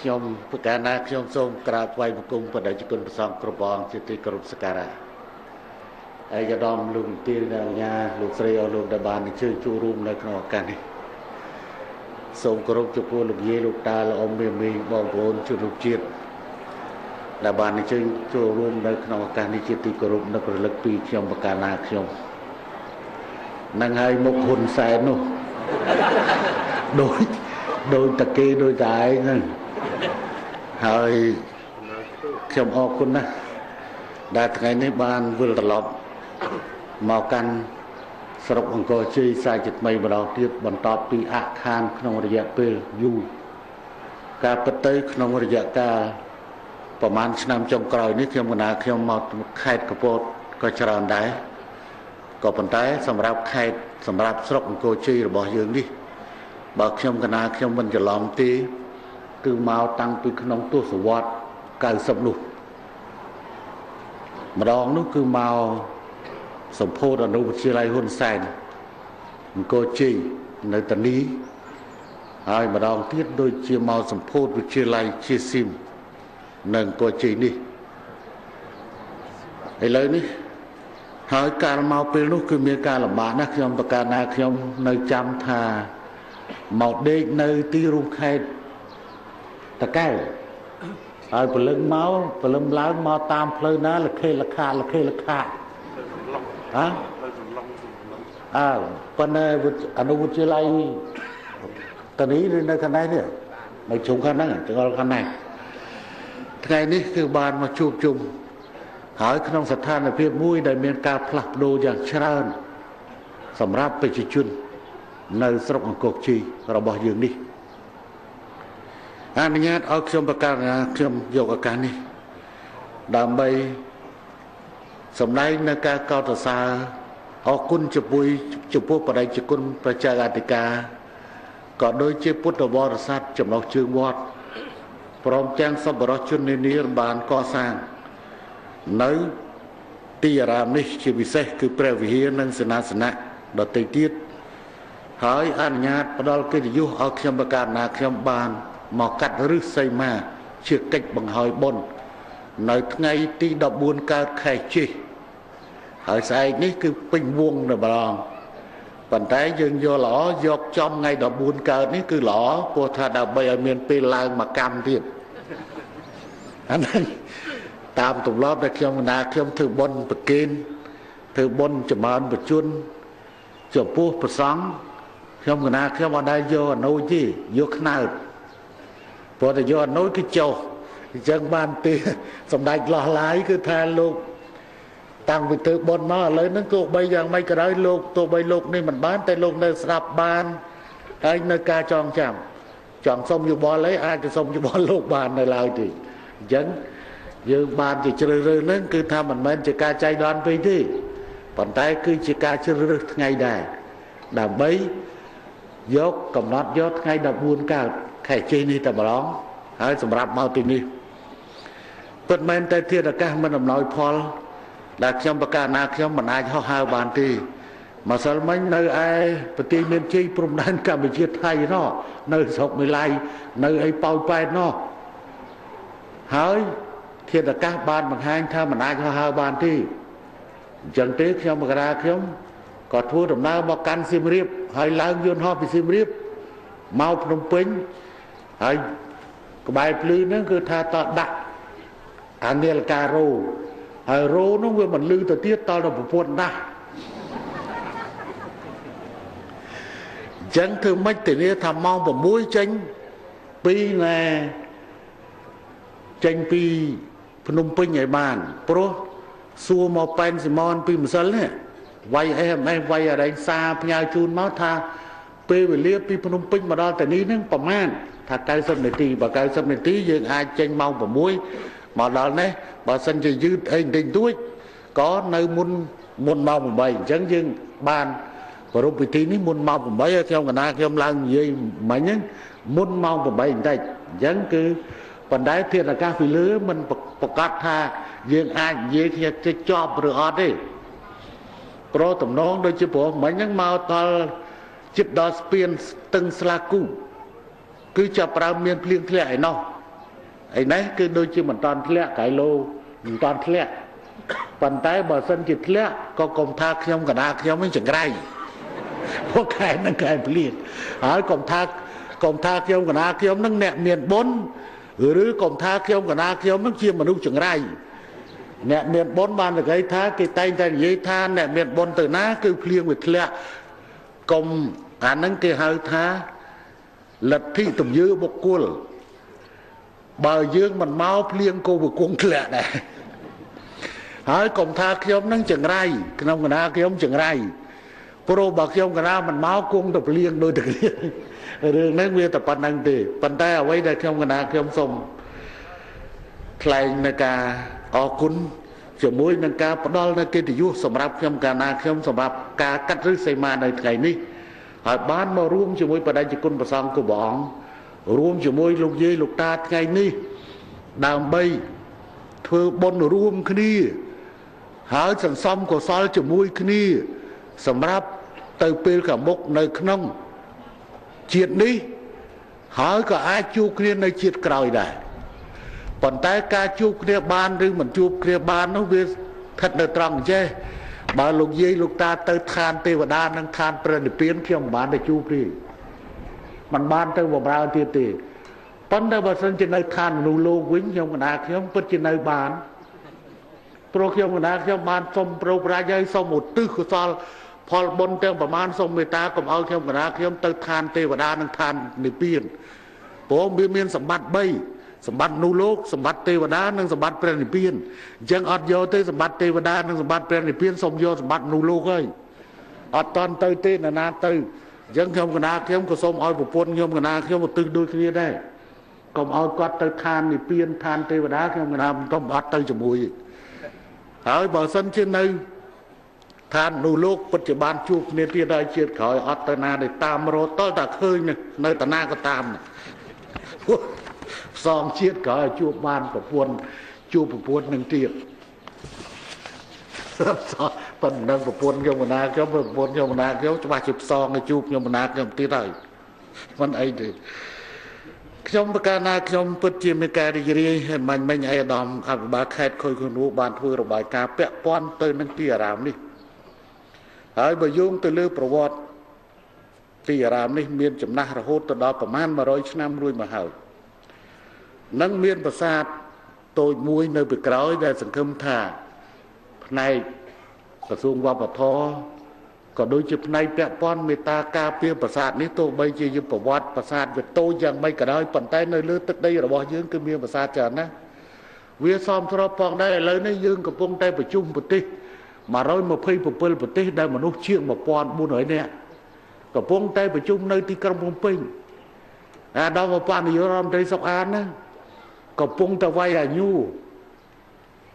ខ្ញុំប្រកាសណាខ្ញុំសូមក្រាបថ្វាយបង្គំបដិជនប្រសងគ្រប់ព្រះអង្គជាទីគោរពសក្ការៈឯកឧត្តមលោកទីនអាញាលោកស្រីអស់លោកដែលបានអញ្ជើញចូលរួមនៅក្នុងឱកាសនេះសូមគោរពចំពោះលោកយាយលោកតាលោកអ៊ំមេមីងបងប្អូនជនរួមជាតិដែលបានអញ្ជើញចូលរួមនៅក្នុងឱកាសនេះជាទីគោរពនឹករលឹកពីខ្ញុំប្រកាសណាខ្ញុំនឹងឲ្យមុខហ៊ុនសែននោះដោយតាគេដោយតាឯងហ្នឹងហើយខ្ញុំអរគុណណាស់ដែលថ្ងៃនេះបានវិលត្រឡប់មកកាន់ស្រុកអង្គរជ័យសាជាថ្មីម្ដងទៀតបន្ទាប់ពីអខានក្នុងរយៈពេលយូរការពិតទៅក្នុងរយៈកាលប្រហែលឆ្នាំចុងក្រោយនេះខ្ញុំកណាខ្ញុំមកខេត្តកពតក៏ច្រើនដែរក៏ប៉ុន្តែសម្រាប់ខេត្តសម្រាប់ស្រុកអង្គរជ័យរបស់យើងនេះបើខ្ញុំកណាខ្ញុំមិនច្រឡំទេគឺមកតាំងពីក្នុងទសវត្ស90នោះម្ដងនោះគឺមកសម្ពោធអនុវិទ្យាល័យហ៊ុនសែនអង្គរជ័យនៅតានីហើយម្ដងទៀតដូចជាមកសម្ពោធវិទ្យាល័យជាស៊ីមនៅអង្គរជ័យនេះឥឡូវនេះហើយកាលមកពេលនោះគឺមានការលំបាកណាស់ខ្ញុំប្រកាសណាខ្ញុំនៅចាំថាមកដេកនៅទីរួមខេត្តតកែវហើយព្រលឹមឡើងមកតាមផ្លូវណាលខេលខាហ៎ប៉ុន្តែអនុវិទ្យាល័យតានីនៅខាងនេះនៅជុំខាងហ្នឹងចង្អុលខាងហ្នឹងថ្ងៃនេះគឺបានមកជួបជុំហើយក្នុងស្ថានភាពមួយដែលមានការផ្លាស់ប្ដូរយ៉ាងច្រើនសម្រាប់ប្រជាជននៅស្រុកអង្គរជ័យរបស់យើងនេះអនុញ្ញាតឲ្យខ្ញុំប្រកាសថាខ្ញុំយកឱកាសនេះដើម្បីសម្ដែងនៅការកោតសរសើរអរគុណចំពោះបដិជនប្រជាអធិការក៏ដូចជាពុទ្ធបរិស័ទចំណុះជើងវត្តព្រមទាំងសប្បុរសជននានាបានកសាងនៅទីអារាមនេះជាពិសេសគឺព្រះវិហារនិងសេនាសនៈដទៃទៀតហើយអនុញ្ញាតផ្ដល់កិត្តិយសឲ្យខ្ញុំប្រកាសណាខ្ញុំបានមកកាត់ឫសសីមាជាកិច្ចបង្ហើយបុណ្យនៅថ្ងៃទី14កើតខែជិះហើយស្អែកនេះគឺពេញវងនៅម្ដងប៉ុន្តែយើងយកល្អយកចំថ្ងៃ14កើតនេះគឺល្អព្រោះថាដើម្បីឲ្យមានពេលឡើងមកកម្មទៀតអាហ្នឹងតាមទម្លាប់ដែលខ្ញុំណាខ្ញុំធ្វើបុណ្យប្រគេនធ្វើបុណ្យចម្រើនបជនចំពោះព្រះសង្ឃខ្ញុំកណាខ្ញុំអត់ដែលយកអនុយទេយកខ្នើតព្រោះតែយកអនុយគឺចុះអញ្ចឹងបានទេសម្ដេចលោះឡាយគឺថាលោកតាំងពីធ្វើបុណ្យមកឥឡូវហ្នឹងទោះបីយ៉ាងម៉េចក៏ដោយលោកទោះបីលោកនេះមិនបានតែលោកនៅស្ដាប់បានហើយនៅការចងចាំចង់សុំយោបល់អីអាចទៅសុំយោបល់លោកបាននៅឡើយទេអញ្ចឹងយើងបានជាជ្រើសរើសហ្នឹងគឺថាមិនមែនជាការចៃដន្យពេកទេប៉ុន្តែគឺជាការជ្រើសរើសថ្ងៃដែរដើម្បីយកកំណត់យកថ្ងៃ14កើតខែជិះនេះតែម្ដងហើយសម្រាប់មកទីនេះពិតមែនតែធាតុអាកាសមិនអំណោយផលដែលខ្ញុំប្រកាសណាខ្ញុំមិនអាចហោះហើរបានទេម្សិលមិញនៅឯប្រទេសមានជ័យព្រំដែនកម្ពុជាថៃណោះនៅស្រុកមេឡៃនៅឯប៉ោយប៉ែតណោះហើយធាតុអាកាសបានបង្ហាញថាមិនអាចហោះហើរបានទេអញ្ចឹងទេខ្ញុំប្រកាសខ្ញុំក៏ធ្វើដំណើរមកកាន់សៀមរាបហើយឡើងយន្តហោះពីសៀមរាបមកភ្នំពេញហើយក្បែរភ្លឺហ្នឹងគឺថាតដាក់អានាលការ៉ូហើយរោនោះវាមិនលឺទៅទៀតតដល់ប្រពន្ធណាស់អញ្ចឹងធ្វើម៉េចទៅនេះថាម៉ោង6ចេញពីភ្នំពេញឲ្យបានព្រោះសួរមកប៉ែនស៊ីម៉នពីម្សិលនេះវាយ SMS វាយអរិញសារផ្ញើជូនមកថាពេលវេលាពីភ្នំពេញមកដល់តានីហ្នឹងប្រមាណថា90នាទីបើ90នាទីយើងអាចចេញម៉ោង6មកដល់នេះបើសិនជាយឺតអីបន្តិចតួចក៏នៅមុនម៉ោង8អញ្ចឹងយើងបានប្រពៃពិធីនេះមុនម៉ោង8ហើយខ្ញុំកណាខ្ញុំឡើងនិយាយមិញហ្នឹងមុនម៉ោង8បន្តិចអញ្ចឹងគឺប៉ុន្តែធាតុអាកាសពីលើមិនប្រកាសថាយើងអាចនិយាយគ្នាទៅចប់ឬអត់ទេព្រោះតំណងដូចជាព្រោះមិញហ្នឹងមកដល់ចិត្តដល់ស្ពានស្ទឹងស្លាគូគឺចាប់ប្រើមានភ្លៀងធ្លាក់ឯណោះ ấy nấy cứ đôi khi mình toàn thẹn cái lô mình toàn thẹn bàn tay bờ sân chỉ thẹn có công thác không cả đa không mới chẳng rai có cái nó cái liền hỏi công thác không cả đa không nó nẹt miền bốn rồi công thác không cả đa không nó chia mà đâu chẳng rai nẹt miền bốn ban được cái thác cái tay dây than nẹt miền bốn từ ná cứ liền với thẹn công nâng cái hơi thá lật thị tùm dư bọc cua bờ dương mình mau liên cô vừa cuốn lẹ này hỏi công thác khiêm nâng chẳng rai cái nông cái khiêm chẳng rai pro bạc khiêm cái mình máu cuốn tập liên đôi tập liên đường nâng nguyên tập bàn năng thì bàn tay ở đây đây khiêm cái khiêm xong lại nâng cả ở cún chỉ mối nâng cả bắt đầu nâng cái thì du sầm rạp khiêm cái khiêm sầm rạp cả cắt rứt xây mà này ngày ní hỏi bán mà ruộng chỉ mối bàn tay chỉ cún bờ sông của bọnរួមជាមួយលោកយាយលោកតាថ្ងៃនេះដើម្បីធ្វើបុណ្យរួមគ្នាហើយសន្សំកុសលជាមួយគ្នាសម្រាប់ទៅពេលខាងមុខនៅក្នុងជាតិនេះហើយក៏អាចជួបគ្នានៅជាតិក្រោយដែរប៉ុន្តែការជួបគ្នាបានឬមិនជួបគ្នាបាននោះវាស្ថិតនៅត្រង់ចេះបើលោកយាយលោកតាទៅឋានទេវតានិងឋានព្រះនិព្វានខ្ញុំមិនបានទៅជួបទេมันបានទៅបម្រើទៀតទេប៉ុន្តែបើសិនជានៅឋានមនុស្សលោកវិញខ្ញុំកណាខ្ញុំពិតជានៅបានព្រោះខ្ញុំកណាខ្ញុំបានសុំប្រោប្រាជ្ញឲ្យសុំឧទ្ទិសកុសលផលបុណ្យទាំងប្រមាណសុំមេត្តាកុំឲ្យខ្ញុំកណាខ្ញុំទៅឋានទេវតានិងឋាននិព្វានព្រោះវាមានសម្បត្តិ3សម្បត្តិមនុស្សលោកសម្បត្តិទេវតានិងសម្បត្តិព្រះនិព្វានអញ្ចឹងអត់យកទេសម្បត្តិទេវតានិងសម្បត្តិព្រះនិព្វានសុំយកសម្បត្តិមនុស្សលោកហើយអត់តន់ទៅទេណាទៅចឹងខ្ញុំកណាខ្ញុំក៏សូមឲ្យប្រពន្ធខ្ញុំកណាខ្ញុំឧទ្ទិសដូចគ្នាដែរកុំឲ្យគាត់ទៅឋាននិព្វានឋានទេវតាខ្ញុំកណាមិនទៅអត់ទៅជាមួយហើយបើសិនជានៅឋានមនុស្សលោកពិតជាបានជួបគ្នាទៀតហើយជាតិក្រោយអត់ទៅណាទេតាមរត់តតែឃើញនៅតាណាក៏តាមផ្សងជាតិក្រោយជួបបានប្រពន្ធជួបប្រពន្ធនឹងទៀតប៉ុន្តែប្រពន្ធខ្ញុំបណ្ណាខ្ញុំប្រពន្ធខ្ញុំបណ្ណាខ្ញុំច្បាស់ជាផ្សងឲ្យជួបខ្ញុំបណ្ណាខ្ញុំទៀតហើយមិនអីទេខ្ញុំប្រកាសណាខ្ញុំពិតជាមានការរីករាយមិនអីអាដាមអភិបាលខេត្តខុយខនួបានធ្វើរបាយការណ៍ពាក់ព័ន្ធទៅនឹងទីអារាមនេះហើយបើយោងទៅលើប្រវត្តិទីអារាមនេះមានចំណាស់រហូតទៅដល់ប្រមាណ100ឆ្នាំរួចមកហើយនឹងមានប្រាសាទតូចមួយនៅពីក្រោយដែលសង្ឃឹមថាផ្នែកក្រសួងវប្បធម៌ក៏ដូចជាផ្នែកពាក់ព័ន្ធមេត្តាការពារប្រាសាទនេះទោះបីជាយុទ្ធប្រវត្តិប្រាសាទវាតូចយ៉ាងម៉េចក៏ដោយប៉ុន្តែនៅលើទឹកដីរបស់យើងគឺមានប្រាសាទច្រើនណាស់វាសមស្របផងដែរឥឡូវនេះយើងកំពុងតែប្រជុំប្រទេស127ប្រទេសដែលមនុស្សជាង1400នាក់កំពុងតែប្រជុំនៅទីក្រុងភ្នំពេញអាដាមបនាយករដ្ឋមន្ត្រីសុកអានណាកំពុងតែវាយអាញូ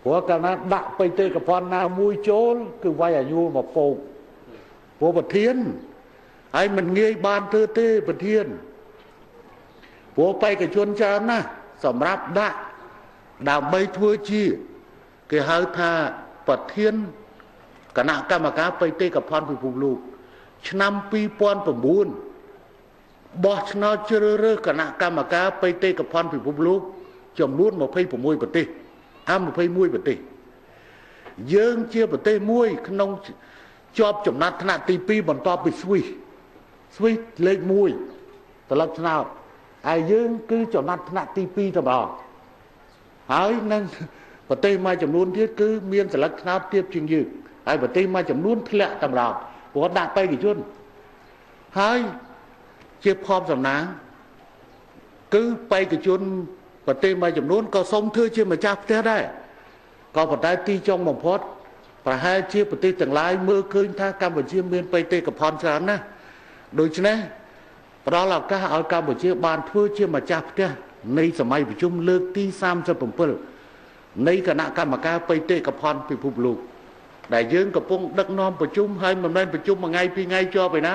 ព្រោះកាលណាដាក់បេតិកភណ្ឌណាមួយចូលគឺវាយអាយុមកពោកព្រោះប្រធានហើយមិនងាយបានធ្វើទេប្រធានព្រោះបេក្ខជនច្រើនណាស់សម្រាប់ដាក់ដើម្បីធ្វើជាគេហៅថាប្រធានគណៈកម្មការបេតិកភណ្ឌពិភពលោកឆ្នាំ2009បោះឆ្នោតជ្រើសរើសគណៈកម្មការបេតិកភណ្ឌពិភពលោកចំនួន26ប្រទេស21ប្រទេសយើងជាប្រទេសមួយក្នុងជាប់ចំណាត់ថ្នាក់ទី2បន្ទាប់ពីស្វីសលេខ1ត្រឡប់ឆ្នោតហើយយើងគឺចំណាត់ថ្នាក់ទី2តែម្ដងហើយនឹងប្រទេសមួយចំនួនទៀតគឺមានស្លឹកឆ្នោតទៀតជាងយើងហើយប្រទេសមួយចំនួនធ្លាក់តែម្ដងព្រោះដាក់បេក្ខជនហើយជាភ័ព្វសំណាងគឺបេក្ខជនប្រទេសមួយចំនួនក៏សូមធ្វើជាម្ចាស់ផ្ទះដែរក៏ប៉ុន្តែទីចុងបំផុតប្រហែលជាប្រទេសទាំងឡាយមើលឃើញថាកម្ពុជាមានបេតិកភណ្ឌច្រើនណាស់ដូច្នេះផ្ដល់ឱកាសឲ្យកម្ពុជាបានធ្វើជាម្ចាស់ផ្ទះនៃសម័យប្រជុំលើកទី37នៃគណៈកម្មការបេតិកភណ្ឌពិភពលោកដែលយើងកំពុងដឹកនាំប្រជុំហើយមិនមែនប្រជុំមួយថ្ងៃពីរថ្ងៃជាប់ឯណា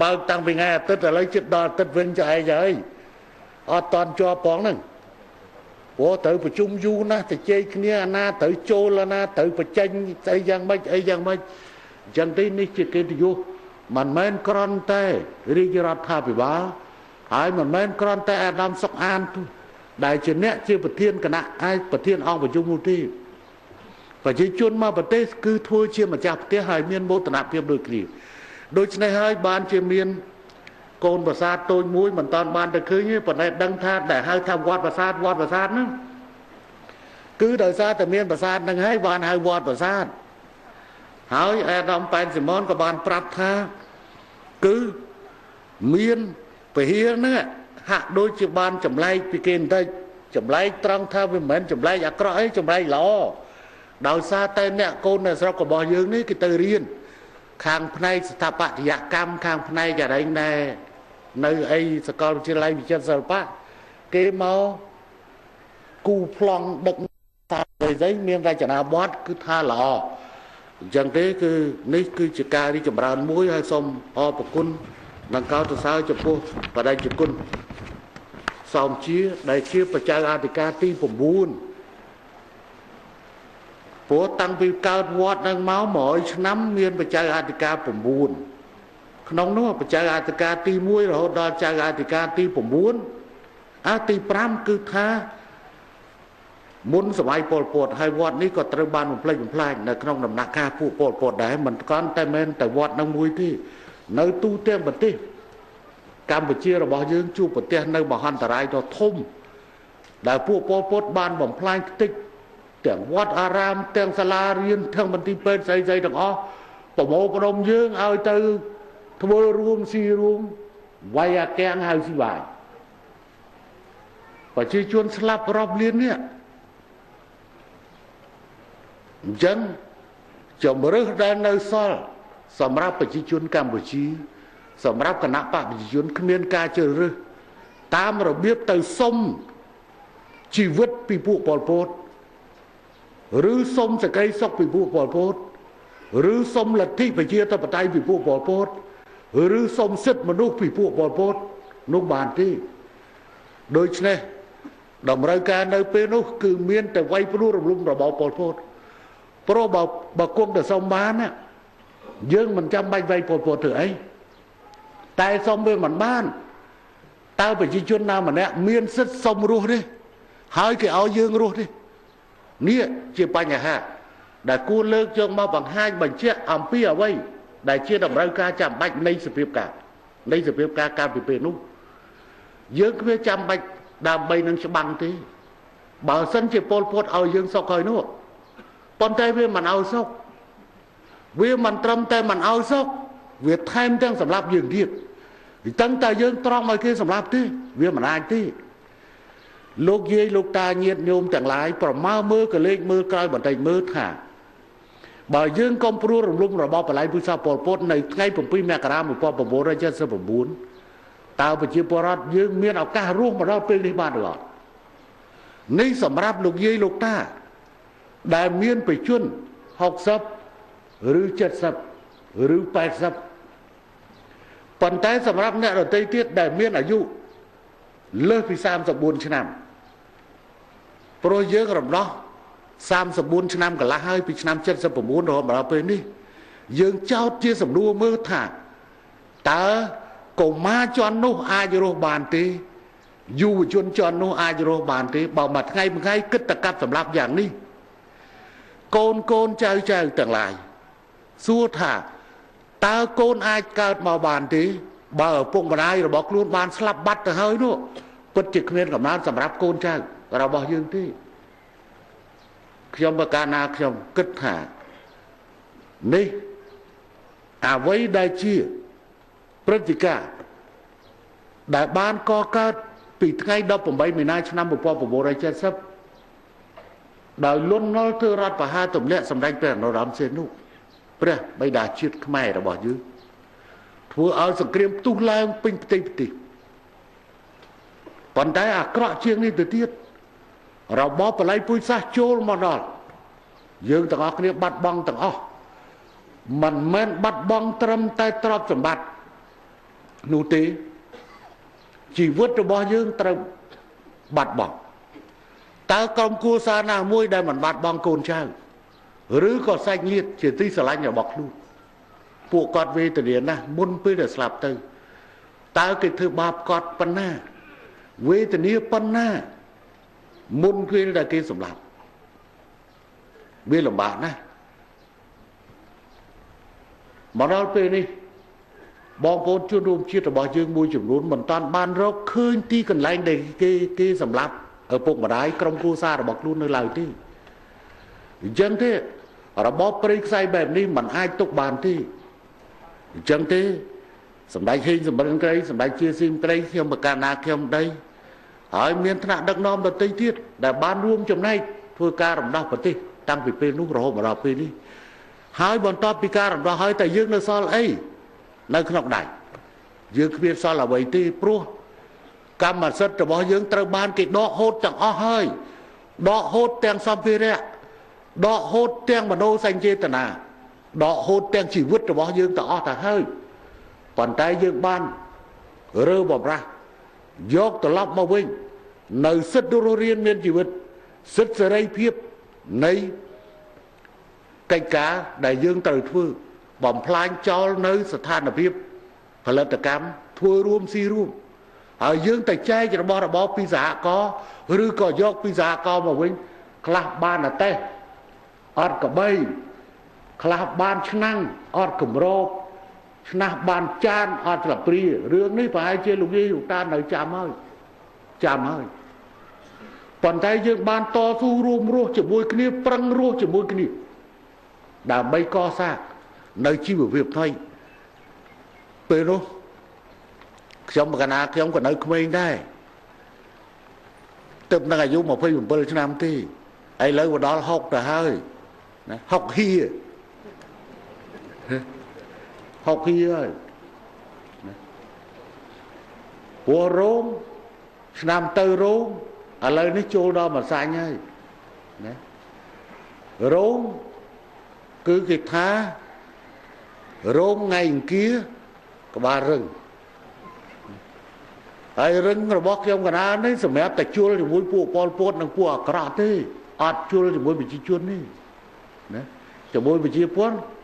បើកតាំងពីថ្ងៃអាទិត្យឥឡូវជិតដល់អាទិត្យវិញចែកហើយអត់តន់ជាប់ផងហ្នឹងព្រោះត្រូវប្រជុំយូរណាស់ទៅជែកគ្នាអាណាត្រូវចូលអាណាត្រូវបញ្ចេញស្អីយ៉ាងម៉េចអីយ៉ាងម៉េចអញ្ចឹងទេនេះជាកិត្តិយសមិនមែនគ្រាន់តែរាជរដ្ឋាភិបាលហើយមិនមែនគ្រាន់តែអាដាមសុកអាន đạiជាអ្នកជាប្រធានគណៈឯប្រធានអង្គប្រជុំនោះទេប្រជាជនមកប្រទេសគឺធ្វើជាម្ចាស់ផ្ទះហើយមានមោទនភាពដូចគ្នាដូច្នេះហើយបានជាមានកូនប្រាសាទតូចមួយមិនតាន់បានទៅឃើញទេប៉ុន្តែដឹងថាដែលហៅថាវត្តប្រាសាទហ្នឹងគឺដោយសារតែមានប្រាសាទហ្នឹងហើយបានហៅវត្តប្រាសាទហើយអាដាមប៉ែនស៊ីម៉ុនក៏បានប្រាប់ថាគឺមានពហិរហ្នឹងហាក់ដូចជាបានចម្លែកពីគេបន្តិចចម្លែកត្រង់ថាវាមិនមែនចម្លែកអាក្រក់អីចម្លែកល្អដោយសារតែអ្នកកូននៅស្រុករបស់យើងនេះគេទៅរៀនខាងផ្នែកស្ថាបត្យកម្មខាងផ្នែកអរិញដែរនៅអីសាកលវិទ្យាល័យវិចិត្រសិល្បៈគេមកគូប្លង់ដឹកតាមស្អីមានរចនាបថគឺថាល្អអញ្ចឹងទេគឺនេះគឺជាការរីចម្រើនមួយហើយសូមអរគុណនិងកោតសរសើរចំពោះបដិជគុណសូមជាដែលជាបច្ច័យអធិការទី9ព្រោះតាំងពីកើតវត្តនឹងមក100ឆ្នាំមានបច្ច័យអធិការ9ក្នុងនោះបច្ច័យអធិការទី1រហូតដល់ចៅអធិការទី9ទី5គឺថាមុនសម័យប៉ុលពតហើយវត្តនេះក៏ត្រូវបានបំផ្លិចបំផ្លាញនៅក្នុងដំណាក់កាលពួកប៉ុលពតដែរមិនគ្រាន់តែមែនតែវត្តនឹងមួយទេនៅទូទាំងប្រទេសកម្ពុជារបស់យើងជួបប្រទះនៅមហន្តរាយដ៏ធំដែលពួកប៉ុលពតបានបំផ្លាញខ្ទេចទាំងវត្តអារាមទាំងសាលារៀនទាំងមន្ទីរពេទ្យស្អីៗទាំងអស់ប្រមូលផ្ដុំយើងឲ្យទៅធ្វើរួមស៊ីរួមវាយអាកាំងហៅស៊ីវាយប្រជាជនស្លាប់រាប់លាននេះអញ្ចឹងជំរឿសដែលនៅសល់សម្រាប់ប្រជាជនកម្ពុជាសម្រាប់គណៈបកប្រជាជនគ្មានការជ្រើសរើសតាមរបៀបទៅសុំជីវិតពីពួកប៉ុលពតឬសុំសេចក្តីសុខពីពួកប៉ុលពតឬសុំលទ្ធិប្រជាធិបតេយ្យពីពួកប៉ុលពតឬសុំសិទ្ធិមនុស្សពីពួកប៉ុលពតនោះបានទេដូច្នេះតម្រូវការនៅពេលនោះគឺមានតែវាយព្រោះរំលំរបបប៉ុលពតព្រោះបើគុំតែសុំបានយើងមិនចាំបាច់វាយប៉ុលពតធ្វើអីតែសុំវាមិនបានតើប្រជាជនណាម្នាក់មានសិទ្ធិសុំរស់ទេហើយគេឲ្យយើងរស់ទេនេះជាបញ្ហាដែលគួរលើកយកមកបង្ហាញបញ្ជាក់អំពីអ្វីដែលជាតម្រូវការចាំបាច់នៃសភាពការកាលពីពេលនោះយើងគ្មានចាំបាច់ដើម្បីនឹងច្បាំងទេបើសិនជាពលពតឲ្យយើងសុខហើយនោះប៉ុន្តែវាមិនឲ្យសុខវាមិនត្រឹមតែមិនឲ្យសុខវាថែមទាំងសម្រាប់យើងទៀតតាំងតែយើងត្រង់ឲ្យគេសម្រាប់ទេវាមិនអាចទេលោកយាយលោកតាញាតិញោមទាំងឡាយប្រមើមើលកលេចមើលក្រោយបន្តិចមើលថាបើយើងកុំព្រួរំលំរបបបល្ល័ង្កពុសាប៉ុលពតនៅថ្ងៃ7មករា1979តើប្រជាពលរដ្ឋយើងមានឱកាសរស់មកដល់ពេលនេះបានឬអត់នេះសម្រាប់លោកយាយលោកតាដែលមានបច្ចុប្បន្ន60ឬ70ឬ80ប៉ុន្តែសម្រាប់អ្នកដទៃទៀតដែលមានអាយុលើសពី34ឆ្នាំព្រោះយើងរំដោះ34ឆ្នាំកន្លះហើយពីឆ្នាំ79រហូតដល់ពេលនេះយើងចោទជាសំណួរមើលថាតើកុមារជាន់នោះអាចរស់បានទេយុវជនជាន់នោះអាចរស់បានទេបើមួយថ្ងៃគិតតែកាប់សម្លាប់យ៉ាងនេះកូនចៅទាំងឡាយសួរថាតើកូនអាចកើតមកបានទេបើឪពុកម្ដាយរបស់ខ្លួនបានស្លាប់បាត់ទៅហើយនោះពិតជាគ្មានកំណើតសម្រាប់កូនចៅរបស់យើងទេខ្ញុំប្រកាសណាខ្ញុំគិតថានេះអ្វីដែលជាព្រឹត្តិការណ៍ដែលបានកកើតពីថ្ងៃ18មីនាឆ្នាំ1970ដោយលន់នល់ធ្វើរដ្ឋប្រហារទម្លាក់សម្ដេចព្រះនរោត្តមសីហនុព្រះបិតាជាតិខ្មែររបស់យើងធ្វើឲ្យសង្គ្រាមផ្ទុះឡើងពេញផ្ទៃប្រទេសប៉ុន្តែអាក្រក់ជាងនេះទៅទៀតរបបបល្ល័ង្កពុយសាសចូលមកដល់យើងទាំងអស់គ្នាបាត់បង់ទាំងអស់មិនមែនបាត់បង់ត្រឹមតែទ្រព្យសម្បត្តិនោះទេជីវិតរបស់យើងត្រូវបាត់បង់តើក្រុមគ្រួសារណាមួយដែលមិនបាត់បង់កូនចៅឬក៏សាច់ញាតិជាទីស្រឡាញ់របស់ខ្លួនពួកគាត់វេទនាណាស់មុនពេលដែលស្លាប់ទៅតើគេធ្វើបាបគាត់ប៉ុណ្ណាវេទនាប៉ុណ្ណា មុនពេលដែលគេសម្លាប់វាលំបាកណាស់មកដល់ពេលនេះបងប្អូនជនរួមជាតិរបស់យើងមួយចំនួនមិនតាន់បានរកឃើញទីកន្លែងដែលគេសម្លាប់ឪពុកម្ដាយក្រុមគ្រួសាររបស់ខ្លួននៅឡើយទេអញ្ចឹងទេរបបព្រៃខ្សែបែបនេះมันអាចទុកបានទេអញ្ចឹងទេសម្ដេចហេងសំរិនក្រីសម្ដេចជាស៊ីមក្រីខ្ញុំប្រកាសណាខ្ញុំដីហើយមានថ្នាក់ដឹកនាំដទៃទៀតដែលបានរួមចំណែកធ្វើការរំដោះប្រទេសតាំងពីពេលនោះរហូតមកដល់ពេលនេះហើយបន្ទាប់ពីការរំដោះហើយតែយើងនៅសល់អីនៅក្នុងដៃយើងគ្មានសល់អ្វីទេព្រោះកម្មសិទ្ធិរបស់យើងត្រូវបានគេដកហូតទាំងអស់ហើយដកហូតទាំងសម្ភារៈដកហូតទាំងមនោសញ្ចេតនាដកហូតទាំងជីវិតរបស់យើងទាំងអស់ទៅហើយប៉ុន្តែយើងបានរើបំរាស់យកត្រឡប់មកវិញនៅសិទ្ធិរស់រានមានជីវិតសិទ្ធិសេរីភាពនៃកិច្ចការដែលយើងត្រូវធ្វើបំផ្លាញចោលនៅស្ថានភាពផលិតកម្មធ្វើរួមស៊ីរួមហើយយើងតែចែករបស់របរពីសហករណ៍ឬក៏យកពីសហករណ៍មកវិញខ្លះបានអតេះអត់កបីខ្លះបានឆ្នាំងអត់គម្របឆ្នះបានចានអត់ស្លាបព្រារឿងនេះប្រហែលជាលោកយាយលោកតានៅចាំហើយប៉ុន្តែយើងបានតស៊ូរួមរស់ជាមួយគ្នាប្រឹងរស់ជាមួយគ្នាដើម្បីកសាងនៅជីវភាពថ្មីពេលនោះខ្ញុំកណាខ្ញុំក៏នៅក្មេងដែរទើបនឹងអាយុ27ឆ្នាំទេឥឡូវមកដល់60ទៅហើយណា60ហៀហើយណាព្រោះរោងឆ្នាំទៅរោងឥឡូវនេះចូលដល់មួយសាញ់ហើយណារោងគឺគេថារោងថ្ងៃអង្គារក្បាលរឹងហើយរឹងរបស់ខ្ញុំកណានេះសម្រាប់តែជួលជាមួយពួកប៉ុលពតនិងពួកអាក្រក់ទេអត់ជួលជាមួយប្រជាជននេះណាជាមួយប្រជា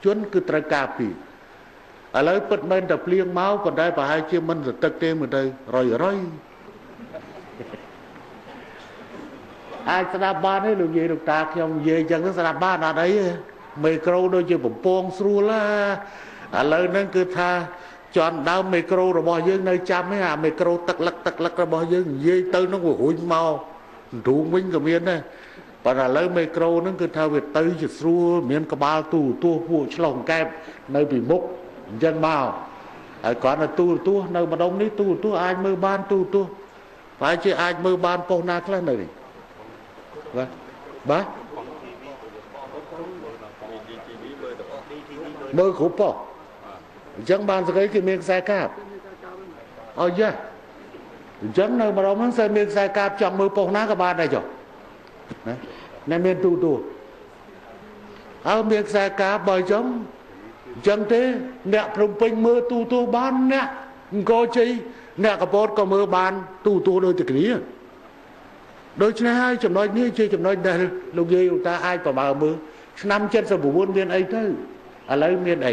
ជនគឺត្រូវការពីឥឡូវពិតមែនតែភ្លៀងមកប៉ុន្តែប្រហែលជាមិនសទឹកទេមើលទៅរយអាចស្ដាប់បានទេលោកយាយលោកតាខ្ញុំនិយាយអញ្ចឹងស្ដាប់បានអត់អីទេមេក្រូដូចជាបំពងស្រួលឥឡូវហ្នឹងគឺថាជន់ដើមមេក្រូរបស់យើងនៅចាំទេអាមេក្រូទឹកលឹករបស់យើងនិយាយទៅហ្នឹងវារុញមកទ្រូងវិញក៏មានដែរប៉ុន្តែឥឡូវមេក្រូហ្នឹងគឺថាវាទៅជាស្រួលមានក្បាលទូពួកឆ្លងកែបនៅពីមុខអញ្ចឹងមកហើយគាត់នៅទូនៅម្ដុំនេះទូអាចមើលបានទូប្រហែលជាអាចមើលបានប៉ុស្តិ៍ណាខ្លះនៅនេះបាទមើលគ្រប់ប៉ុស្តិ៍អញ្ចឹងបានស្គីគេមានខ្សែកាបអោយយ៉ាអញ្ចឹងនៅម្ដុំហ្នឹងមានខ្សែកាបចាំមើលប៉ុស្តិ៍ណាក៏បានដែរចុះណាមានទូហើយមានខ្សែកាបបើអញ្ចឹងទេអ្នកព្រំពេញមើលទូបានអ្នកអង្គរជ័យអ្នកកពតក៏មើលបានទូដូចតែគ្នាដូច្នេះហើយចំណុចនេះជាចំណុចដែលលោកយាយលោកតាអាចប្រមើលមើលឆ្នាំ79មានអីទៅឥឡូវមានអី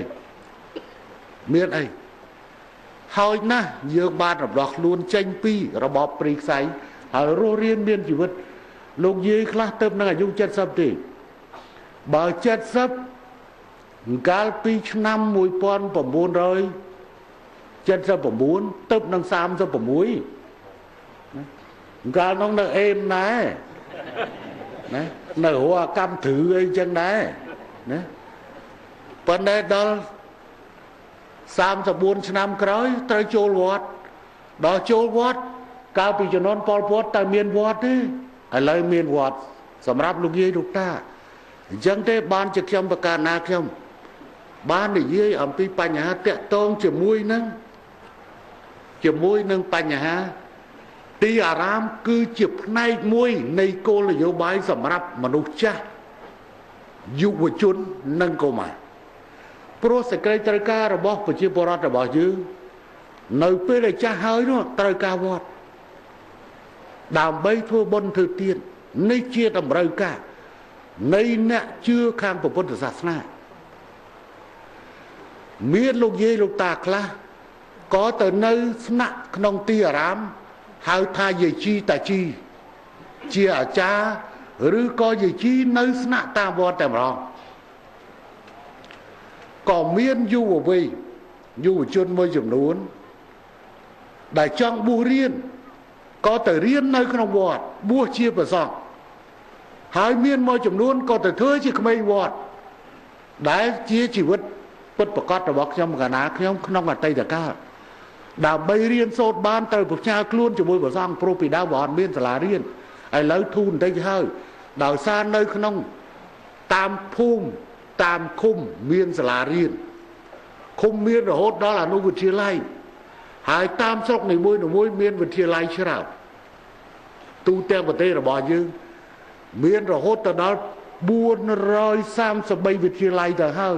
ហើយណាស់យើងបានរំដោះខ្លួនចេញពីរបបព្រៃខ្សែហើយរស់រានមានជីវិតលោកយាយខ្លះទៅនឹងអាយុ70ទេបើ70កាលពីឆ្នាំ1979ទៅនឹង36កាលនោះនៅអេមដែរណានៅរកកម្មធឺអីចឹងដែរណាប៉ុន្តែដល់34ឆ្នាំក្រោយត្រូវចូលវត្តដល់ចូលវត្តកាលពីជំនាន់ប៉ុលពតតែមានវត្តទេឥឡូវមានវត្តសម្រាប់លោកយាយលោកតាអញ្ចឹងទេបានជាខ្ញុំប្រកាសណាខ្ញុំបាននិយាយអំពីបញ្ហាតាក់ទងជាមួយនឹងបញ្ហាទីអារាមគឺជាផ្នែកមួយនៃគោលនយោបាយសម្រាប់មនុស្សចាស់យុវជននិងកុមារព្រោះសេចក្តីត្រូវការរបស់ប្រជាពលរដ្ឋរបស់យើងនៅពេលដែលចាស់ហើយនោះត្រូវការវត្តដើម្បីធ្វើបុណ្យធ្វើទាននេះជាតម្រូវការនៃអ្នកជឿខាងពុទ្ធសាសនាមានលោកយាយលោកតាខ្លះក៏ទៅនៅស្នាក់ក្នុងទីអារាមហៅថាយាយជីតាជី ជាអាចារ្យឬក៏យាយជីនៅស្នាក់តាមវត្តតែម្ដងក៏មានយុវវ័យយុវជនមួយចំនួនដែលចង់បួសរៀនក៏ទៅរៀននៅក្នុងវត្តបួសជាព្រះសង្ឃហើយមានមួយចំនួនក៏ទៅធ្វើជាក្មេងវត្តដែលជាជីវិតពិតប្រាកដរបស់ខ្ញុំកាលណាខ្ញុំក្នុងអតីតកាលដើម្បីរៀនសូត្របានត្រូវប្រឆាំងខ្លួនជាមួយព្រះសង្ឃព្រោះពីដើមអត់មានសាលារៀនឥឡូវធូរបន្តិចហើយដោយសារនៅក្នុងតាមភូមិតាមឃុំមានសាលារៀនឃុំមានរហូតដល់អនុវិទ្យាល័យហើយតាមស្រុកនីមួយៗមានវិទ្យាល័យច្រើនទូទាំងប្រទេសរបស់យើងមានរហូតដល់433វិទ្យាល័យទៅហើយ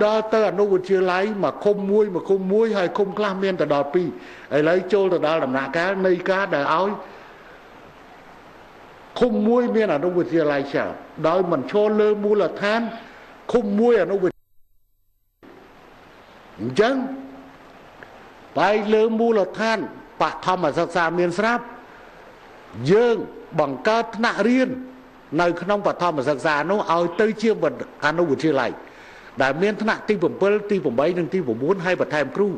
ដល់ទៅអនុវិទ្យាល័យមកឃុំមួយហើយឃុំខ្លះមានទៅដល់2ឥឡូវចូលទៅដល់ដំណាក់កាលនៃការដែលឲ្យឃុំមួយមានអនុវិទ្យាល័យច្រើនដោយមិនឈរលើមូលដ្ឋានឃុំមួយអនុវិទ្យាអញ្ចឹងបែរលើមូលដ្ឋានបឋមសិក្សាមានស្រាប់យើងបង្កើតថ្នាក់រៀននៅក្នុងបឋមសិក្សានោះឲ្យទៅជាអនុវិទ្យាល័យដែលមានថ្នាក់ទី7ទី8និងទី9ហើយបន្ថែមគ្រូ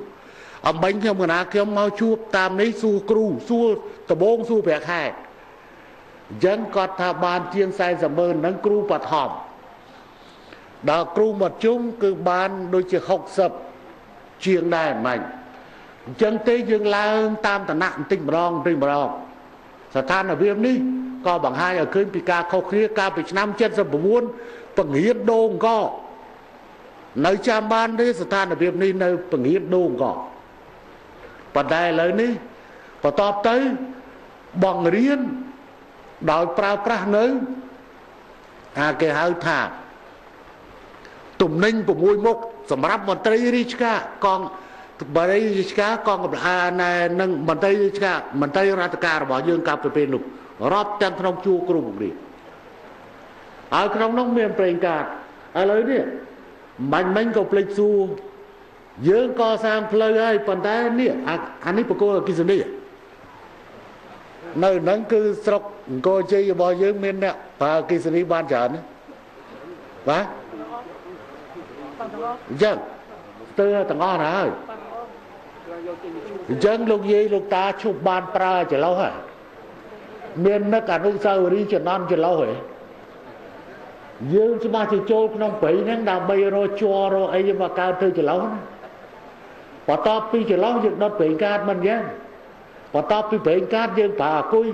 អំបញ្ញខ្ញុំកណាខ្ញុំមកជួបតាមនេះសួរគ្រូសួរដំបងសួរប្រាក់ខែអញ្ចឹងគាត់ថាបានជាង40,000នឹងគ្រូបឋមដល់គ្រូមធ្យមគឺបានដូចជា60ជាងដែរមិនអញ្ចឹងទេយើងឡើងតាមឋានៈបន្តិចម្ដងស្ថានភាពនេះក៏បង្ហាញឲ្យឃើញពីការខុសគ្នាកាលពីឆ្នាំ79ពង្រៀនដូងកនៅចាំបានទេស្ថានភាពនេះនៅពង្រៀនដូងកប៉ុន្តែឥឡូវនេះបន្តទៅបង្រៀនដោយប្រើប្រាស់នៅគេហៅថាទំនិញ6មុខសម្រាប់មន្ត្រីរាជការកងបរិយាកាកងកម្លាំងនិងមន្ត្រីរាជការមន្ត្រីរដ្ឋការរបស់យើងកាលពីពេលនោះរាប់ទាំងក្នុងជួរគ្រូបង្រៀនហើយក្នុងនោះមានប្រេងកាតឥឡូវនេះមិញក៏ភ្លេចសួរយើងកសាងផ្លូវហើយប៉ុន្តែនេះអានេះបកគោអគិសនីនៅហ្នឹងគឺស្រុកអង្គរជ័យរបស់យើងមានអ្នកប្រើអគិសនីបានច្រើនណាបាទអញ្ចឹងស្ទើរទាំងអស់ហើយអញ្ចឹងលោកយាយលោកតាឈប់បានប្រើចន្លោះហើយមាននឹកអនុស្សាវរីយ៍ចំណន់ចន្លោះហើយយើងច្បាស់ជាចូលក្នុងព្រៃហ្នឹងដើម្បីរកជ័ររកអីមកកើតទៅចន្លោះណាបន្ទាប់ពីចន្លោះយើងដុតប្រេងកាតមិនយ៉ាងបន្ទាប់ពីប្រេងកាតយើងប្រើអគុយ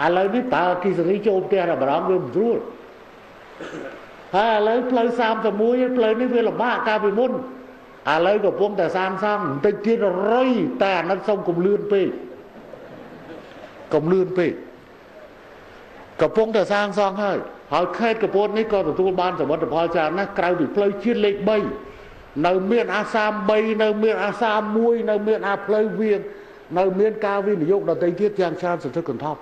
ឥឡូវនេះប្រើអគិសនីចូលផ្ទះតែម្ដងវាមិនស្រួលហើយឥឡូវផ្លូវ31ផ្លូវនេះវាលំបាកកាលពីមុនឥឡូវកំពុងតែសាងសង់បន្តិចទៀតរុយតែអាណិតសុំកុំលឿនពេកកំពុងតែសាងសង់ហើយខេត្តកំពតនេះក៏ទទួលបានសមិទ្ធផលច្រើនណាស់ក្រៅពីផ្លូវជាតិលេខ3នៅមានអាសាម3នៅមានអាសាម1នៅមានអាផ្លូវវាងនៅមានការវិនិយោគដទៃទៀតយ៉ាងច្រើនសន្ធឹកសន្ធាប់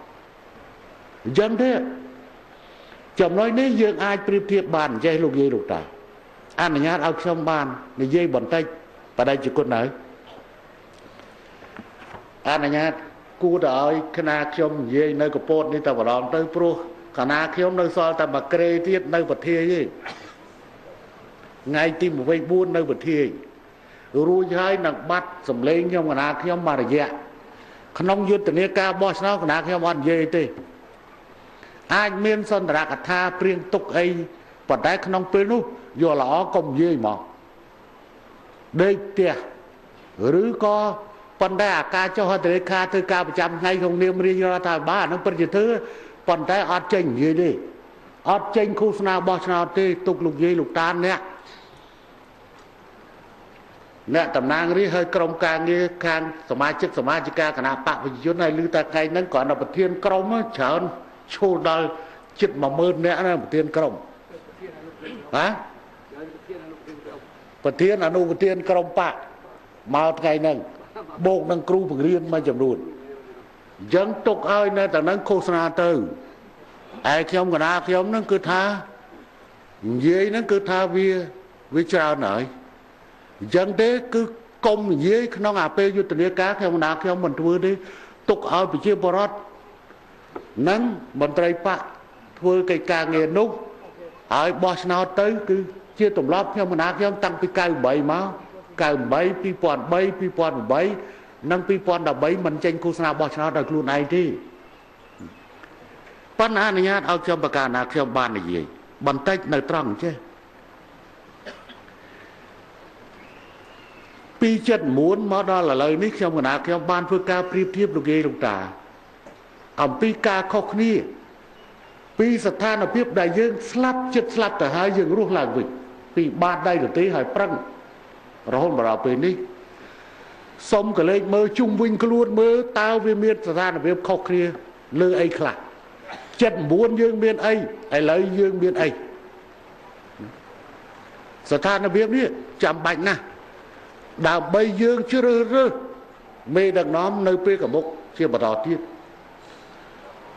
អញ្ចឹងទេចំណុចនេះយើងអាចប្រៀបធៀបបានចេះលោកយាយលោកតាអនុញ្ញាតឲ្យខ្ញុំបាននិយាយបន្តិចបដិជគុណហើយអនុញ្ញាតគួរតែឲ្យគណៈខ្ញុំនិយាយនៅកពតនេះតែម្ដងទៅព្រោះគណៈខ្ញុំនៅសល់តែមួយក្រេទៀតនៅប្រធាយទេថ្ងៃទី24នៅប្រធាយរួចហើយនឹងបាត់សម្លេងខ្ញុំគណៈខ្ញុំមួយរយៈក្នុងយុទ្ធនាការបោះឆ្នោតគណៈខ្ញុំអត់និយាយទេអាចមានសន្ទរកថាព្រៀងទុកអីប៉ុន្តែក្នុងពេលនោះយកល្អកុំនិយាយមកដេកផ្ទះឬក៏ប៉ុន្តែអាការចុះហត្ថលេខាធ្វើការប្រចាំថ្ងៃក្នុងនាមរាជរដ្ឋាភិបាលនឹងពិតជាធ្វើប៉ុន្តែអត់ចេញនិយាយទេអត់ចេញឃោសនាបោះឆ្នោតទេទុកលោកយាយលោកតាអ្នកតំណាងរាជហើយក្រុមការងារខាងសមាជិកាគណៈបកប្រជាជនហើយឮតែថ្ងៃហ្នឹងគ្រាន់តែប្រធានក្រុមច្រើនឈូលដល់ជិត10000នាក់ណាប្រធានក្រុមហ៎ប្រធានអនុប្រធានក្រុមបកមកថ្ងៃហ្នឹងបូកនឹងគ្រូបង្រៀនមួយចំនួនអញ្ចឹងទុកឲ្យនៅតែនឹងឃោសនាទៅឯខ្ញុំកណាខ្ញុំហ្នឹងគឺថានិយាយហ្នឹងគឺថាវាច្រើនហើយអញ្ចឹងទេគឺកុំនិយាយក្នុងអាពេលយុទ្ធនាការខ្ញុំកណាខ្ញុំមិនធ្វើទេទុកឲ្យប្រជាពលរដ្ឋ នឹងមន្ត្រីបកធ្វើកិច្ចការងារនោះហើយបោះឆ្នោតទៅគឺជាទម្លាប់ខ្ញុំកណាខ្ញុំតាំងពី98មក98 2003 2008និង2013មិនចេញឃោសនាបោះឆ្នោតដោយខ្លួនឯងទេប៉ុន្តែអនុញ្ញាតឲ្យខ្ញុំប្រកាសណាខ្ញុំបាននិយាយបន្តិចនៅត្រង់ចេះពី79មកដល់ឥឡូវនេះខ្ញុំកណាខ្ញុំបានធ្វើការប្រៀបធៀបលោកយាយលោកតាអំពីការខុសគ្នាពីស្ថានភាពដែលយើងស្លាប់ចិត្តស្លាប់ទៅហើយយើងរស់ឡើងវិញពីបាតដៃទទេហើយប្រឹងរហូតមកដល់ពេលនេះសុំកលេចមើលជុំវិញខ្លួនមើលតើវាមានស្ថានភាពខុសគ្នាលើអីខ្លះ79យើងមានអីឥឡូវយើងមានអីស្ថានភាពនេះចាំបាច់ណាស់ដើម្បីយើងជ្រើសរើសមេដឹកនាំនៅពេលកមុខជាបន្តទៀត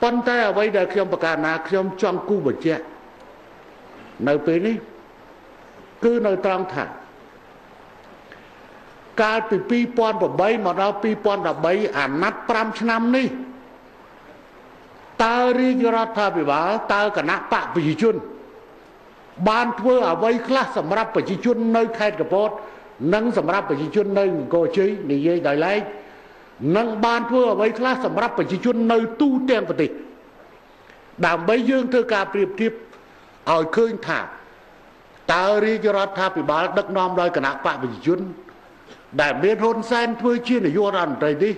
ប៉ុន្តែអ្វីដែលខ្ញុំប្រកាសណាខ្ញុំចង់គូបញ្ជាក់នៅពេលនេះគឺនៅត្រង់ថាកាលពី2008មកដល់2013អាណត្តិ5ឆ្នាំនេះតើរាជរដ្ឋាភិបាលតើគណៈបកប្រជាជនបានធ្វើអ្វីខ្លះសម្រាប់ប្រជាជននៅខេត្តកំពតនិងសម្រាប់ប្រជាជននៅអង្គរជ័យនិយាយដោយឡែកនិងបានធ្វើអ្វីខ្លះសម្រាប់ប្រជាជននៅទូទាំងប្រទេសដើម្បីយើងធ្វើការប្រៀបធៀបឲ្យឃើញថាតើរាជរដ្ឋាភិបាលដឹកនាំដោយគណៈបកប្រជាជនដែលមានហ៊ុនសែនធ្វើជានាយករដ្ឋមន្ត្រីនេះ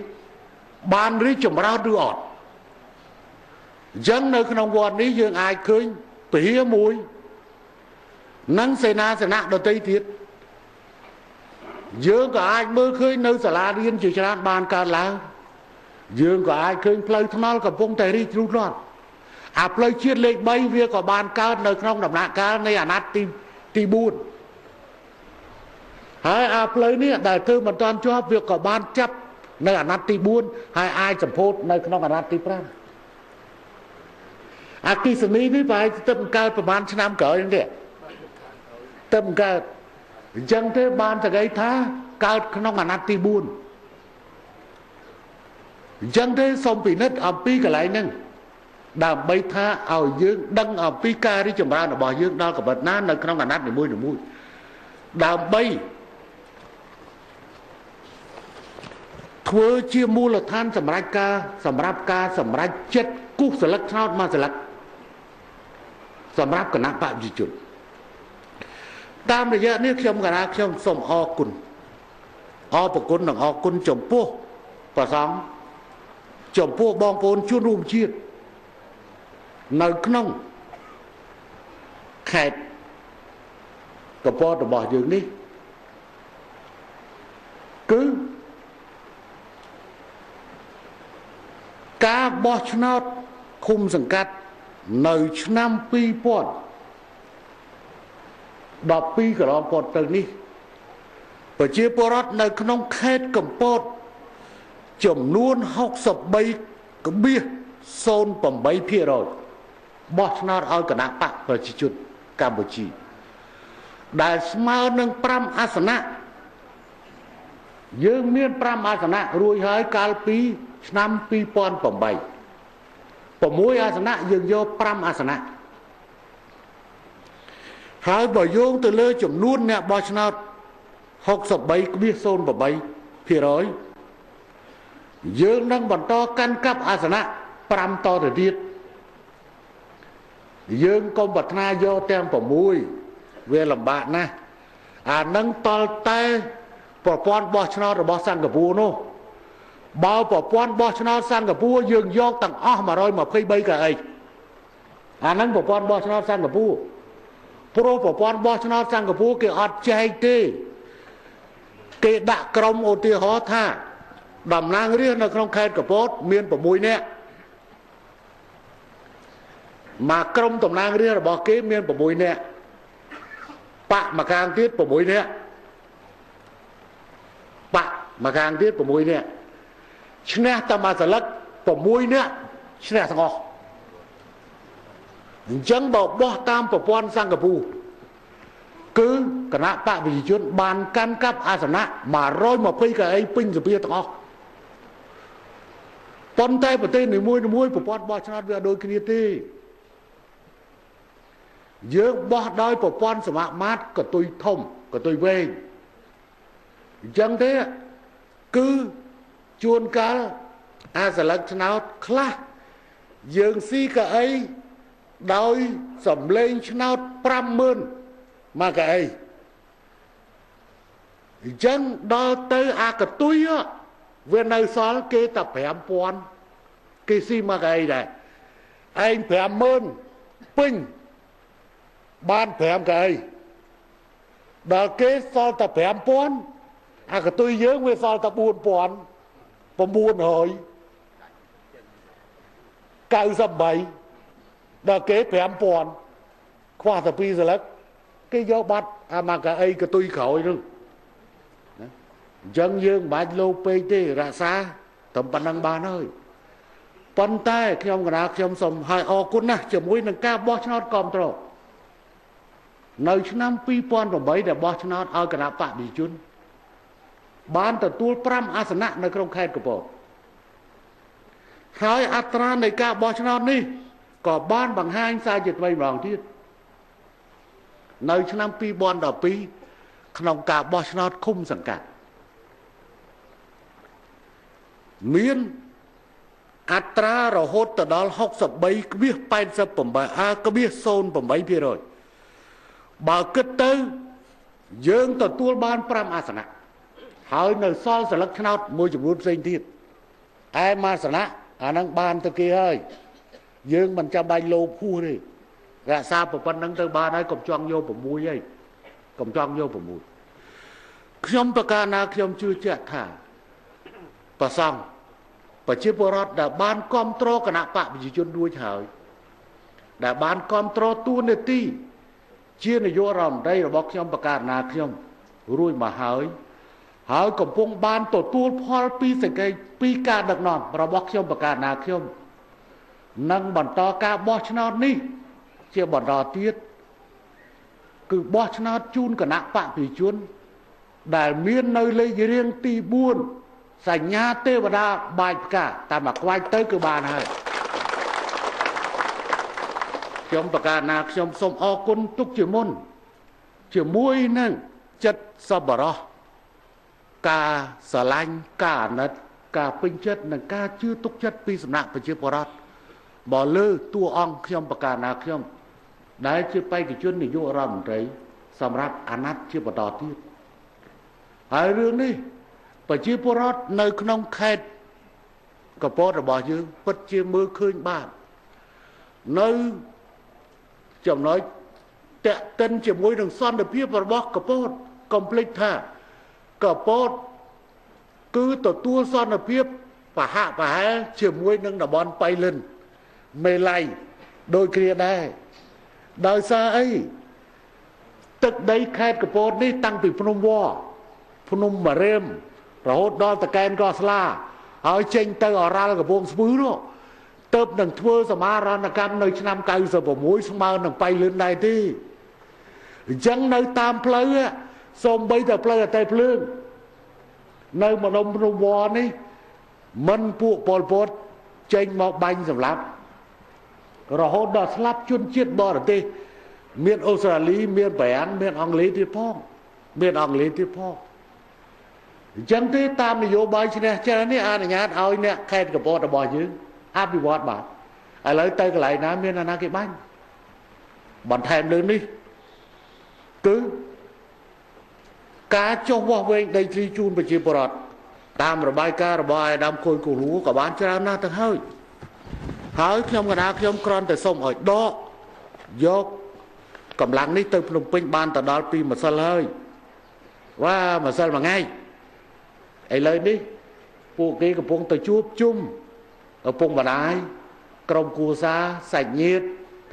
បានរីកចម្រើនឬអត់អញ្ចឹងនៅក្នុងវត្តនេះយើងអាចឃើញពហិមួយនិងសេនាសនៈដទៃទៀតយើងក៏អាចមើលឃើញនៅសាលារៀនជាច្រើនបានកើតឡើងយើងក៏អាចឃើញផ្លូវថ្នល់កំពុងតែរីករូតលាស់អាផ្លូវជាតិលេខ3វាក៏បានកើតនៅក្នុងដំណាក់កាលនៃអាណត្តិទី4ហើយអាផ្លូវនេះដែលធ្វើមិនទាន់ជាប់វាក៏បានចាប់នៅអាណត្តិទី4ហើយអាចសម្ពោធនៅក្នុងអាណត្តិទី5អគ្គិសនីនេះប្រហែលទៅកើតប្រហែលឆ្នាំក្រោយនេះទៅកើតអញ្ចឹងទេបានតែគេថាកើតក្នុងអាណត្តិទី4អញ្ចឹងទេសូមពិនិត្យអំពីកន្លែងហ្នឹងដើម្បីថាឲ្យយើងដឹងអំពីការរីកចម្រើនរបស់យើងដល់កម្រិតណានៅក្នុងអាណត្តិនីមួយៗដើម្បីធ្វើជាមូលដ្ឋានសម្រាប់ការសម្រេចចិត្តគូសស្លឹកឆ្នោតមួយស្លឹកសម្រាប់គណៈបព្វជិជនតាមរយៈនេះខ្ញុំកណាខ្ញុំសូមអរគុណនិងអរគុណចំពោះព្រះសង្ឃចំពោះបងប្អូនជនរួមជាតិនៅក្នុងខេត្តកំពតរបស់យើងនេះគឺការបោះឆ្នោតឃុំសង្កាត់នៅឆ្នាំ2012កន្លងផុតទៅនេះប្រជាពលរដ្ឋនៅក្នុងខេត្តកំពតចំនួន 63.08% បោះឆ្នោតឲ្យគណៈបកប្រជាជនកម្ពុជាដែលស្មើនឹង5អាសនៈយើងមាន5អាសនៈរួចហើយកាលពីឆ្នាំ2008 6អាសនៈយើងយក5អាសនៈហើយបើយោងទៅលើចំនួនអ្នកបោះឆ្នោត 63.08% យើងនឹងបន្តកាន់កាប់អាសនៈ5តទៅទៀតយើងកុំប្រាថ្នាយកទាំង6វាលំបាកណាស់អានឹងតល់តែប្រព័ន្ធបោះឆ្នោតរបស់សិង្ហបុរីនោះបើប្រព័ន្ធបោះឆ្នោតសិង្ហបុរីយើងយកទាំងអស់123កៅអីអានឹងប្រព័ន្ធបោះឆ្នោតសិង្ហបុរីព្រោះប្រព័ន្ធបោះឆ្នោតសិង្ហបុរីគេអត់ចែកទេគេដាក់ក្រុមឧទាហរណ៍ថាតំណាងរាស្ត្រនៅក្នុងខេត្តកំពតមាន6នាក់មកក្រុមតំណាងរាស្ត្ររបស់គេមាន6នាក់បកមកខាងទៀត6នាក់បកមកខាងទៀត6នាក់ឈ្នះតែមួយស្លឹក6នាក់ឈ្នះទាំងអស់អញ្ចឹងបើបោះតាមប្រព័ន្ធសិង្ហបុរីគឺគណៈបកប្រជាជនបានកាន់កាប់អាសនៈ120កៅអីពេញសភាទាំងអស់ ប៉ុន្តែប្រទេសនីមួយប្រព័ន្ធបោះឆ្នោតវាដូចគ្នាទេយើងបោះដោយប្រព័ន្ធសមាមាត្រកតុយធំកតុយវែងអញ្ចឹងទេគឺជួនកាលអាសន្លឹកឆ្នោតខ្លះយើងស៊ីកៅអីដោយសំលេងឆ្នោត 50,000 មកកៅអីអញ្ចឹងដល់ទៅអាកតុយវានៅសល់គេតែ 5,000 គេស៊ីមកកៅអីដែរឯង 50,000 ពេញបាន 5 កៅអីដល់គេសល់តែ 5,000 អាកតុយយើងវាសល់តែ 4,998 ដល់គេ 5,000 ខ្វះតែ 2 សន្លឹកគេយកបាត់អាមកកៅអីកតុយក្រោយនោះអញ្ចឹងយើងមិនបាច់លោពេកទេរក្សាតែប៉ុណ្ណឹងបានហើយប៉ុន្តែខ្ញុំកណាខ្ញុំសូមឲ្យអរគុណណាស់ជាមួយនឹងការបោះឆ្នោតគាំទ្រនៅឆ្នាំ 2008 ដែលបោះឆ្នោតឲ្យគណៈបកប្រជាជនបានទទួល 5 អាសនៈនៅក្នុងខេត្តកំពតហើយអត្រានៃការបោះឆ្នោតនេះក៏បានបង្ហាញសារជាថ្មីម្ដងទៀតនៅឆ្នាំ 2012 ក្នុងការបោះឆ្នោតឃុំសង្កាត់មានអត្រារហូតទៅដល់ 63.08% បើគិតទៅយើងទទួលបាន 5 អាសនៈហើយនៅសល់សន្លឹកឆ្នោតមួយចំនួនផ្សេងទៀតឯមួយអាសនៈអានឹងបានទៅគេហើយយើងមិនចាំបាច់លោភហួសទេរក្សាប៉ុណ្្នឹងទៅបានហើយកុំចង់យក6ហើយកុំចង់យក6ខ្ញុំប្រកាសណាខ្ញុំជឿជាក់ថាប្រសង់ប្រជាពលរដ្ឋដែលបានគ្រប់គ្រងគណៈបកប្រជាជនរួចហើយដែលបានគ្រប់គ្រងតួនាទីជានាយករដ្ឋមន្ត្រីរបស់ខ្ញុំប្រកាសណាខ្ញុំរួចមកហើយកំពុងបានទទួលផលពីសេចក្តីពីការដឹកនាំរបស់ខ្ញុំប្រកាសណាខ្ញុំនឹងបន្តការបោះឆ្នោតនេះជាបន្តទៀតគឺបោះឆ្នោតជូនគណៈបកប្រជាជនដែលមាននៅលេខរៀងទី4សញ្ញាទេវតាបាចផ្កាតាមមកខ្វាច់ទៅគឺបានហើយខ្ញុំប្រកាសណាខ្ញុំសូមអរគុណទុកជាមុនជាមួយនឹងចិត្តសប្បុរសការស្រឡាញ់ការអាណិតការពេញចិត្តនិងការជឿទុកចិត្តពីសំណាក់ប្រជាពលរដ្ឋមកលើតួអង្គខ្ញុំប្រកាសណាខ្ញុំដែលជាបេក្ខជននាយករដ្ឋមន្ត្រីសម្រាប់អាណត្តិជាបន្តទៀតហើយរឿងនេះប្រជាពលរដ្ឋនៅក្នុងខេត្តកំពតរបស់យើងពិតជាមើលឃើញបាននៅចំណុចតេតិនជាមួយនឹងសន្តិភាពរបស់កំពតកុំភ្លេចថាកំពតគឺទទួលសន្តិភាពប្រហាក់ប្រហែលជាមួយនឹងតំបន់បៃលិនមេឡៃដោយគ្នាដែរដោយសារអីទឹកដីខេត្តកំពតនេះតាំងពីភ្នំវល្លិភ្នំបារាមរហូតដល់តកែនកោះស្លាហើយចេញទៅអរ៉ាល់កំពង់ស្ពឺនោះទៅនឹងធ្វើសមារណកម្មនៅឆ្នាំ96ស្មើនឹងបៃលិនដែរទេអញ្ចឹងនៅតាមផ្លូវសូម្បីតែផ្លូវអតេភ្លើងនៅម្ដុំភ្នំវល្លិនេះមិនពួកប៉ុលពតចេញមកបាញ់សម្លាប់រហូតដល់ស្លាប់ជនជាតិបរទេសមានអូស្ត្រាលីមានប្រាំងមានអង់គ្លេសទៀតផងអញ្ចឹងទេតាមនយោបាយឈ្នះចាញ់នេះអនុញ្ញាតឲ្យអ្នកខេត្តកំពតរបស់យើងអភិវឌ្ឍបាទឥឡូវទៅកន្លែងណាមានអាណាគេបាញ់បន្ថែមលើនេះគឺការចុះវាស់វែងដីធ្លីជូនប្រជាពលរដ្ឋតាមរបាយការណ៍របស់អាដាមខូយកូលូក៏បានច្រើនណាស់ទៅហើយខ្ញុំកណាខ្ញុំគ្រាន់តែសូមឲ្យដកយកកម្លាំងនេះទៅភ្នំពេញបានទៅដល់2ម្សិលហើយម្សិលមួយថ្ងៃឥឡូវនេះពួកគេកំពុងទៅជួបជុំឪពុកម្ដាយក្រុមគ្រួសារសាច់ញាតិ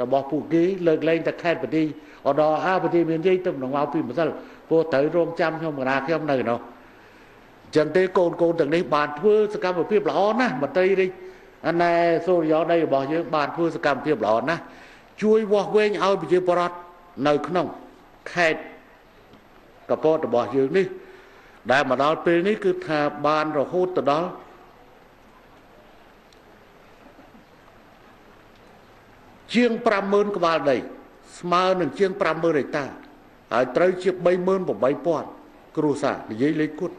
របស់ពួកគេលើកលែងតែខេត្តបទីឧត្តរបទីមាននិយាយទៅនឹងមក2ម្សិលពួកត្រូវរងចាំខ្ញុំកណាខ្ញុំនៅនោះចឹងទេកូនទាំងនេះបានធ្វើសកម្មភាពល្អណាស់មន្ត្រីរាជអាណែសូរិយោដីរបស់យើងបានធ្វើសកម្មភាពល្អណាស់ជួយវាស់វែងឲ្យប្រជាពលរដ្ឋនៅក្នុងខេត្តកំពតរបស់យើងនេះដែលមកដល់ពេលនេះគឺថាបានរហូតទៅដល់ ជាង 50,000 ក្បាលដីស្មើនឹងជាង 50,000 ហិកតាហើយត្រូវជា 38,000 គ្រួសារនិយាយលេខគត់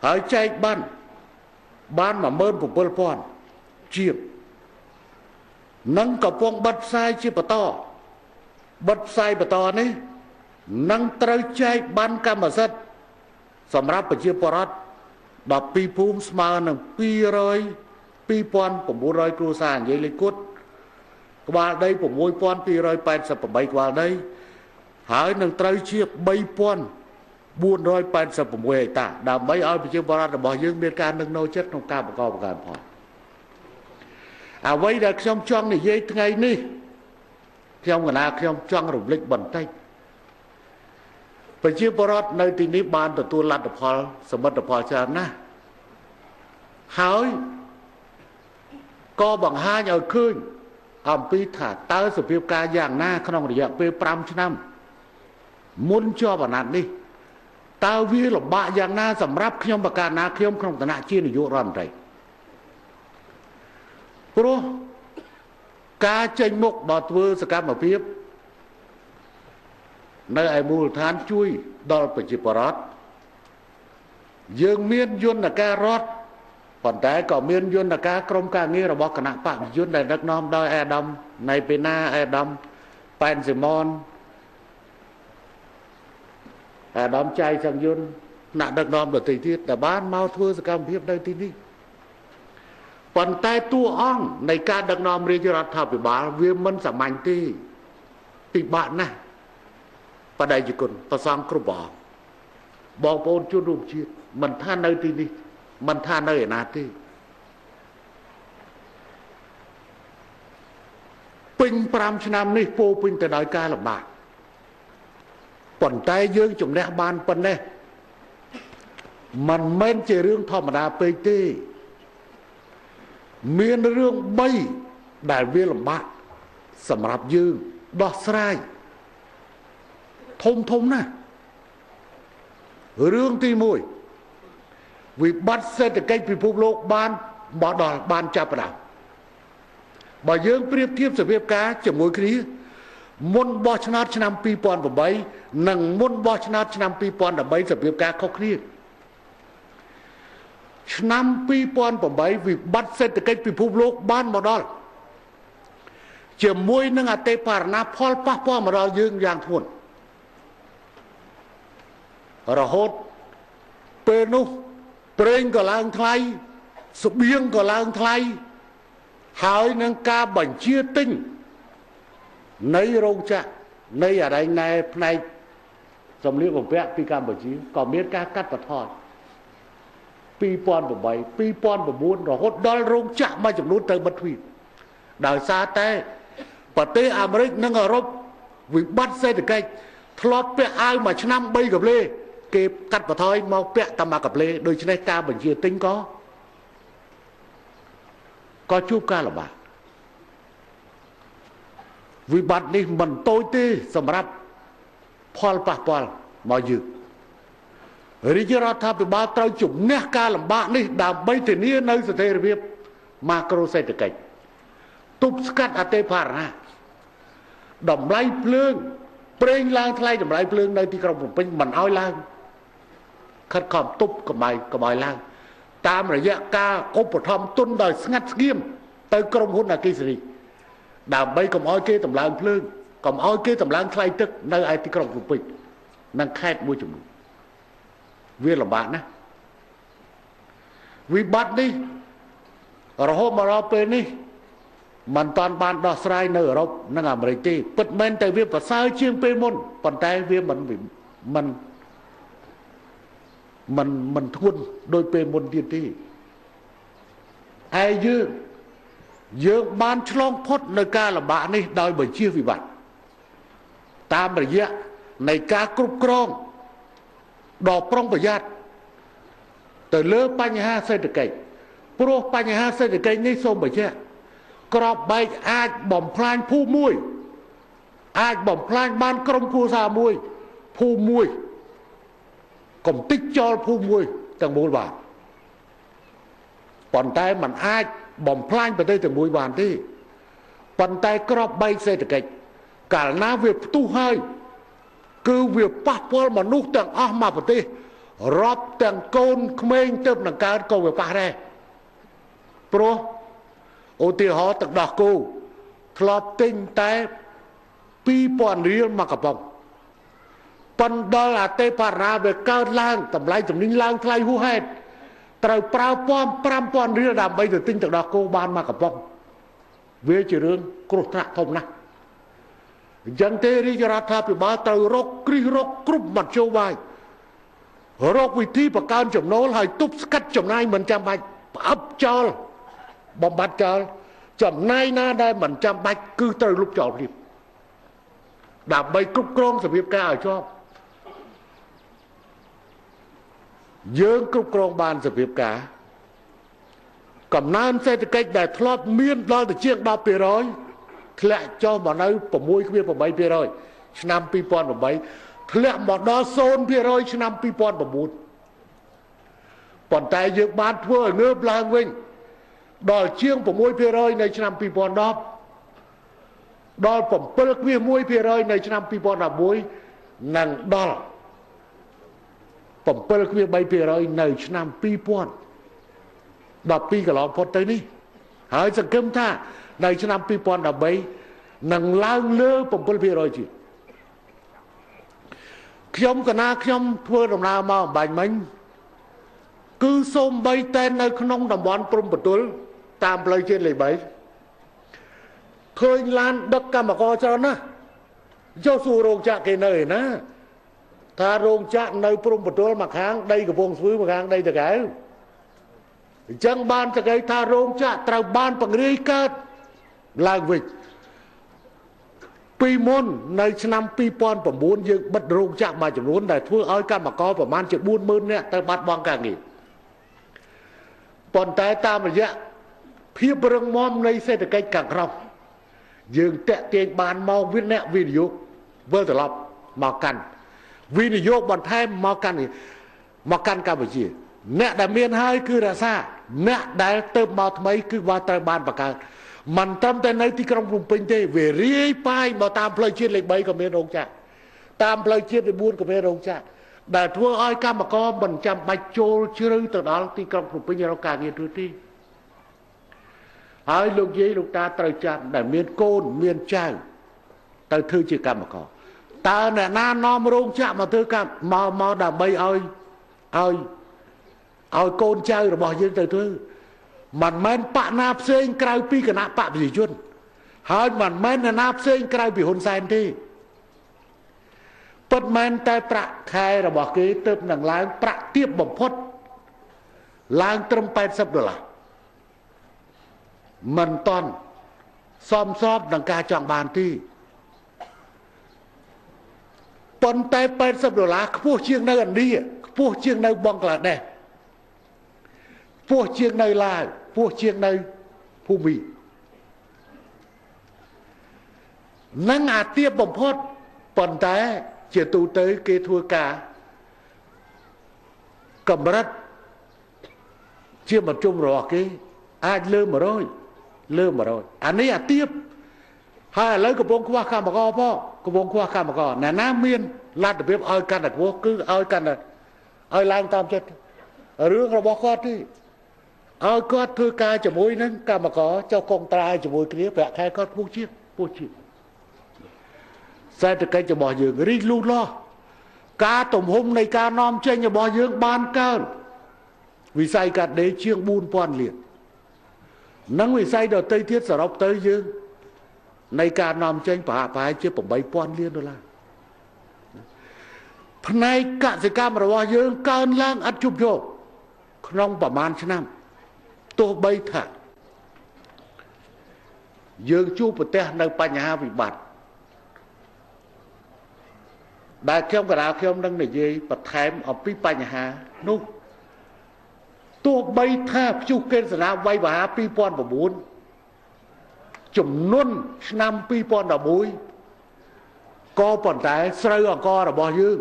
ហើយចែកបាន 17,000 ជាងនឹងកំពុងបិទផ្សាយជាបន្តបិទផ្សាយបន្តនេះនឹងត្រូវចែកបានកម្មសិទ្ធិសម្រាប់ប្រជាពលរដ្ឋ12ភូមិស្មើនឹង 2,900 គ្រួសារនិយាយលេខគត់ក្បាលដី 6,288 ក្បាលដីហើយនឹងត្រូវជា 3,486 ហិកតាដើម្បីឲ្យប្រជាពលរដ្ឋរបស់យើងមានការនឹកនៅចិត្តក្នុងការបង្កបង្កើនផលអ្វីដែលខ្ញុំចង់និយាយថ្ងៃនេះខ្ញុំចង់រំលឹកបន្តិចប្រជាពលរដ្ឋនៅទីនេះបានទទួលលទ្ធផលសមិទ្ធផលច្រើនណាស់ហើយក៏បង្ហាញឲ្យឃើញអំពីថាតើសភាពការយ៉ាងណាក្នុងរយៈពេល 5 ឆ្នាំមុនជាប់អាណត្តិនេះតើវាលំបាកយ៉ាងណាសម្រាប់ខ្ញុំបកាណាខ្ញុំក្នុងឋានៈជានាយករដ្ឋមន្ត្រីព្រោះការចេញមុខមកធ្វើសកម្មភាពនៅឯមូលដ្ឋានជួយដល់ប្រជាពលរដ្ឋយើងមានយន្តការរដ្ឋប៉ុន្តែក៏មានយន្តការក្រមការងាររបស់គណៈបព្វជិជនដែលដឹកនាំដោយអាដាមណៃពេណាអាដាមប៉ែនស៊ីម៉ុនអាដាមចៃសង្យុនអ្នកដឹកនាំដទៃទៀតដែលបានមកធ្វើសកម្មភាពនៅទីនេះប៉ុន្តែតួអង្គនៃការដឹកនាំរាជរដ្ឋាភិបាលវាមិនសាមញ្ញទេពិបាកណាស់បដិជគុណប្រសងគ្រប់ព្រះអង្គបងប្អូនជនរួមជាតិមិនថានៅទីនេះមិនថានៅឯណាទេពេញ 5 ឆ្នាំនេះពោពេញទៅដោយការលំបាកប៉ុន្តែយើងជំនះបានប៉ុណ្ណេះមិនមែនជារឿងធម្មតាពេកទេមានរឿង3ដែលវាលំបាកសម្រាប់យើងដោះស្រាយធំណាស់រឿងទី1វិបត្តិសេដ្ឋកិច្ចពិភពលោកបានមកដល់បានចាប់ផ្ដើមបើយើងប្រៀបធៀបសភាពការជាមួយគ្នាមុនបោះឆ្នោតឆ្នាំ 2008 និងមុនបោះឆ្នោតឆ្នាំ 2013 សភាពការខុសគ្នាឆ្នាំ 2008 វិបត្តិសេដ្ឋកិច្ចពិភពលោកបានមកដល់ជាមួយនឹងអតិផរណាផលប៉ះពាល់មកដល់យើងយ៉ាងធ្ងន់រហូតពេលនោះប្រេងក៏ឡើងថ្លៃស្បៀងក៏ឡើងថ្លៃហើយនឹងការបញ្ជាទិញនៃរោងចក្រនៃអរិញណែផ្នែកសម្លៀកបំពាក់ពីកម្ពុជាក៏មានការកាត់បន្ថយ2008 2009រហូតដល់រោងចក្រមួយចំនួនទៅបិទទ្វារដោយសារតែប្រទេសអាមេរិកនិងអឺរ៉ុបវិបត្តិសេដ្ឋកិច្ចធ្លាប់ពាក់អាវមួយឆ្នាំ3កាផ្លេគេកាត់បន្ថយមកពាក់តែមួយកាផ្លេដូច្នេះការបញ្ជាទិញក៏ជួបការលំបាកវិបត្តិនេះមិនតូចទេសម្រាប់ផលប៉ះពាល់មកយើងរាជរដ្ឋាភិបាលត្រូវជំនះការលំបាកនេះដើម្បីធានានៅស្ថិរភាពម៉ាក្រូសេដ្ឋកិច្ចទប់ស្កាត់អតិផរណាតម្លៃភ្លើងប្រេងឡើងថ្លៃតម្លៃភ្លើងនៅទីក្រុងភ្នំពេញមិនឲ្យឡើងខិតខំទប់កុំឲ្យឡើងតាមរយៈការឧបត្ថម្ភទុនដោយស្ងាត់ស្ងៀមទៅក្រុមហ៊ុនអគ្គិសនីដើម្បីកុំឲ្យគេតម្លើងភ្លើងកុំឲ្យគេតម្លើងថ្លៃទឹកនៅឯទីក្រុងភ្នំពេញនិងខេត្តមួយចំនួនវាលំបាកណាស់វិបត្តិនេះរហូតមកដល់ពេលនេះមិនតាន់បានដោះស្រាយនៅអឺរ៉ុបនិងអាមេរិកទេពិតមែនតែវាប្រសើរជាងពេលមុនប៉ុន្តែវាមិនធ្ងន់ដោយពេលមុនទៀតទេហើយយើងបានឆ្លងផុតនៅការលំបាកនេះដោយបញ្ជាវិបត្តិតាមរយៈនៃការគ្រប់គ្រងដ៏ប្រុងប្រយ័ត្នទៅលើបញ្ហាសេដ្ឋកិច្ចព្រោះបញ្ហាសេដ្ឋកិច្ចនេះសូមបញ្ជាក់ក្របបែកអាចបំផ្លាញភូមិមួយអាចបំផ្លាញបានក្រុមគ្រួសារមួយភូមិមួយកុំតិចចោលភូមិមួយទាំងមូលបានប៉ុន្តែมันអាចបំផ្លាញប្រទេសទាំងមួយបានទេ ប៉ុន្តែក្របបែកសេដ្ឋកិច្ចកាលណាវាផ្ទុះហើយគឺវាប៉ះពាល់មនុស្សទាំងអស់មកប្រទេសរាប់ទាំងកូនក្មេងទៅនឹងកើតក៏វាប៉ះដែរព្រោះឧទាហរណ៍ទឹកដោះគោធ្លាប់ទិញតែ2000រៀលមកកំប៉ុងប៉ុន្តែអតិបរណាវាកើតឡើងតម្លៃទំនិញឡើងថ្លៃហួសហេតុត្រូវប្រើ5000រៀលដើម្បីទៅទិញទឹកដោះគោបានមកកំប៉ុងវាជារឿងគ្រោះថ្នាក់ធំណាស់អញ្ចឹងទេរាជរដ្ឋាភិបាលត្រូវរកគ្រឹះរកគ្រប់មធ្យោបាយរកវិធីបង្កើនចំណូលហើយទប់ស្កាត់ចំណាយមិនចាំបាច់ផ្អាប់ចោលបំបត្តិចោលចំណាយណាដែលមិនចាំបាច់គឺត្រូវលុបចោលភ្លាមដើម្បីគ្រប់គ្រងសភាពការឲ្យជាប់យើងគ្រប់គ្រងបានសភាពការកំណើនសេដ្ឋកិច្ចដែលធ្លាប់មានដល់ទៅជាង 10% ធ្លាក់ចុះមកនៅ 6.8% ឆ្នាំ 2008 ធ្លាក់មកដល់ 0% ឆ្នាំ 2009 ប៉ុន្តែយើងបានធ្វើឲ្យងើបឡើងវិញដល់ជាង 6% នៅឆ្នាំ 2010 ដល់ 7.1% នៅឆ្នាំ 2011 និងដល់ 7.3% នៅឆ្នាំ 2012 កន្លងផុតទៅនេះហើយសង្ឃឹមថានៅឆ្នាំ 2013 នឹងឡើងលើ 7% ទៀតខ្ញុំកណាខ្ញុំធ្វើដំណើរមកអំបញ្ញមិញគឺសូម្បីតែនៅក្នុងតំបន់ព្រំប្រទល់តាមផ្លូវជាតិលេខ 3ឃើញឡានដឹកកម្មករច្រើនណាស់ចុះសួររោងចក្រគេនៅឯណាថារោងចក្រនៅព្រំប្រទល់មួយខាងដីកំពង់ស្ពឺមួយខាងដីតាកែវអញ្ចឹងបានតែគេថារោងចក្រត្រូវបានបង្រាយកើតឡើងវិញពីមុននៅឆ្នាំ 2009 យើងបិទរោងចក្រមួយចំនួនដែលធ្វើឲ្យកម្មករប្រមាណជា 40,000 នាក់ទៅបាត់បង់ការងារប៉ុន្តែតាមរយៈភាពរឹងមាំនៃសេដ្ឋកិច្ចខាងក្រៅយើងតាក់ទាញបានមកវិនិយោគវិលត្រឡប់មកកាន់វិនិយោគបន្ថែមមកកាន់កម្ពុជាអ្នកដែលមានហើយគឺរក្សាអ្នកដែលទៅមកថ្មីគឺว่าត្រូវបានបង្កើតមិនត្រឹមតែនៅទីក្រុងភ្នំពេញទេវារាយប៉ាយមកតាមផ្លូវជាតិលេខ 3 ក៏មានរោងចក្រតាមផ្លូវជាតិលេខ 4 ក៏មានរោងចក្រដែលធ្វើឲ្យកម្មករមិនចាំបាច់ចូលជ្រៅទៅដល់ទីក្រុងភ្នំពេញរកការងារធ្វើទីហើយលោកយាយលោកតាត្រូវចាំដែលមានកូនមានចៅទៅធ្វើជាកម្មករតើអ្នកណានាំរោងចក្រមកធ្វើកម្មមកដើម្បីឲ្យកូនចៅរបស់យើងទៅធ្វើមិនមែនបកណាផ្សេងក្រៅពីគណៈបកប្រជាជនហើយមិនមែនអ្នកណាផ្សេងក្រៅពីហ៊ុនសែនទេពិតមែនតែប្រាក់ខែរបស់គេទើបនឹងឡើងប្រាក់ទាបបំផុតឡើងត្រឹម$80មិនតាន់សមស្របនឹងការចង់បានទេប៉ុន្តែ$80ខ្ពស់ជាងនៅឥណ្ឌាខ្ពស់ជាងនៅបង់ក្លាដេសខ្ពស់ជាងនៅឡាវខ្ពស់ជាងនៅភូមីនឹងអាទាបបំផុតប៉ុន្តែជាទូទៅគេធ្វើការកម្រិតជាមធ្យមរបស់គេអាចលើ100អានេះអាទាបហើយឥឡូវកំពុងខ្វះកម្មករផងកំពុងខ្វះកម្មករអ្នកណាមានលទ្ធភាពឲ្យកាន់តែខ្ពស់គឺឲ្យកាន់តែឲ្យឡើងតាមចិត្តរឿងរបស់គាត់ទេឲ្យគាត់ធ្វើការជាមួយនឹងកម្មករចុះកុងត្រាជាមួយគ្នាប្រាក់ខែគាត់ខ្ពស់ជាងសេដ្ឋកិច្ចរបស់យើងរីកលូតលាស់ការទំហំនៃការនាំចេញរបស់យើងបានកើនវិស័យកាត់ដេរជាង 4,000 លាននិងវិស័យដទៃទៀតសរុបទៅយើងនៃការនាំចេញប្រហែលជា $8,000 លានផ្នែកកសិកម្មរបស់យើងកើនឡើងឥតជប់យកក្នុងប្រមាណឆ្នាំទោះបីថាយើងជួបប្រទះនៅបញ្ហាវិបត្តិដែលខ្ញុំនឹងនិយាយបន្ថែមអំពីបញ្ហានោះទោះបីថាព្យុះកេនសាវ័យមហា 2009 ចំនួនឆ្នាំ 2011 ក៏ប៉ុន្តែស្រូវអង្កររបស់យើង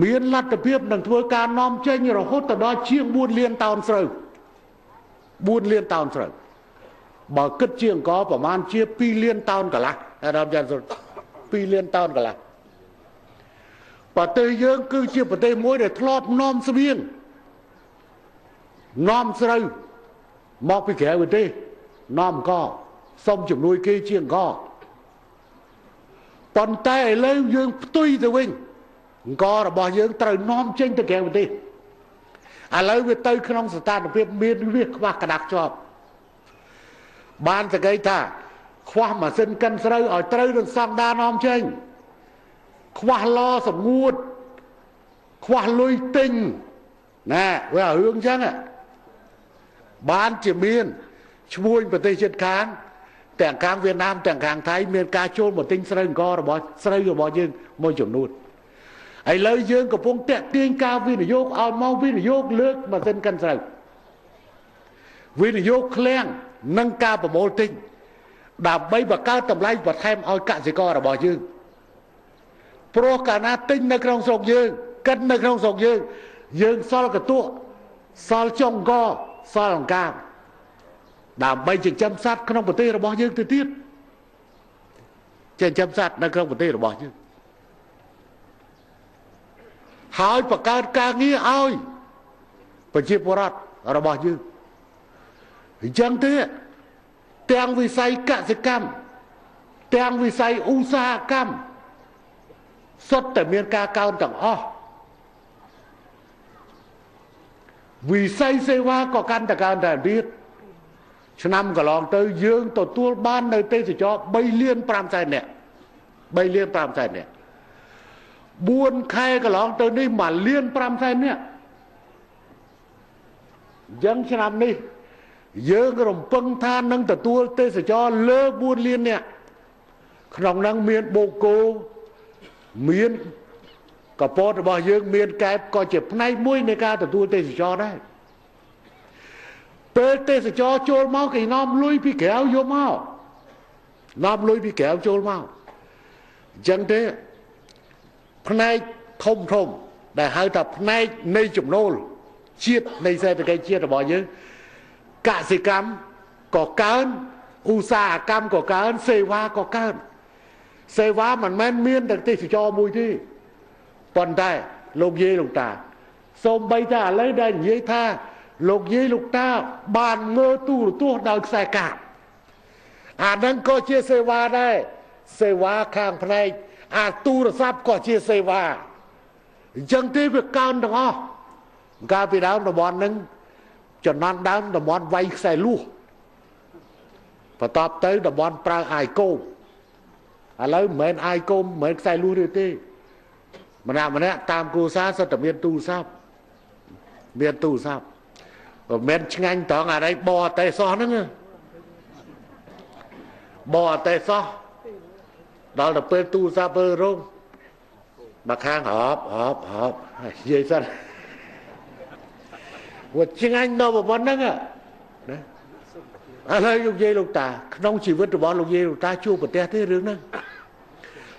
មានលទ្ធភាពនឹងធ្វើការនាំចេញរហូតដល់ជាង 4 លានតោនស្រូវ បើគិតជាអង្គប្រមាណជា2លានតោនកន្លះអាដាមចាន់សុន2លានតោនកន្លះប្រទេសយើងគឺជាប្រទេសមួយដែលធ្លាប់នាំស្បៀងនាំស្រូវមកពីក្រៅប្រទេសនាំអង្គសុំជំនួយគេជាអង្គប៉ុន្តែឥឡូវយើងផ្ទុយទៅវិញអង្គរបស់យើងត្រូវនាំចេញទៅក្រៅប្រទេសឥឡូវវាទៅក្នុងស្ថានភាពមានវាខ្វះកដាស់ជាប់បានសក្តិថាខ្វះម៉ាស៊ីនកិនស្រូវឲ្យត្រូវនឹងស្តង់ដារនាំចេញខ្វះឡសម្ងួតខ្វះលុយទិញណាវារឿងអញ្ចឹងបានជាមានឈ្មួញប្រទេសជិតខាងទាំងខាងវៀតណាមទាំងខាងថៃមានការចូលមកទិញស្រូវអង្គរបស់យើងមួយចំនួនឥឡូវយើងកំពុងតាក់ទាញការវិនិយោគឲ្យមកវិនិយោគលើកម៉ាស៊ីនកិនស្រូវវិនិយោគឃ្លាំងនិងការប្រមូលទិញដើម្បីបង្កើតតម្លៃបន្ថែមឲ្យកសិកររបស់យើងព្រោះកាលណាទិញនៅក្នុងស្រុកយើងកិននៅក្នុងស្រុកយើងសល់កន្ទក់សល់ចុងកសល់អង្កាមដើម្បីចិញ្ចឹមសត្វក្នុងប្រទេសរបស់យើងទៅទៀតចិញ្ចឹមសត្វនៅក្នុងប្រទេសរបស់យើងហើយបង្កើតការងារឲ្យប្រជាពលរដ្ឋរបស់យើងអញ្ចឹងទេទាំងវិស័យកសិកម្មទាំងវិស័យឧស្សាហកម្មសុទ្ធតែមានការកើនទាំងអស់វិស័យសេវាក៏កាន់តែកើនតែទៀតឆ្នាំកន្លងទៅយើងទទួលបាននៅទេសចរ3លាន5សែននាក់3លាន5សែននាក់4ខែកន្លងទៅនេះ1លាន5សែននាក់យ៉ាងឆ្នាំនេះយើងរំពឹងថានឹងទទួលទេសចរលើ4លាននាក់ក្នុងនោះមានបូកូមានកពតរបស់យើងមានកែបក៏ជាផ្នែកមួយនៃការទទួលទេសចរដែរពេលទេសចរចូលមកគេនាំលុយពីក្រៅយកមកនាំលុយពីក្រៅចូលមកអញ្ចឹងទេផ្នែកធំដែលហៅថាផ្នែកនៃចំណូលជាតិនៃសេដ្ឋកិច្ចជាតិរបស់យើងកសិកម្មក៏កើនឧស្សាហកម្មក៏កើនសេវាក៏កើនសេវាមិនមែនមានតែទេសចរមួយទេប៉ុន្តែលោកយាយលោកតាសូម្បីតែឥឡូវដែលនិយាយថាលោកយាយលោកតាបានមើលទូរទស្សន៍ដោយខ្សែកាបអាហ្នឹងក៏ជាសេវាដែរសេវាខាងផ្នែកអាទូរស័ព្ទក៏ជាសេវាអញ្ចឹងទេវាកើនទាំងអស់កាលពីដើមតំបន់ហ្នឹងចំនួនដើមតំបន់វាយខ្សែលួសបន្ទាប់ទៅតំបន់ប្រើអាយកូមឥឡូវមិនមែនអាយកូមមិនមែនខ្សែលួសទេម្នាក់តាមគ្រួសារសិតតែមានទូរស័ព្ទមិនមែនឆ្ងាញ់ត្រង់អានេះបរតេសោះហ្នឹងបរតេសោះដល់ទៅពេលទូរស័ព្ទធ្វើរោងមកខាងហប់និយាយសិនវាឆ្ងាញ់ដល់ប៉ុណ្្នឹងណាឥឡូវលោកយាយលោកតាក្នុងជីវិតរបស់លោកយាយលោកតាជួបប្រទះទេរឿងហ្នឹង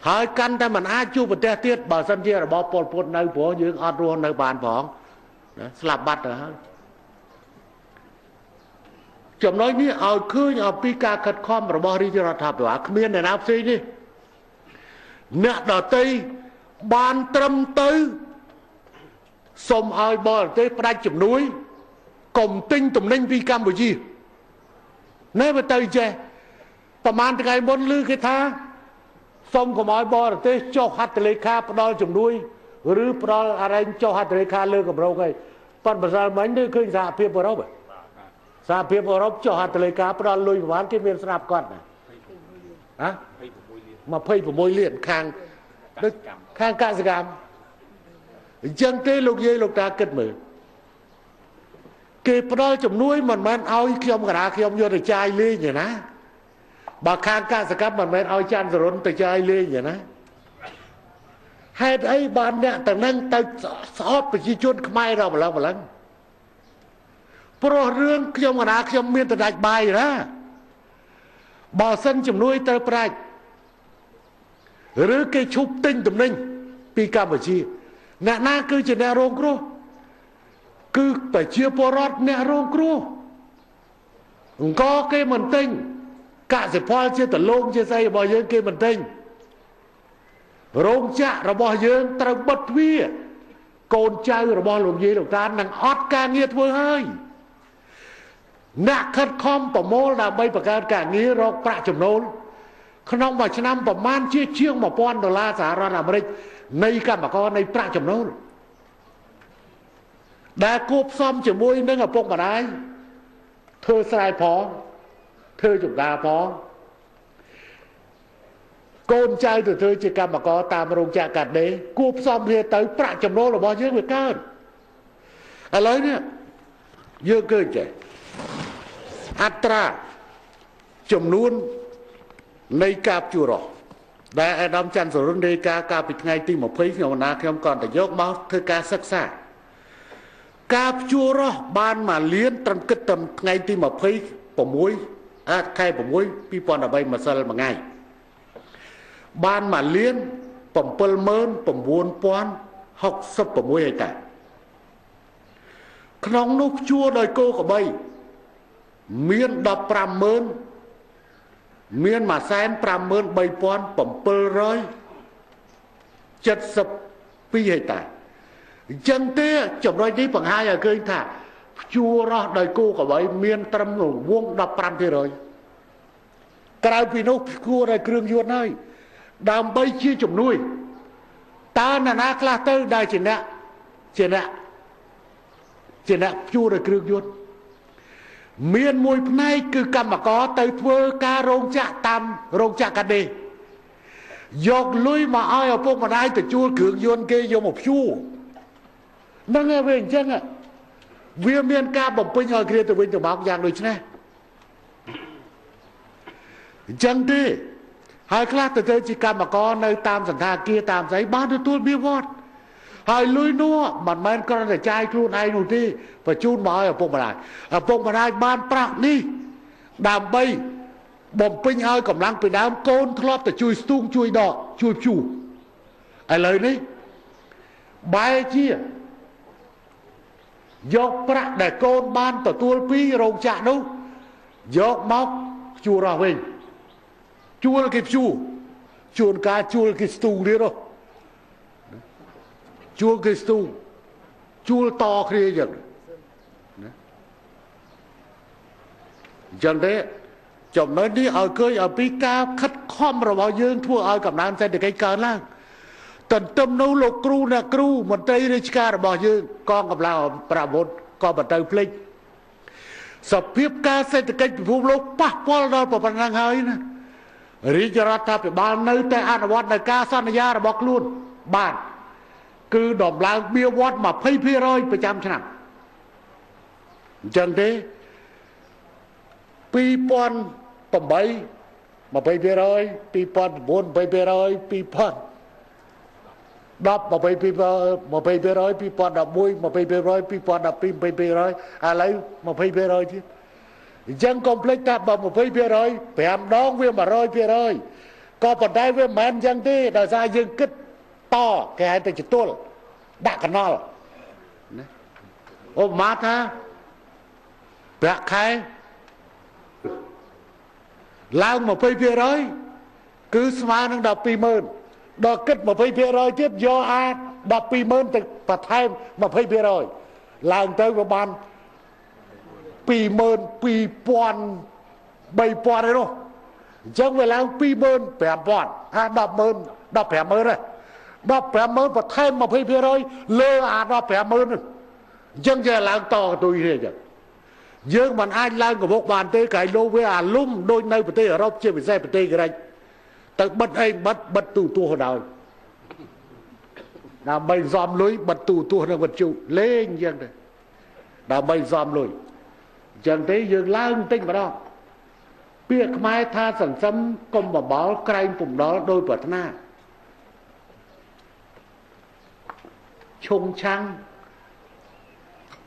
ហើយកាន់តែមិនអាចជួបប្រទះទៀតបើសិនជារបបប៉ុលពតនៅព្រោះយើងអត់រស់នៅបានផងណាស្លាប់បាត់ទៅហើយចំណុចនេះឲ្យឃើញអំពីការខិតខំរបស់រាជរដ្ឋាភិបាលគ្មានអ្នកណាផ្សេងទេអ្នកដទៃបានត្រឹមទៅសូមឲ្យបរទេសផ្ដាច់ជំនួយកុំទិញទំនិញពីកម្ពុជាណែបើទៅចេះប្រហែលថ្ងៃមុនឮគេថាសូមកុំឲ្យបរទេសចុះហត្ថលេខាផ្ដល់ជំនួយឬផ្ដល់អរិញចុះហត្ថលេខាលើកម្រងអីប៉ុន្តែម្សិលមិញនេះឃើញសហភាពអឺរ៉ុបចុះហត្ថលេខាផ្ដល់លុយប្រហែលគេមានស្រាប់គាត់ណា26លានខាងកសិកម្មអញ្ចឹងទេលោកយាយលោកតាគិតមើលគេផ្ដល់ជំនួយមិនមែនឲ្យខ្ញុំយកទៅចាយលេងទេណាបើខាងកសិកម្មមិនមែនឲ្យច័ន្ទសរុនទៅចាយលេងទេណាហេតុអីបានអ្នកទាំងនឹងទៅស្អប់ប្រជាជនខ្មែរដល់ម្លឹងព្រោះរឿងខ្ញុំមានតែដាច់បាយណាបើសិនជំនួយត្រូវប្រាច់ឬគេឈប់ទិញទំនិញពីកម្ពុជាអ្នកណាគឺជាអ្នករងគ្រោះគឺប្រជាពលរដ្ឋអ្នករងគ្រោះ có cái mình tinh cả sẽ phơi chia từ lông chia xây bao nhiêu cái mình tinh rong chạ rồi bao nhiêu trâu bật vía côn chơi rồi bao lồng gì lồng ta năng ót ca nghiệt vừa hơi nạc khất khom bỏ mô là bây bạc cả nghĩa rồi bạ chùm nôn không mà cho năm bỏ man chia chiêng mà pon đô la xã ra làm đây nay cả mà con nay bạ chùm nôn đã cốp xong chỉ môi nâng ở bông bà đáy thơ sai phó thơ chúng ta phó côn trai từ thơ chỉ cả mà có tam rong chạ cạt đế cốp xong thì tới bạ chùm nôn là bao nhiêu người cơn lấy nè dương cơ chạy Atra chùm luôn nay cạp chùa rõ đã đâm chăn rồi đây ca bị ngay tim một phí nhưng mà không còn để dốc máu thơ ca sắc xa cạp chùa rõ ban mà liên tâm kết tâm ngay tim một phí của muối khai của muối pi pon ở đây mà sao mà ngay ban mà liên bẩm pơ mơn bẩm buôn pon học sắp của muối hay cả nóng nút chua đời cô của bay miên đập pram mơn miên mà xem pram mơn bay pon bẩm pơ rơi chất sập pi hay ta chân tê chồng nói đi bằng hai ở cây thả chua ra đời cô của bay miên trâm ngủ vuông đập pram thế rồi cái pi nút chua đời kêu yuan ơi đàm bay chia chồng nuôi ta là nát la tơ đại chỉ nè chua đời kêu yuan miền mùi này cứ cầm mà có tới thưa ca rong chạ tam rong chạ cả đi dọc lui mà ai ở phố mà ai từ chua cường yuan kê vô một chu nó nghe về chân ạ viên miền ca bẩm pin ở kia từ bên từ bắc giang rồi chứ nè chân đi hai class từ từ chỉ cầm mà có nơi tam sản tha kia tam giấy ba đứa tôi biết vót hai lưới nua mặt men con để trai luôn ai nụ đi và chun mỏi ở bông mà ai ban bạc đi đàm bay bom pin ai cầm lăng bị đám côn thọp từ chui stung chui đỏ chui chủ ai lời đấy bài chia dọc bạc để côn ban từ tua pi rồng chạ đâu dọc móc chua ra mình chua là kịp chuồn cá chua là kịp stung đi đâu chua cái stu chua to kia chẳng thế chồng nói đi ở cưới ở pi ca khất khom rồi bao dương thua ở cầm nam sẽ được cái cờ lang tận tâm nấu lục cru nè cru một tây đi ca rồi bao dương con cầm lao bà một con bà tây plik sập phiếp ca sẽ được cái phù lục pa pol đó bà bà năng hơi nè rí cho ra tháp để ban nơi tây an vọt nơi ca san ya rồi bọc luôn bàn cứ đòm lao bia vót mà phây phê rồi phải chăm chăm chẳng thế pi pon tầm bấy mà phây phê rồi pi pon bốn phây phê rồi pi pon đọc mà phây phê rồi pi pon đọc mui mà phây phê rồi pi pon đọc pin phây phê rồi lấy mà phây phê rồi chứ dân complex ta mà phây phê rồi phải làm đón viên mà rồi phê rồi có phần đây viên mà em dân thế đời ra dân kích to cái hai tay chỉ tuôn đã cả nó ôm mát ha bạc khai lao mà phê phê rồi cứ sma nó đọc pi mơn đọc kết mà phê phê rồi tiếp do ai đọc pi mơn từ và thay mà phê phê rồi lao tới vào ban pi mơn pi pon bay pon đấy đâu chẳng phải lao pi mơn bẻ pon ha đọc mơn đọc bẻ mơn rồi đọc bẻ mơn và thêm mà phê phê rồi lơ đọc bẻ mơn dân giờ làm to tôi thế chứ dương mà ai làm của một bàn tê cái lô với lum đôi nơi bờ tê ở đâu chưa bị xe bờ tê cái này tự bật hay bật tu hồi nào là bay dòm lối bật tu nó bật chịu lên dân này là bay dòm lối chẳng thấy dương lang tinh vào đó việc mai tha sản xâm công mà báo cái cùng đó đôi bật na chung chăng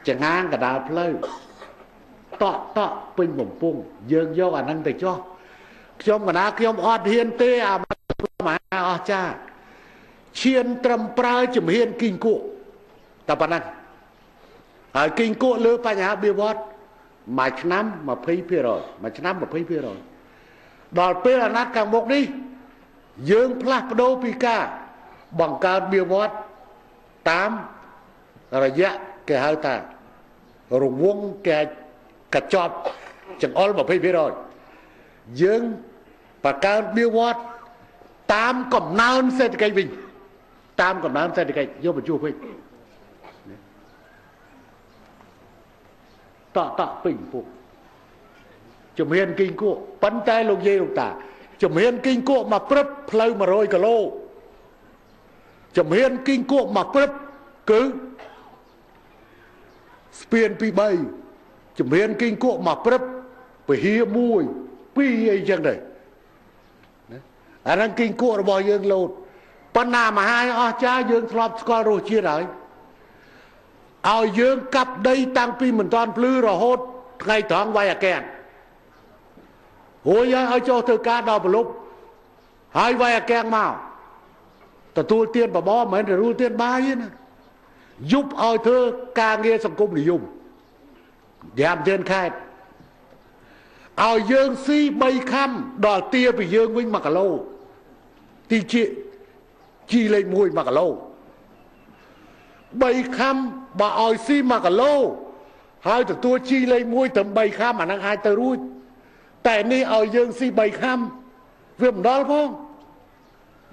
chẳng ngang cả đào plei tọ pin bổng pung dương do anh năng để cho trong mà na trong ọt hiền tê mà cha chiên trầm prai chùm hiền kinh cụ tập anh kinh cụ lơ pa nhà bia bót mà năm mà phê rồi mà năm mà phê rồi đòi phê là nát càng một đi dương plak đô pika bằng cao bia vót 8 ระยะគេហៅថារង្វង់គេកញ្ចប់ចង្អុល 20% យើងបង្កើនបៀវត្តតាមកំណើនសេដ្ឋកិច្ចវិញតាមកំណើនសេដ្ឋកិច្ចយកបញ្ជូវិញតពេញពួកជំហានគីងគក់ប៉ុន្តែលោកយាយលោកតាជំហានគីងគក់មកព្រឹបផ្លូវ100 គីឡូជំហានគីងគក់មកព្រឹបគឺស្ពានពី3ជំហានគីងគក់មកព្រឹបពហិ1 2អីចឹងដែរអាហ្នឹងគីងគក់របស់យើងលោតប៉ុន្តែមហាអស្ចារ្យយើងធ្លាប់ស្គាល់រសជាតិហើយឲ្យយើងកាប់ដីតាំងពីមិនតាន់ភ្លឺរហូតថ្ងៃត្រង់វាយអាកែនរួចឲ្យចុះធ្វើការដល់ប្រលប់ហើយវាយអាកែងមកទទួលទានបបរមិនមែនទទួលទានបាយទេណាយុបឲ្យធ្វើការងារសង្គមនិយមយ៉ាំទានខេត្តឲ្យយើងស៊ី3ខំដល់ទាពីយើងវិញ1 គីឡូទីជីលេខ1 1 គីឡូ3ខំបើឲ្យស៊ី1 គីឡូហើយទទួលជីលេខ1ត្រឹម3ខំអាហ្នឹងអាចទៅរួចតែនេះឲ្យយើងស៊ី3ខំវាមិនដល់ផង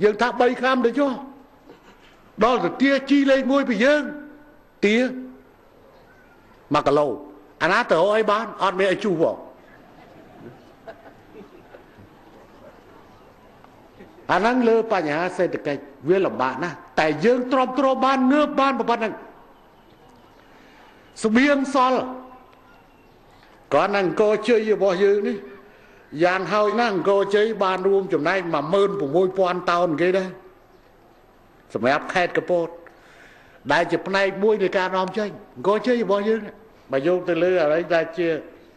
យើងថា3ខំទៅចុះដល់ទៅទាជីលេខ1ពីយើងទា1 គីឡូអាណាទៅឲ្យបានអត់មានឲ្យជុះផងអាហ្នឹងលើបញ្ហាសេដ្ឋកិច្ចវាលំបាកណាស់តែយើងទ្រាំទ្របានងើបបានប៉ុណ្ណឹងស្បៀងសល់គ្រាន់តែអង្គរជ័យរបស់យើងនេះយ៉ាងហើយណាស់អង្គរជ័យបានរួមចំណែក 16,000 តោនគេដែរសម្រាប់ខេត្តកំពតដែលជាផ្នែកមួយនៃការនាំចេញអង្គរជ័យរបស់យើងបើយកទៅលើអ្វីដែលជា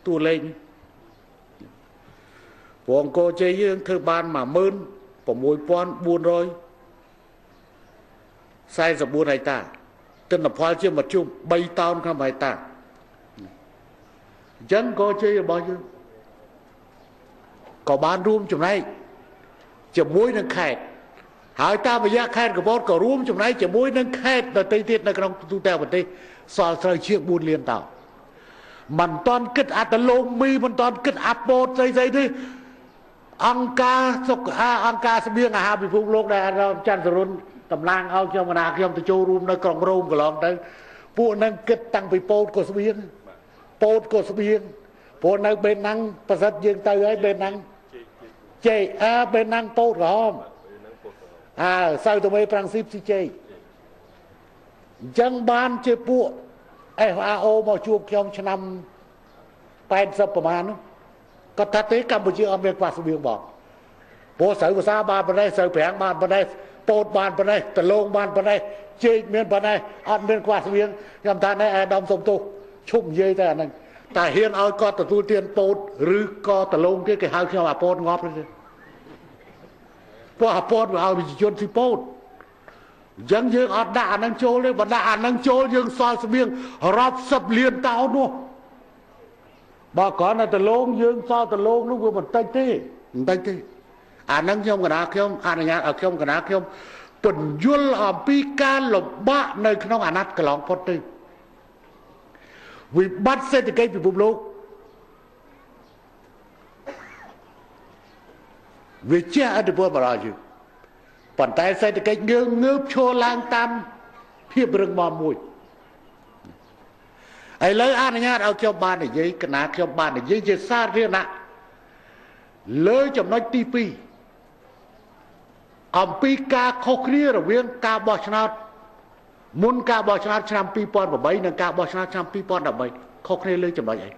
តួលេខព្រោះអង្គរជ័យយើងធ្វើបាន 16,444 ហិកតាទិន្នផលជាមធ្យម 3 តោនក្នុងហិកតាអញ្ចឹងអង្គរជ័យរបស់យើងក៏បានរួមចំណែកជាមួយនឹងខេត្តហើយតាមរយៈខេត្តកំពតក៏រួមចំណែកជាមួយនឹងខេត្តដទៃទៀតនៅក្នុងទូទាំងប្រទេសសល់ត្រូវជាង 4 លានតោនមិនតាន់គិតអត្តលោកមីមិនតាន់គិតអាប់បូតស្អីទេអង្គការសុខាអង្គការស្បៀងអាហារពិភពលោកដែលអារម្មណ៍ច័ន្ទសរុនតំណាងឲ្យខ្ញុំកណាខ្ញុំទៅចូលរួមនៅក្រុងរ៉ូមកន្លងទៅពួកនឹងគិតតាំងពីពោតក៏ស្បៀងពោតក៏ស្បៀងព្រោះនៅបេណាំងប្រសិទ្ធយើងទៅហើយបេណាំងចេបេណាំងពោតក្រហមសៅតមេប្រាំងស៊ីបស៊ីជ័យអញ្ចឹងបានជាពួក FAO មកជួបខ្ញុំឆ្នាំ80ប្រហែលនោះគាត់ថាទេកម្ពុជាអត់មានខ្វះស្បៀងបងព្រោះស្រូវភាសាបានប៉ុណ្ណេះស្រូវប្រាំងបានប៉ុណ្ណេះពោតបានប៉ុណ្ណេះដលងបានប៉ុណ្ណេះចេកមានប៉ុណ្ណេះអត់មានខ្វះស្បៀងខ្ញុំថានេះអាដាមសុំទោសឈប់និយាយតែអាហ្នឹងតែហ៊ានឲ្យគាត់ទទួលទានពោតឬក៏ដលងទៀតគេហៅខ្ញុំអាពោតងាប់ទេព្រោះអាពោតវាឲ្យវិជនស៊ីពោតអញ្ចឹងយើងអត់ដាក់អាហ្នឹងចូលទេបើដាក់អាហ្នឹងចូលយើងសល់ស្បៀងរាប់សិបលានតោននោះបើគ្រាន់តែដលងយើងសល់ដលងនោះវាមិនតិចទេអាហ្នឹងខ្ញុំកណាខ្ញុំអនុញ្ញាតឲ្យខ្ញុំកណាខ្ញុំពន្យល់អំពីការលំបាកនៅក្នុងអាណត្តិកន្លងផុតទៅវិបត្តិសេដ្ឋកិច្ចពិភពលោកវាជះឥទ្ធិពលមកដល់យើងប៉ុន្តែសេដ្ឋកិច្ចយើងងើបឈរឡើងតាមភាពរឹងមាំមួយឥឡូវអនុញ្ញាតឲ្យខ្ញុំបាននិយាយកណាខ្ញុំបាននិយាយជាសាធារណៈលើចំណុចទី2អំពីការខុសគ្នារវាងការបោះឆ្នោតមុនការបោះឆ្នោតឆ្នាំ 2008 និងការបោះឆ្នោតឆ្នាំ 2013 ខុសគ្នាលើចំណុចអី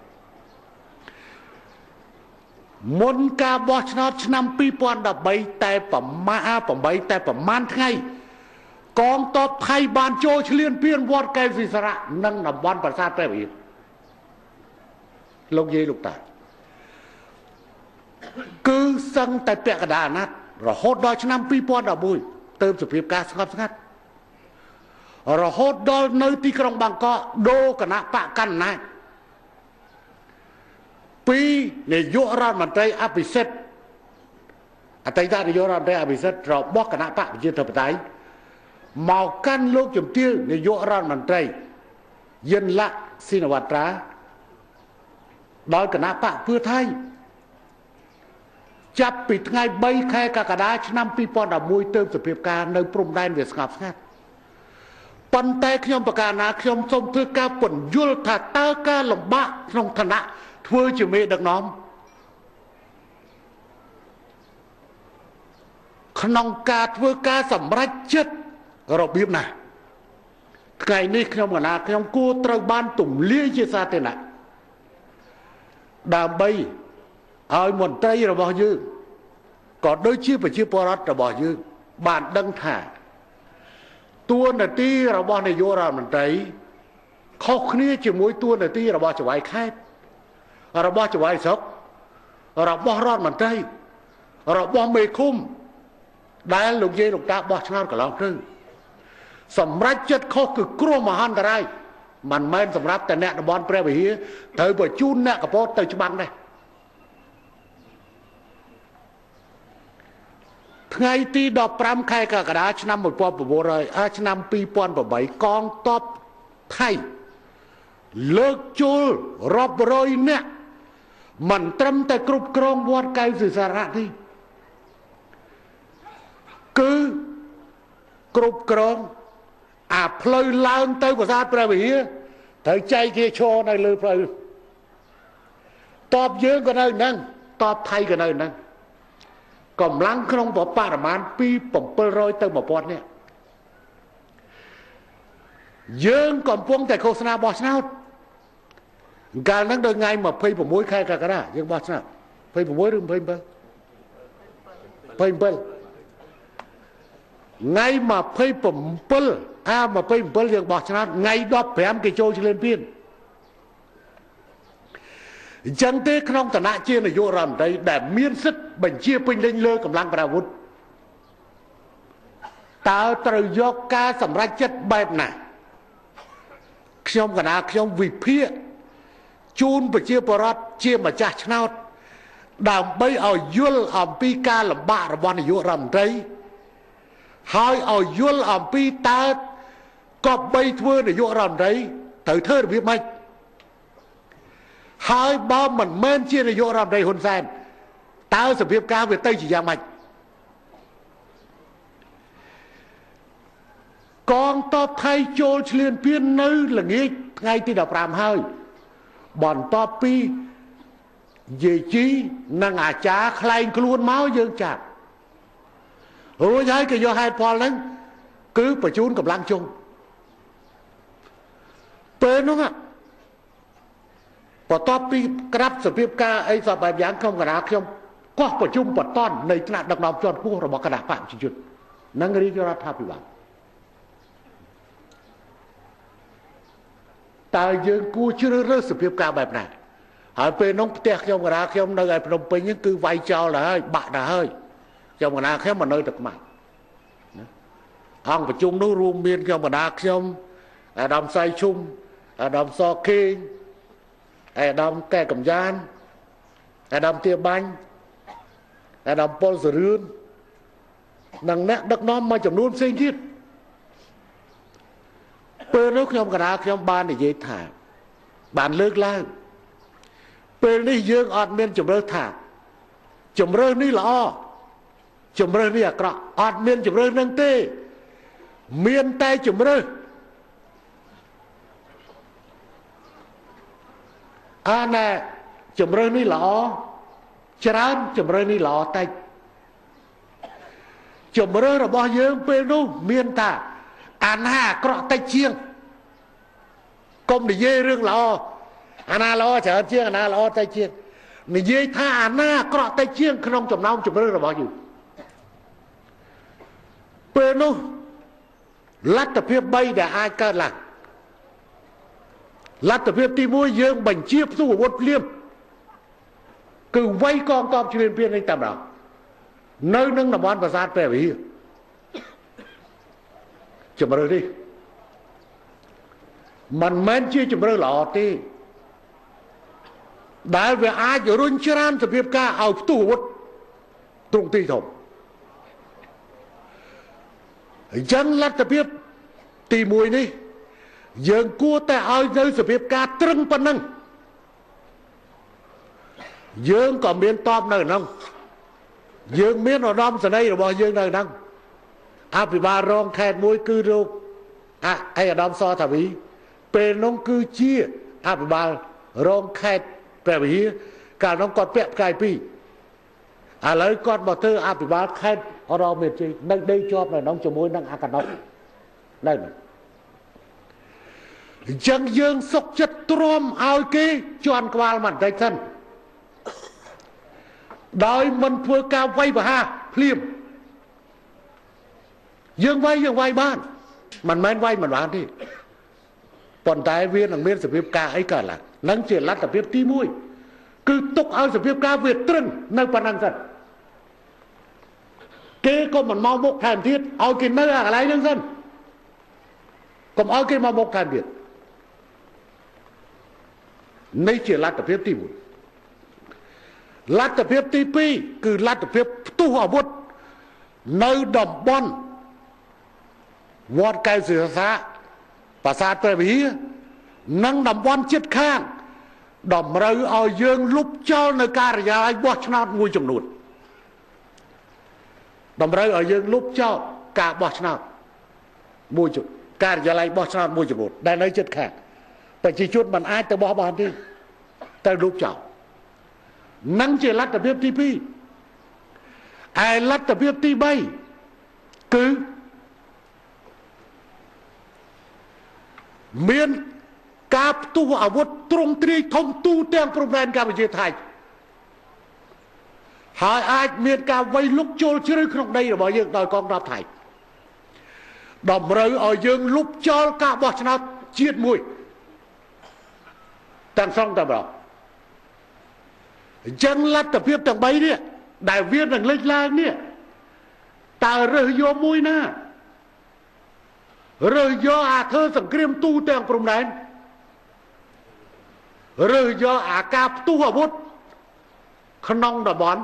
មុនការបោះឆ្នោតឆ្នាំ 2013 តែប្រមាណថ្ងៃកងទ័ពថៃបានចូលឈ្លានពានវត្តកែវស៊ីសារៈនិងតំបន់ប្រាសាទព្រះវិហារលោកយាយលោកតាគឺសឹងតែពាក់កណ្ដាលអាណត្តិរហូតដល់ឆ្នាំ 2011 ទៅសភាពការស្ងប់ស្ងាត់រហូតដល់នៅទីក្រុងបាងកកដូរគណៈបកកណ្ដាលអំណាច ពីនាយករដ្ឋមន្ត្រីអភិសិទ្ធអតីតនាយករដ្ឋមន្ត្រីអភិសិទ្ធរបស់គណៈបកប្រជាធិបតេយ្យមកកាន់លោកជំទាវនាយករដ្ឋមន្ត្រីយិនឡាក់ស៊ីនវត្រាដោយគណៈបកពើថៃចាប់ពីថ្ងៃ3ខែកក្កដាឆ្នាំ2011ទៅសភាពការនៅព្រំដែនវាស្ងប់ស្ងាត់ប៉ុន្តែខ្ញុំប្រកាសណាខ្ញុំសូមធ្វើការពន្យល់ថាតើការលំបាកក្នុងឋានៈធ្វើជាមេដឹកនាំក្នុងការធ្វើការសម្រេចចិត្តរបៀបណាថ្ងៃនេះខ្ញុំកណាខ្ញុំគួរត្រូវបានទម្លាយជាសាធារណៈដើម្បីឲ្យមន្ត្រីរបស់យើងក៏ដូចជាប្រជាពលរដ្ឋរបស់យើងបានដឹងថាតួនាទីរបស់នាយករដ្ឋមន្ត្រីខុសគ្នាជាមួយតួនាទីរបស់ចៅហ្វាយខេត្តរបស់ចៅហ្វាយស្រុករបស់រដ្ឋមន្ត្រីរបស់មេឃុំដែលលោកយាយលោកតាបោះឆ្នោតកន្លងទៅសម្រាប់ចិត្តខុសគឺគ្រោះមហន្តរាយមិនមែនសម្រាប់តែអ្នកតំបន់ព្រះវិហារត្រូវបញ្ជូនអ្នកកពតទៅច្បាំងដែរថ្ងៃទី15ខែកក្កដាឆ្នាំ1900ឆ្នាំ2008កងទ័ពថៃលើកចូលរាប់រយនាក់មិនត្រឹមតែគ្រប់គ្រងវត្តកែវសិសារៈទេគឺគ្រប់គ្រងអាផ្លូវឡើងទៅប្រាសាទព្រះវិហារត្រូវចែកគេឈរនៅលើផ្លូវតបយើងក៏នៅហ្នឹងតបថៃក៏នៅហ្នឹងកម្លាំងក្នុងបរិមាណពី700ទៅ1000នាក់យើងកំពុងតែឃោសនាបោះឆ្នោតកាលហ្នឹងដល់ថ្ងៃ26ខែកក្កដាយើងបោះឆ្នោត26ឬ27ថ្ងៃ27យើងបោះឆ្នោតថ្ងៃ15គេចូលឈ្លានពានអញ្ចឹងទេក្នុងឋានៈជានាយករដ្ឋមន្ត្រីដែលមានសិទ្ធិបញ្ជាពេញលេញលើកម្លាំងប្រអាវុធតើត្រូវយកការសម្រេចចិត្តបែបណាខ្ញុំកណាខ្ញុំវិភាគជូនប្រជាពលរដ្ឋជាម្ចាស់ឆ្នោតដើម្បីឲ្យយល់អំពីការលំបាករបស់នាយករដ្ឋមន្ត្រីហើយឲ្យយល់អំពីតើក៏បីធ្វើនាយករដ្ឋមន្ត្រីត្រូវធ្វើរបៀបម៉េចហើយបើមិនមែនជានាយករដ្ឋមន្ត្រីហ៊ុនសែនតើសភាពការវាទៅជាយ៉ាងម៉េចកងទ័ពថៃចូលឈ្លានពាននៅល្ងាចថ្ងៃទី15ហើយបន្ទាប់ពីយាយជីនិងអាចារ្យខ្លែងខ្លួនមកយើងចាប់រួចហើយក៏យកហេតុផលហ្នឹងគឺបញ្ជូនកម្លាំងជុំពេលនោះបន្ទាប់ពីក្រាបសភាពការអីសពបែបយ៉ាងក្នុងគណៈខ្ញុំកោះប្រជុំបតននៃថ្នាក់ដឹកនាំជាន់ខ្ពស់របស់គណៈបកប្រជាជននិងរាជរដ្ឋាភិបាលតើយើងគួរជ្រើសរើសសភាពការបែបណាហើយពេលនោះផ្ទះខ្ញុំគណៈខ្ញុំនៅឯភ្នំពេញហ្នឹងគឺវាយចោលទៅហើយបាក់ទៅហើយខ្ញុំគណៈខ្ញុំមកនៅទឹកម៉ាក់អង្គប្រជុំនោះរួមមានខ្ញុំគណៈខ្ញុំអាដាមសៃឈុំអាដាមសខេងអាដាមកែកំយ៉ានអាដាមទាបាញ់អាដាមប៉ុលសរឿននិងអ្នកដឹកនាំមួយចំនួនផ្សេងទៀតពេលនោះខ្ញុំគណៈខ្ញុំបាននិយាយថាបានលើកឡើងពេលនេះយើងអត់មានជំរឿថាជំរឿនេះល្អជំរឿនេះអាក្រក់អត់មានជំរឿនឹងទេមានតែជំរឿអាណែជំរឿនេះល្អច្រើនជំរឿនេះល្អតិចជំរឿរបស់យើងពេលនោះមានថាអាណាអាក្រក់តិចជាងកុំនិយាយរឿងល្អអាណាល្អច្រើនជាងអាណាល្អតិចជាងនិយាយថាអាណាអាក្រក់តិចជាងក្នុងចំណោមជំរឿរបស់យើងពេលនោះលទ្ធភាព3ដែលអាចកើតឡើងលទ្ធភាពទី1យើងបញ្ជាផ្ទុះអាវុធភ្លាមគឺវាយកងទ័ពឈ្លានពាននេះតែម្ដងនៅនឹងតំបន់ប្រាសាទព្រះវិហារជំរឿនេះមិនមែនជាជំរឿល្អទេ ដែលវាអាចរុញច្រានសភាពការឲ្យផ្ទុះអាវុធទ្រង់ទីធំអញ្ចឹងលទ្ធភាពទី1នេះយើងគួរតែឲ្យនៅសភាពការត្រឹងប៉ុណ្ណឹងយើងក៏មានតបនៅហ្នឹងយើងមានឧត្តមសេនីយ៍របស់យើងនៅហ្នឹងអភិបាលរងខេត្តមួយគឺលោកឯកឧត្តមសថាវីពេលនោះគឺជាអភិបាលរងខេត្តព្រះវិហារកាលនោះគាត់ពាក់ផ្កាយ2ឥឡូវគាត់មកធ្វើអភិបាលខេត្តរងមានជ័យនៅដេកជាប់នៅក្នុងជាមួយនឹងអាកណុកនៅនោះអញ្ចឹងយើងសុកចិត្តទ្រាំឲ្យគេជន់ក្បាលបន្តិចសិនដោយមិនធ្វើការវាយប្រហារភ្លាមយើងវាយបានមិនមែនវាយមិនបានទេប៉ុន្តែវានឹងមានសភាពការអីកើតឡើងនឹងជាលទ្ធភាពទី1គឺទុកឲ្យសភាពការវាត្រឹងនៅប៉ុណ្ណឹងសិនគេក៏មិនមកមុខថែមទៀតឲ្យគេនៅអាកន្លែងហ្នឹងសិនកុំឲ្យគេមកមុខថែមទៀតនេះជាលទ្ធភាពទី1លទ្ធភាពទី2គឺលទ្ធភាពផ្ទុះអាវុធនៅតំបន់វត្តកែវសិរសាប្រាសាទព្រះវិហារនិងតំបន់ជិតខាងតម្រូវឲ្យយើងលុបចោលនៅការិយាល័យបោះឆ្នោតមួយចំនួនតម្រូវឲ្យយើងលុបចោលការបោះឆ្នោតមួយចំនួនការិយាល័យបោះឆ្នោតមួយចំនួនដែលនៅជិតខាងប្រជាជនមិនអាចទៅបោះបានទេត្រូវលុបចោលនឹងជាលទ្ធភាពទី2ឯលទ្ធភាពទី3គឺមានការផ្ទុះអាវុធទ្រង់ទ្រាយធំទូទាំងព្រំដែនកម្ពុជាថៃហើយអាចមានការវាយលុកចូលជ្រៅក្នុងដីរបស់យើងដោយកងទ័ពថៃតម្រូវឲ្យយើងលុបចោលការបោះឆ្នោតជាតិមួយទាំងស្រុងតែម្ដងអញ្ចឹងលទ្ធភាពទាំង3នេះដែលវានឹងលេចឡើងនេះតើរើសយកមួយណារើសយកអាធ្វើសង្គ្រាមទូទាំងព្រំដែនរើសយកអាការផ្ទុះអាវុធក្នុងតំបន់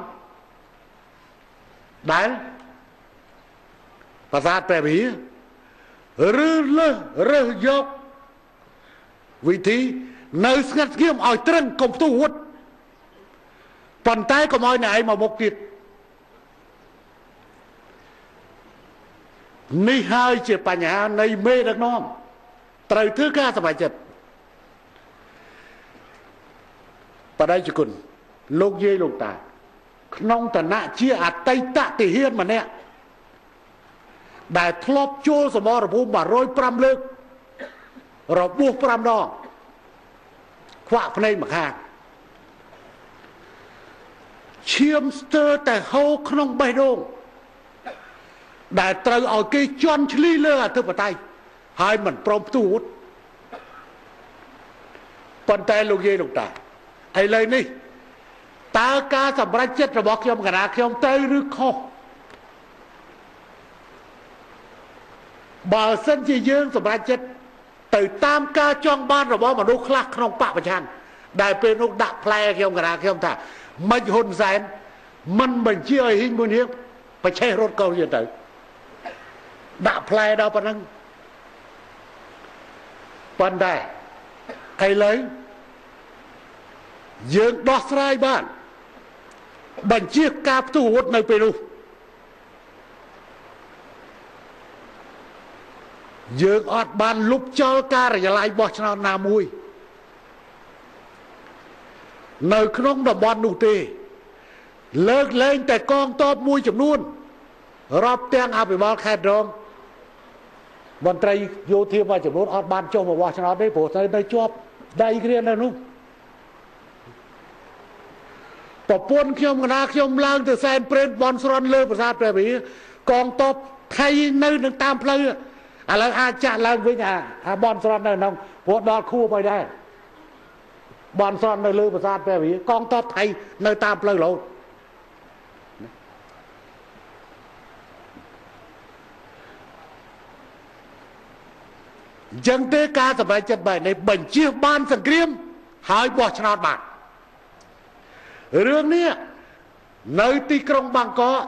ដែលប្រាសាទព្រះវិហារឬរើសយកវិធីនៅស្ងាត់ស្ងៀមឲ្យត្រឹងកុំផ្ទុះអាវុធប៉ុន្តែកុំឲ្យអ្នកឯងមកមុខទៀតនេះហើយជាបញ្ហានៃមេដឹកនាំត្រូវធ្វើការសម្រេចចិត្តបដិជគុណលោកយាយលោកតាក្នុងឋានៈជាអតីតទាហានម្នាក់ដែលធ្លាប់ចូលសមរភូមិ105លើករបួស5ដងខ្វាក់ភ្នែកម្ខាងឈាមស្ទើរតែហូរក្នុងបេះដូងដែលត្រូវឲ្យគេជន់ឈ្លីលើអធិបតេយ្យហើយមិនព្រមផ្ទុះអាវុធប៉ុន្តែលោកយាយលោកតាឥឡូវនេះតើការសម្រេចចិត្តរបស់ខ្ញុំកណាខ្ញុំត្រូវឬខុសបើសិនជាយើងសម្រេចចិត្តទៅតាមការចង់បានរបស់មនុស្សខ្លះក្នុងបពប្រឆាំងដែលពេលនោះដាក់ផ្លែខ្ញុំកណាខ្ញុំថាមិនហ៊ុនសែនមិនបញ្ជាឲ្យហ៊ីងមួយនេះប្រឆេះរត់កោទៀតទៅដាក់ផ្លែដល់ប៉ុណ្ណឹងប៉ុន្តែឥឡូវយើងដោះស្រាយបានបញ្ជាការផ្ទុះអាវុធនៅពេលនោះយើងអត់បានលុបចោលការិយាល័យបោះឆ្នោតណាមួយនៅក្នុងតំបន់នោះទេលើកលែងតែកងទ័ពមួយចំនួនរាប់ទាំងអភិបាលខេត្តរងមន្ត្រីយោធាមួយចំនួនអត់បានចុះមកបោះឆ្នោតទេព្រោះនៅជាប់ដៃគ្នានៅនោះប្រពន្ធខ្ញុំកណាខ្ញុំឡើងទៅសែនព្រេនបនស្រន់លើប្រាសាទព្រះវិហារកងទ័ពថៃនៅនឹងតាមផ្លូវឥឡូវអាចចាក់ឡើងវិញអាបនស្រន់នៅក្នុងព្រោះដល់ខួបហើយដែរបនស្រន់នៅលើប្រាសាទព្រះវិហារកងទ័ពថៃនៅតាមផ្លូវរហូតអញ្ចឹងទេការសម្រេចចិត្តបែបនេះបញ្ជាបានសង្គ្រាមហើយបោះឆ្នោតបាន เรื่องนี้ในទីក្រុងបាងកក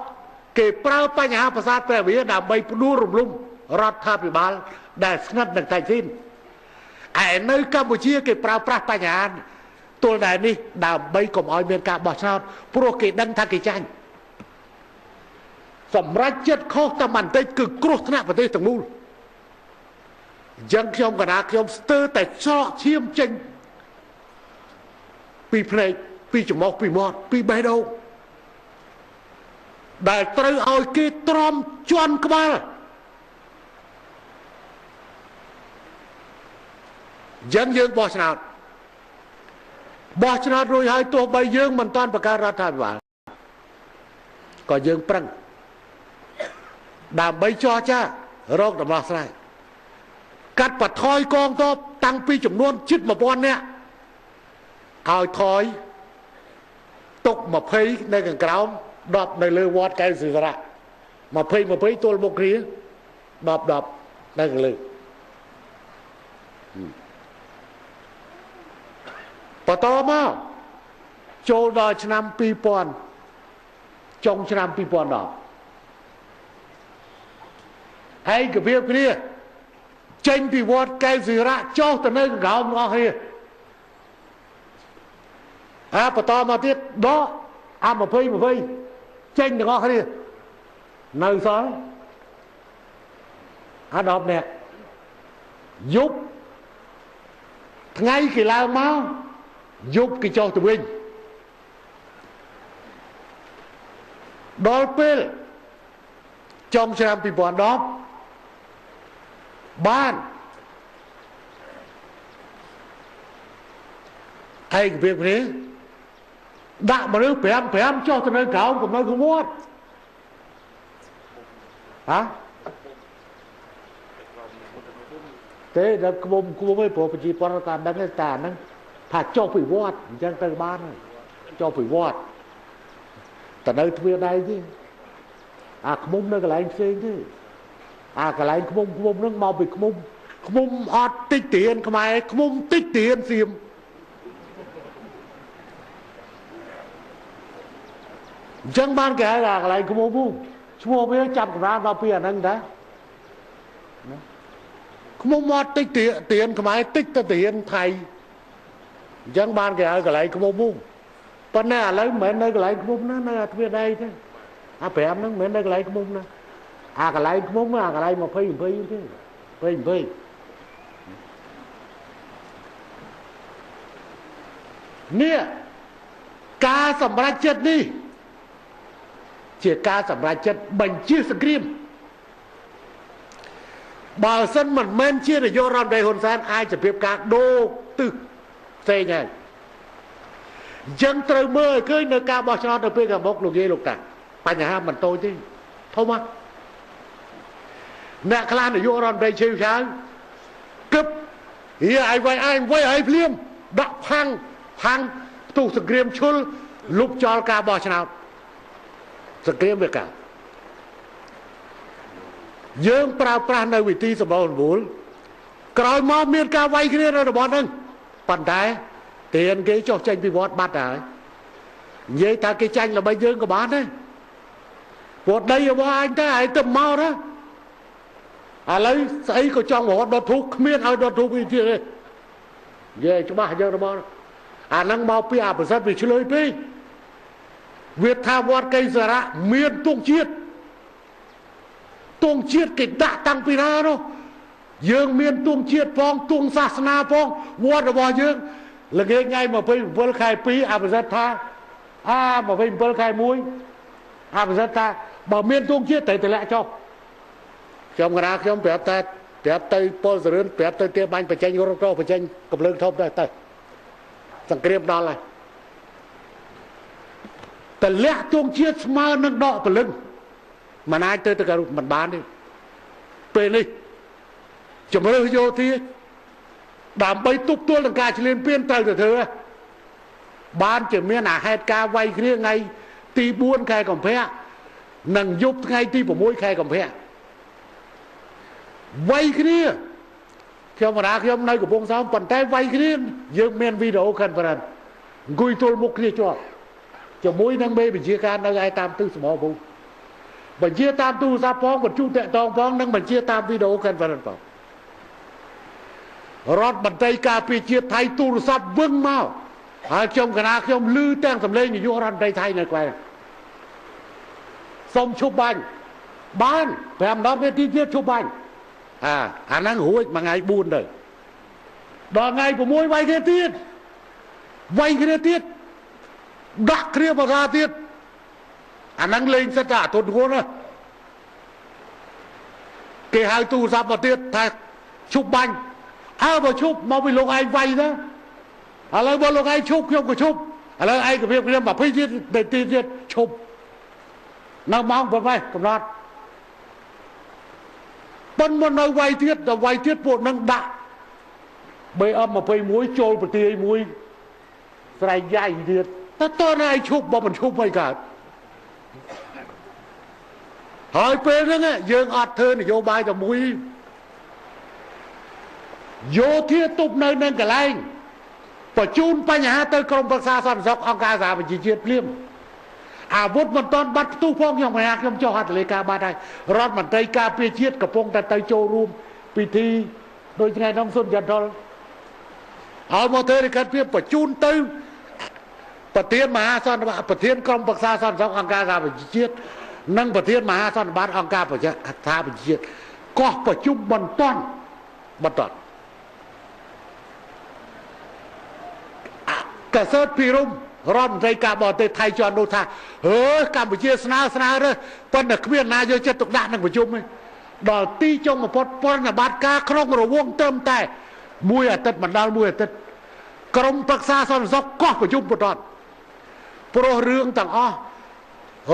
គេប្រើបញ្ហាប្រាសាទព្រះវិហារដើម្បីផ្ដួលរំលំរដ្ឋាភិបាលដែលស្និទ្ធនឹងថៃស៊ីនឯនៅកម្ពុជាគេប្រើប្រាស់បញ្ហាទល់តែនេះដើម្បីកុំឲ្យមានការបោះឆ្នោតព្រោះគេដឹងថាគេចាញ់សម្រាប់ចិត្តខុសតែបន្តិចគឺគ្រោះថ្នាក់ប្រទេសទាំងមូលយ៉ាងខ្ញុំកណាខ្ញុំស្ទើរតែច្រកឈាមចេញពីភ្នែកពីច្រមុះពីមាត់ពីបេះដូងដែលត្រូវឲ្យគេទ្រាំជន់ក្បាលយ៉ាងយើងបោះឆ្នោតរួចហើយទោះបីយើងមិនតាន់បង្កើតរដ្ឋាភិបាលក៏យើងប្រឹងដើម្បីចរចារកដំណោះស្រាយកាត់បន្ថយកងទ័ពតាំងពីចំនួនជិត 1000 នាក់ឲ្យថយទុក20នៅខាងក្រោម10នៅលើវត្តកែវសិរៈ20ទល់មុខគ្នា10នៅខាងលើបន្តមកចូលដល់ឆ្នាំ2000ចុងឆ្នាំ2010ហើយកពីគ្នាចេញពីវត្តកែវសិរៈចុះទៅនៅក្រោមអស់គ្នាបន្តមកទៀតដក20ចេញទាំងអស់គ្នានៅសល់10នាក់យប់ថ្ងៃគេឡើងមកយប់គេចុះទៅវិញដល់ពេលចុងឆ្នាំ2010បានឯកភាពនេះដាក់មនុស្ស5ចុះទៅនៅក្រោមកុំនៅក្នុងវត្តទេដល់គុំឯងព្រោះប្រជាពលរដ្ឋតាមដឹងតែហ្នឹងថាចុះពីវត្តអញ្ចឹងទៅបានចុះពីវត្តតែនៅទ្វារដៃទេអាឃុំនៅកន្លែងផ្សេងទេអាកន្លែងឃុំហ្នឹងមកពីឃុំអត់តិចទៀនខ្មែរឃុំតិចទៀនសៀមអញ្ចឹងបានគេហៅអាកន្លែងឃុំនោះឈ្មោះវាចាប់កណ្ដាលដល់ពីអាហ្នឹងដែរឃុំអត់តិចទៀនខ្មែរតិចទៅទៀនថៃអញ្ចឹងបានគេហៅកន្លែងឃុំនោះប៉ុន្តែឥឡូវមិនមែននៅកន្លែងឃុំណានៅអាទ្វារដៃទេអា5ហ្នឹងមិនមែននៅកន្លែងឃុំណាអាកន្លែងឃុំអាកន្លែង20ទេ20នេះការសម្រេចចិត្តនេះជាការសម្រេចចិត្តបញ្ជាសង្គ្រាមបើសិនមិនមែនជានាយករដ្ឋមន្ត្រីហ៊ុនសែនអាចជំរាបការដូរទិសផ្សេងហើយអញ្ចឹងត្រូវមើលឃើញនៅការបោះឆ្នោតនៅពេលខាងមុខលោកយាយលោកតាបញ្ហាមិនតូចទេធំណាស់អ្នកខ្លះនាយករដ្ឋមន្ត្រីជឿឆាវគឹបហៀឲ្យវាយឲ្យភ្លាមដាក់ផាំងផ្ទុះសង្គ្រាមឈុលលុបចោលការបោះឆ្នោតសង្គ្រាមវាកើតយើងប្រើប្រាស់នៅវិធីសម្បូរមូលក្រោយមកមានការវាយគ្នានៅតំបន់ហ្នឹងប៉ុន្តែទានគេចុះចេញពីវត្តបាត់ហើយនិយាយថាគេចាញ់ល្បីយើងក៏បានដែរព្រោះដីរបស់អញតែឯងទៅមកណាឥឡូវស្អីក៏ចង់រហូតដុតធូបគ្មានឲ្យដុតធូបវិញទៀតទេនិយាយច្បាស់យើងរបស់អាហ្នឹងមកពីអាប្រសិទ្ធវាឆ្លើយពេកវាថាវត្តកេសរៈមានទង់ជាតិគេដាក់តាំងពីណានោះយើងមានទង់ជាតិផងទង់សាសនាផងវត្តរបស់យើងល្ងាចថ្ងៃ27ខែ2អាប្រសិទ្ធថា27ខែ1អាប្រសិទ្ធថាបើមានទង់ជាតិត្រូវតម្លាក់ចុះខ្ញុំកណាខ្ញុំប្រាប់ទៅពលសរឿនប្រាប់ទៅទាបាញ់បញ្ចេញរត់ទៅបញ្ចេញកំភ្លើងធំទៅសង្គ្រាមដល់ហើយតម្លាក់ទង់ជាតិស្មើនឹងដកពលឹងមិនអាចទៅការុមិនបានទេពេលនេះជំរឿនយោធាដើម្បីទប់ទល់នឹងការឈ្លានពានត្រូវទៅធ្វើបានជាមានអាហេតុការវាយគ្នាថ្ងៃទី4ខែកុម្ភៈនិងយប់ថ្ងៃទី6ខែកុម្ភៈវាយគ្នាខ្ញុំនៅកំពង់សោមប៉ុន្តែវាយគ្នាយើងមានវីដេអូខិនប្រហែលអង្គុយទល់មុខគ្នាជាប់ ជាមួយនឹងមេបញ្ជាការនៅឯតាមទិសសមរភូមិបញ្ជាតាមទូរស័ព្ទផងបញ្ជូនតាក់ទងផងនិងបញ្ជាតាមវីដេអូខនហ្វឺរេនផងរដ្ឋមន្ត្រីការពារជាតិថៃទូរស័ព្ទវឹងមកហើយខ្ញុំកណាខ្ញុំឮទាំងសម្លេងនាយករដ្ឋមន្ត្រីថៃនៅក្បែរសូមឈប់បាញ់បាន5 នាទីទៀតឈប់បាញ់អាហ្នឹងរួចមួយថ្ងៃ4ទៅដល់ថ្ងៃ6វាយគ្នាទៀតដាក់គ្រាបរាទៀតអាហ្នឹងលេងសិតតែអត់ទន់ធ្ងន់ណាគេហៅទូរស័ព្ទមកទៀតថាឈប់បាញ់បើឈប់មកពីលោកឯងវាយទៅឥឡូវបើលោកឯងឈប់ខ្ញុំក៏ឈប់ឥឡូវឯងក៏វា20នាទីទៀតឈប់នៅម៉ោងប៉ុន្មានកំណត់ប៉ុន្តែនៅវាយទៀតដល់វាយទៀតពួកនឹងដាក់ BM21 ចូលប្រទាយមួយស្រែកយ៉ាយទៀតតែតើឯងឈប់បើមិនឈប់អីកើតហើយពេលហ្នឹងយើងអត់ធ្វើនយោបាយតែមួយយោធាទប់នៅនឹងកន្លែងបញ្ជូនបញ្ហាទៅក្រមប្រឹក្សាសន្តិសុខអង្គការសហប្រជាជាតិភ្លាមអាវុធមិនទាន់បាត់ផ្ទុះផងខ្ញុំចុះហត្ថលេខាបាត់ហើយរដ្ឋមន្ត្រីការពារជាតិកំពុងតែទៅចូលរួមពិធីដូចថ្ងៃនោះសុនចន្ទរឲ្យមកធ្វើកិច្ចភាពបញ្ជូនទៅប្រធានមហាសន្និបាតប្រធានក្រុមប្រឹក្សាសន្តិសុខអង្គការសហប្រជាជាតិនិងប្រធានមហាសន្និបាតអង្គការសហប្រជាជាតិកោះប្រជុំបន្តកសែតពីរុំរដ្ឋមន្ត្រីការបរទេសថៃជាន់នោះថាកម្ពុជាស្នើរើសប៉ុន្តែគ្មានណាយកចិត្តទុកដាក់នឹងប្រជុំទេដល់ទីចុងបំផុតប្រណិប័តការក្នុងរង្វង់ត្រឹមតែ1អាទិត្យមិនដល់1អាទិត្យក្រុមប្រឹក្សាសន្តិសុខកោះប្រជុំបន្តព្រោះរឿងទាំងអស់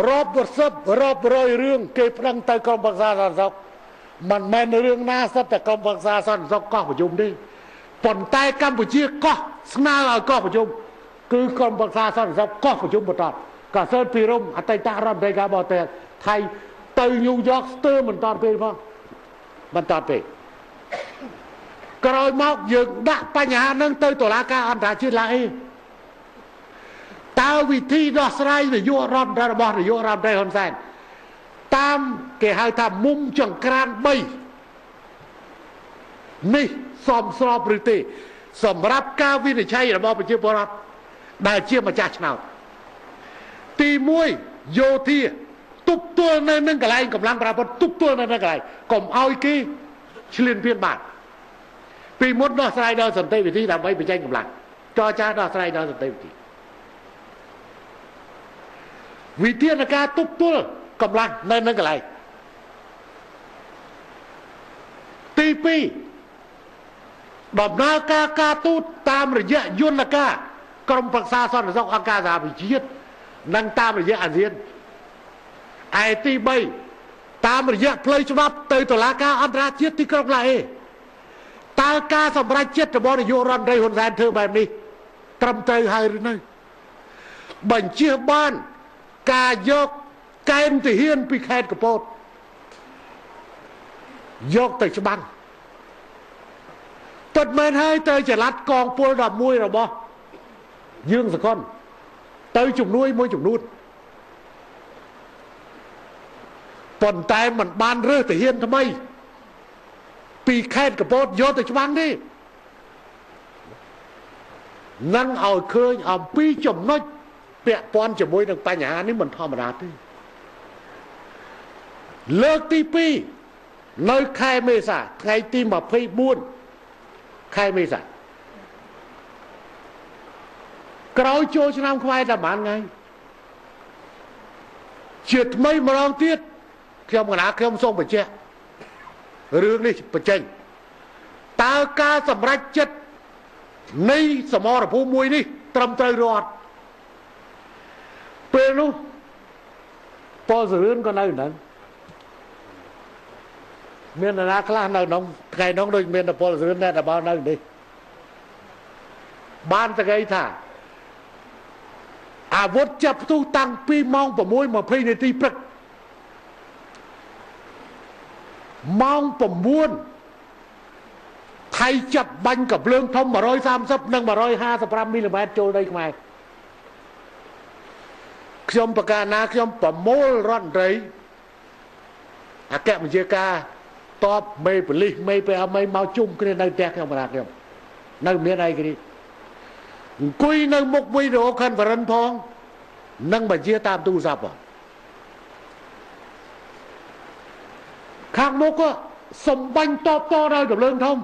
រាប់រយរឿងគេប្តឹងទៅក្រុមប្រឹក្សាសន្តិសុខមិនមែនរឿងណាសិតតែក្រុមប្រឹក្សាសន្តិសុខកោះប្រជុំទេប៉ុន្តែកម្ពុជាកោះស្នើឲ្យកោះប្រជុំគឺក្រុមប្រឹក្សាសន្តិសុខកោះប្រជុំបន្តកាសែតពីរុំអតីតរដ្ឋមន្ត្រីការបរទេសថៃទៅញូវយ៉កស្ទើរមិនតាន់ពេលផងក្រោយមកយើងដាក់បញ្ហានឹងទៅតុលាការអន្តរជាតិឡាអេតើវិធីដោះស្រាយនយោបាយរដ្ឋរបស់នាយករដ្ឋមន្ត្រីហ៊ុនសែនតាមគេហៅថាមុំចង្ក្រាន3នេះសមស្របឬទេសម្រាប់ការវិនិច្ឆ័យរបស់ប្រជាពលរដ្ឋដែលជាម្ចាស់ឆ្នោតទី1យោធាទប់ទល់នៅនឹងកន្លែងកម្លាំងប្រព័ន្ធទប់ទល់នៅនឹងកន្លែងកុំឲ្យគេឆ្លៀនពៀនបានពីមុនដោះស្រាយដល់សន្តិវិធីដើម្បីបញ្ចេញកម្លាំងចរចាដោះស្រាយដល់សន្តិវិធីវិធានការទប់ទល់កម្លាំងនៅនឹងកន្លែងទី2ដំណើរការទូតតាមរយៈយន្តការក្រុមប្រឹក្សាសន្តិសុខអង្គការសហប្រជាជាតិនិងតាមរយៈអាស៊ានឯទី3តាមរយៈផ្លូវច្បាប់ទៅតុលាការអន្តរជាតិទីក្រុងឡាអេតើការសម្រេចចិត្តរបស់នាយករដ្ឋមន្ត្រីហ៊ុនសែនធ្វើបែបនេះត្រឹមត្រូវហើយឬនៅបញ្ជាបានការយកកែនទាហានពីខេត្តកពតយកទៅច្បាំងពិតមែនហើយទៅចល័តកងពល11របស់យើងសកលទៅជំនួយមួយចំនួនប៉ុន្តែมันបានរើសទាហានថ្មីពីខេត្តកពតយកទៅច្បាំងទេនឹងឲ្យឃើញអំពីចំណុចពាក់ព័ន្ធជាមួយនឹងបញ្ហានេះមិនធម្មតាទេលើកទី2នៅខែមេសាថ្ងៃទី24ខែមេសាក្រោយចូលឆ្នាំខ្មែរតែប៉ុន្មានថ្ងៃជាថ្មីម្ដងទៀតខ្ញុំសូមបញ្ជាក់រឿងនេះបញ្ចេញតើការសម្រេចចិត្តនៃសមរភូមិមួយនេះត្រឹមត្រូវឬអត់ពេលនោះពលសរឿនក៏នៅហ្នឹងមាននរណាខ្លះនៅក្នុងថ្ងៃនោះដូចមានតែពលសរឿនអ្នករបស់នៅនេះបានតែគេថាអាវុធចាប់ផ្ទុះតាំងពីម៉ោង 6:20 នាទីព្រឹកម៉ោង 9ថៃចាប់បាញ់កាភ្លើងធំ130និង155មីលីម៉ែត្រចូលដីខ្មែរ ខ្ញុំប្រកាសណាខ្ញុំប្រមូលរដ្ឋមន្ត្រីអគ្គមជ្ឈការតបមេប៉ូលីសមេPMមកជុំគ្នានៅផ្ទះខ្ញុំប្រាខ្ញុំនៅមានអីគ្នាអង្គុយនៅមុខវីដេអូconferenceផងនិងបញ្ជាតាមទូរស័ព្ទផងខាងមុខសំបាញ់តបតដល់កម្លាំងធំ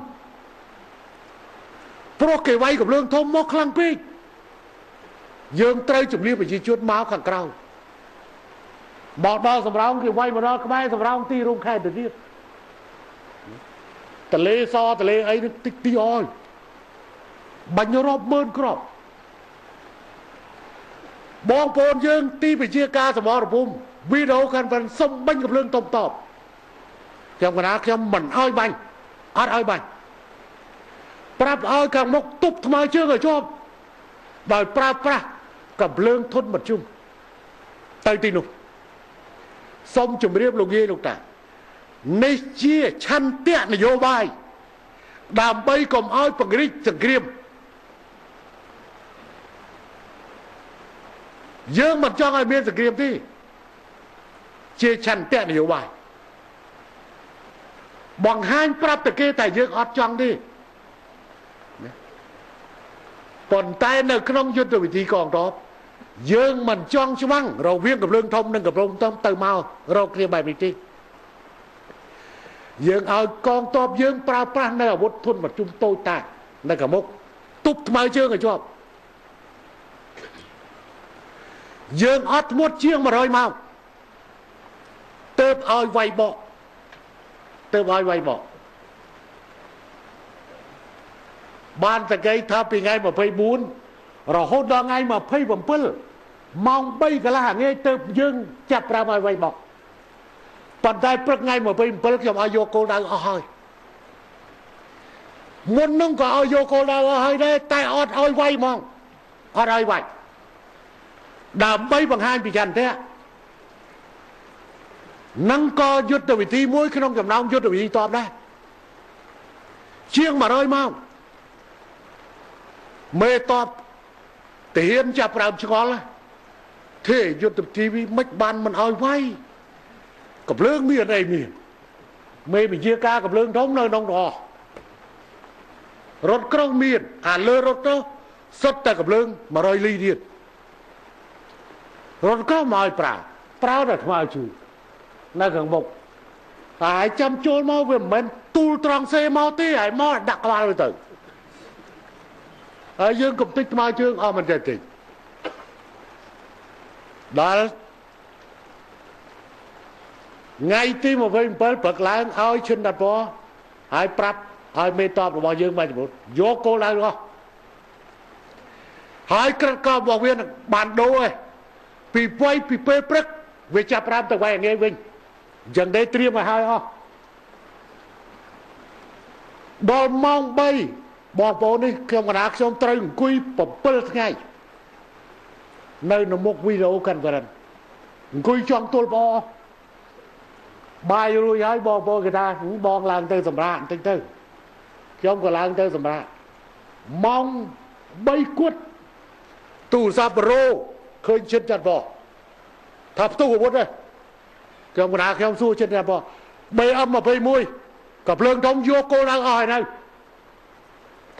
ព្រោះគេវាយកម្លាំងធំមកខ្លាំងពេកយើងត្រូវជំរាបប្រជាជនមកខាងក្រៅមកដល់សំរោងគេវាយមកដល់ក្បែរសំរោងទីរួមខេត្តទៅទៀតតលេសតលេអីតិចទីអើយបាញ់រាប់ម៉ឺនគ្រាប់បងប្អូនយើងទីពជាការសមរភូមិវីដេអូconferenceសុំបាញ់កម្លាំងតបតបខ្ញុំកណាខ្ញុំមិនអោយបាញ់អត់អោយបាញ់ប្រាប់ឲ្យខាងមុខទប់ថ្មើរជើងឲ្យជាប់ដោយប្រើប្រាស់កម្លាំងធន់មធ្យមទៅទីនោះសូមជម្រាបលោកយាយលោកតានេះជាឆន្ទៈនយោបាយដើម្បីកុំឲ្យពង្រីកសង្គ្រាមយើងមិនចង់ឲ្យមានសង្គ្រាមទេជាឆន្ទៈនយោបាយបង្ហាញប្រាប់តែគេតែយើងអត់ចង់ទេប៉ុន្តែនៅក្នុងយុទ្ធវិធីកងទ័ពយើងមិនចង់ច្បាំងរវាងកម្លាំងធំនិងកម្លាំងធំទៅមករកគ្នាបែបនេះទេយើងឲ្យកងទ័ពយើងប្រើប្រាស់នៅអាវុធធន់មធ្យមតូចតាចនៅខាងមុខទប់ថ្មើរជើងឲ្យជាប់យើងអត់ធ្មត់ជាង100ម៉ោងទៅឲ្យវាយបកទៅឲ្យវាយបកបានតកៃថាពីថ្ងៃ24រហូតដល់ថ្ងៃ27ម៉ោង3កន្លះថ្ងៃទៅយើងចាប់ប្រើឲ្យវាយបកប៉ុន្តែព្រឹកថ្ងៃ27ខ្ញុំឲ្យយកគោលដៅអស់ហើយមុននឹងក៏ឲ្យយកគោលដៅអស់ហើយដែរតែអត់ឲ្យវាយហ្មងអត់ឲ្យវាយដើម្បីបង្ហាញពីចន្ទៈនឹងក៏យុទ្ធវិធីមួយក្នុងចំណោមយុទ្ធវិធីតបដែរជាង100ម៉ោងមេតបទាហានចាប់ប្រើឆ្ងល់ទេយុទ្ធវិធីមិនបានមិនឲ្យវាយកម្លាំងមានអីមានមេវិជាការកម្លាំងធំនៅក្នុងដ៏រថក្រុងមានអាលើរថទៅសុទ្ធតែកម្លាំង100លីទៀតរថក៏មកឲ្យប្រើតែថ្មជឿនៅខាងមុខតែចាំចូលមកវាមិនមែនទូលត្រង់សេមកទេហើយមកដាក់ក្បាលទៅហើយយើងកំតិចថ្មជើងអស់មិនចេះតិចដល់ថ្ងៃទី27ព្រឹកឡើងឲ្យឈិនដាត់ពណ៌ហើយប្រាប់ឲ្យមេតបរបស់យើងមកជំនួសយកគោលដៅអស់ហើយក្រឹតក៏របស់វាបានដូរឯងពីពេលព្រឹកវាចាប់ប្រាប់ទៅវាយងាយវិញអញ្ចឹងទេត្រៀមឲ្យហើយអស់ដល់ម៉ោង3បងប្អូននេះខ្ញុំកណាខ្ញុំត្រូវអង្គុយ7ថ្ងៃនៅមុខវីដេអូconferenceអង្គុយចង់ទល់បបាយរួចហើយបងប្អូនគេថាបងឡើងទៅសម្រាកបន្តិចទៅខ្ញុំក៏ឡើងទៅសម្រាកម៉ោង3គួតទូរស័ព្ទប្រូឃើញចិត្តចាត់បងថាផ្ទុះអាវុធទេខ្ញុំកណាខ្ញុំសួរចិត្តចាត់បង BM21 ក៏ភ្លើងធំយកគោលដៅអស់ហើយនៅ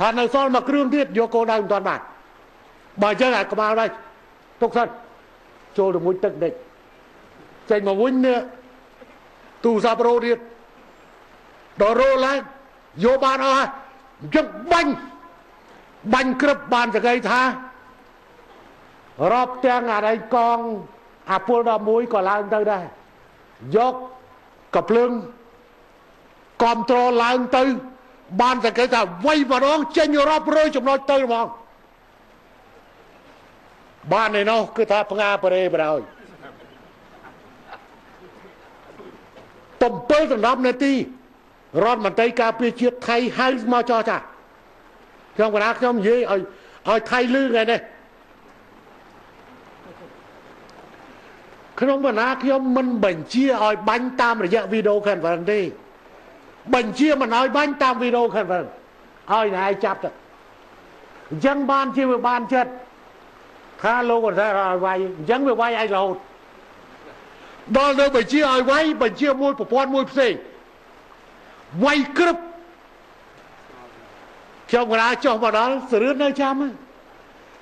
ថានៅសល់មួយគ្រឿងទៀតយកគោលដៅមិនទាន់បានបើអញ្ចឹងអាក្បាលដែរទុកសិនចូលទៅមួយទឹកដេកចេញមកវិញនេះទូរស័ព្ទរោទៀតដល់រោឡើងយកបានអស់ហើយអញ្ចឹងបាញ់ក្រឹបបានសក្តិថារាប់ទាំងអាដៃកងអាពល11ក៏ឡើងទៅដែរយកកភ្លើងគ្រប់ត្រូលឡើងទៅបានសក្តិថាវាយម្ដងចេញរាប់រយចំណុចទៅហ្មងបានឯនោះគឺថាផ្ងាបរេបដោយ7 នាទីរដ្ឋមន្ត្រីការពារជាតិថៃហៅមកចោះចាខ្ញុំកណាខ្ញុំនិយាយឲ្យថៃលឺថ្ងៃនេះក្នុងបណ្ណាខ្ញុំមិនបញ្ជាឲ្យបាញ់តាមរយៈវីដេអូconferenceទេបញ្ជាមិនឲ្យបាញ់តាមវីដេអូconferenceឲ្យណែចាប់ទៅអញ្ចឹងបានជាវាបានចិត្ត ថាលោកគាត់ថាឲ្យវាយអញ្ចឹងវាវាយឯងរហូតដល់នៅបញ្ជាឲ្យវាយបញ្ជាមួយប្រព័ន្ធមួយផ្សេងវាយក្រឹបខ្ញុំកណាចុះមកដល់សរឿននៅចាំ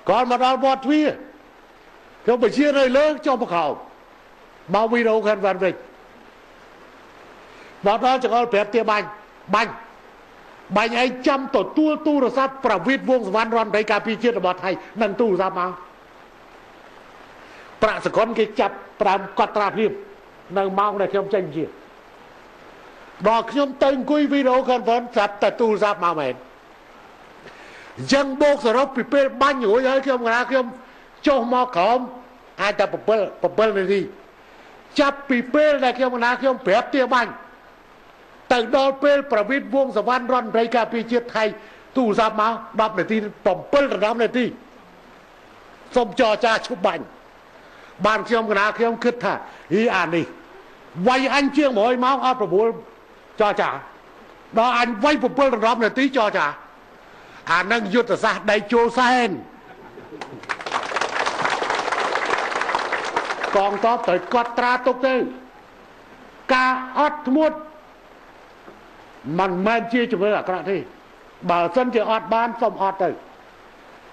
គាត់មកដល់វត្តទ្វារខ្ញុំបញ្ជានៅលើចុះមកក្រោមមកវីដេអូខាងវត្តវិញមកដល់ចង្អុលប្រាប់ទាបាញ់បាញ់ឯងចាំទទួលទូរស័ព្ទប្រវិតវងសវណ្ណរដ្ឋមន្ត្រីការពារជាតិរបស់ថៃនឹងទូរស័ព្ទមកប្រាក់សកលគេចាប់5កត់ត្រាភាពនៅម៉ោងដែលខ្ញុំចេញជាដល់ខ្ញុំទៅអង្គុយវីដេអូខាងវត្តស្រាប់តែទូរស័ព្ទមកមែនយ៉ាងបោកសរុបពីពេលបាញ់រួចហើយខ្ញុំចុះមកក្រោមអាចតែ7នាទីចាប់ពីពេលដែលខ្ញុំប្រាប់ទាបាញ់ទៅដល់ពេលប្រវិតវងសវណ្ណរដ្ឋមន្ត្រីការពារជាតិថៃទូរស័ព្ទមក10នាទី7នាទីសូមចរចាឈប់បាញ់បានខ្ញុំគិតថាអានេះវាយអញជាង100ម៉ោងអត់9ចរចាដល់អញវាយ7នាទីចរចាអានឹងយុទ្ធសាស្ត្រដៃចូលសែនកងទ័ពត្រូវកត់ត្រាទុកទៅការអត់ធ្មត់មិនមែនជាជំរឿអាក្រក់ទេបើសិនជាអត់បានសុំអត់ទៅ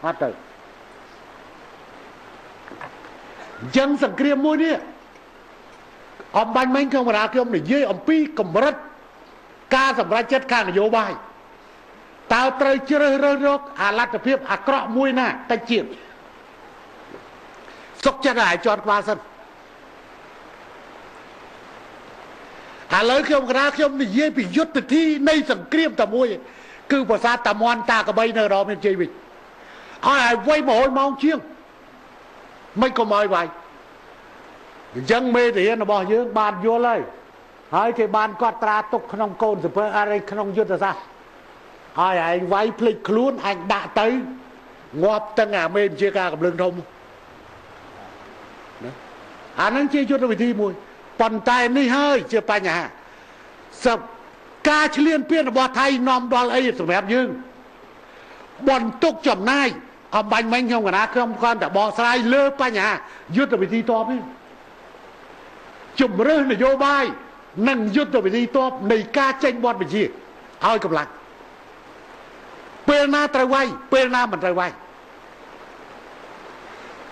អញ្ចឹងសង្គ្រាមមួយនេះអំបញ្ញមិញខ្ញុំនិយាយអំពីកម្រិតការសម្រេចចិត្តការនយោបាយតើត្រូវជ្រើសរើសរកអាលទ្ធភាពអាក្រក់មួយណាតិចទៀតសុកចិត្តឲ្យជាន់ក្បាលសិនឥឡូវខ្ញុំនិយាយពីយុទ្ធវិធីនៃសង្គ្រាមតែមួយគឺប្រាសាទតាមាន់តាកបីនៅរមមានជ័យវិញឲ្យវាយ100ម៉ោងជាងមិនក៏មកវាយអញ្ចឹងមេធានរបស់យើងបានយល់ហើយគេបានកត់ត្រាទុកក្នុងកូនសភើអរិយក្នុងយុទ្ធសាស្ត្រឲ្យឯងវាយភ្លេចខ្លួនអញដាក់ទៅងាប់ទាំងអាមេជាការកម្លឹងធំអានឹងជាយុទ្ធវិធីមួយប៉ុន្តែនេះហើយជាបញ្ហាការឈ្លានពានរបស់ថៃនាំដល់អីសម្រាប់យើងបន្ទុកចំណាយអំបញ្ញមិញខ្ញុំគាត់តែបកស្រាយលើបញ្ហាយុទ្ធវិធីតបនេះជំរឿននយោបាយនិងយុទ្ធវិធីតបនៃការចេញបទបញ្ជាឲ្យកម្លាំងពេលណាត្រូវវាយពេលណាមិនត្រូវវាយ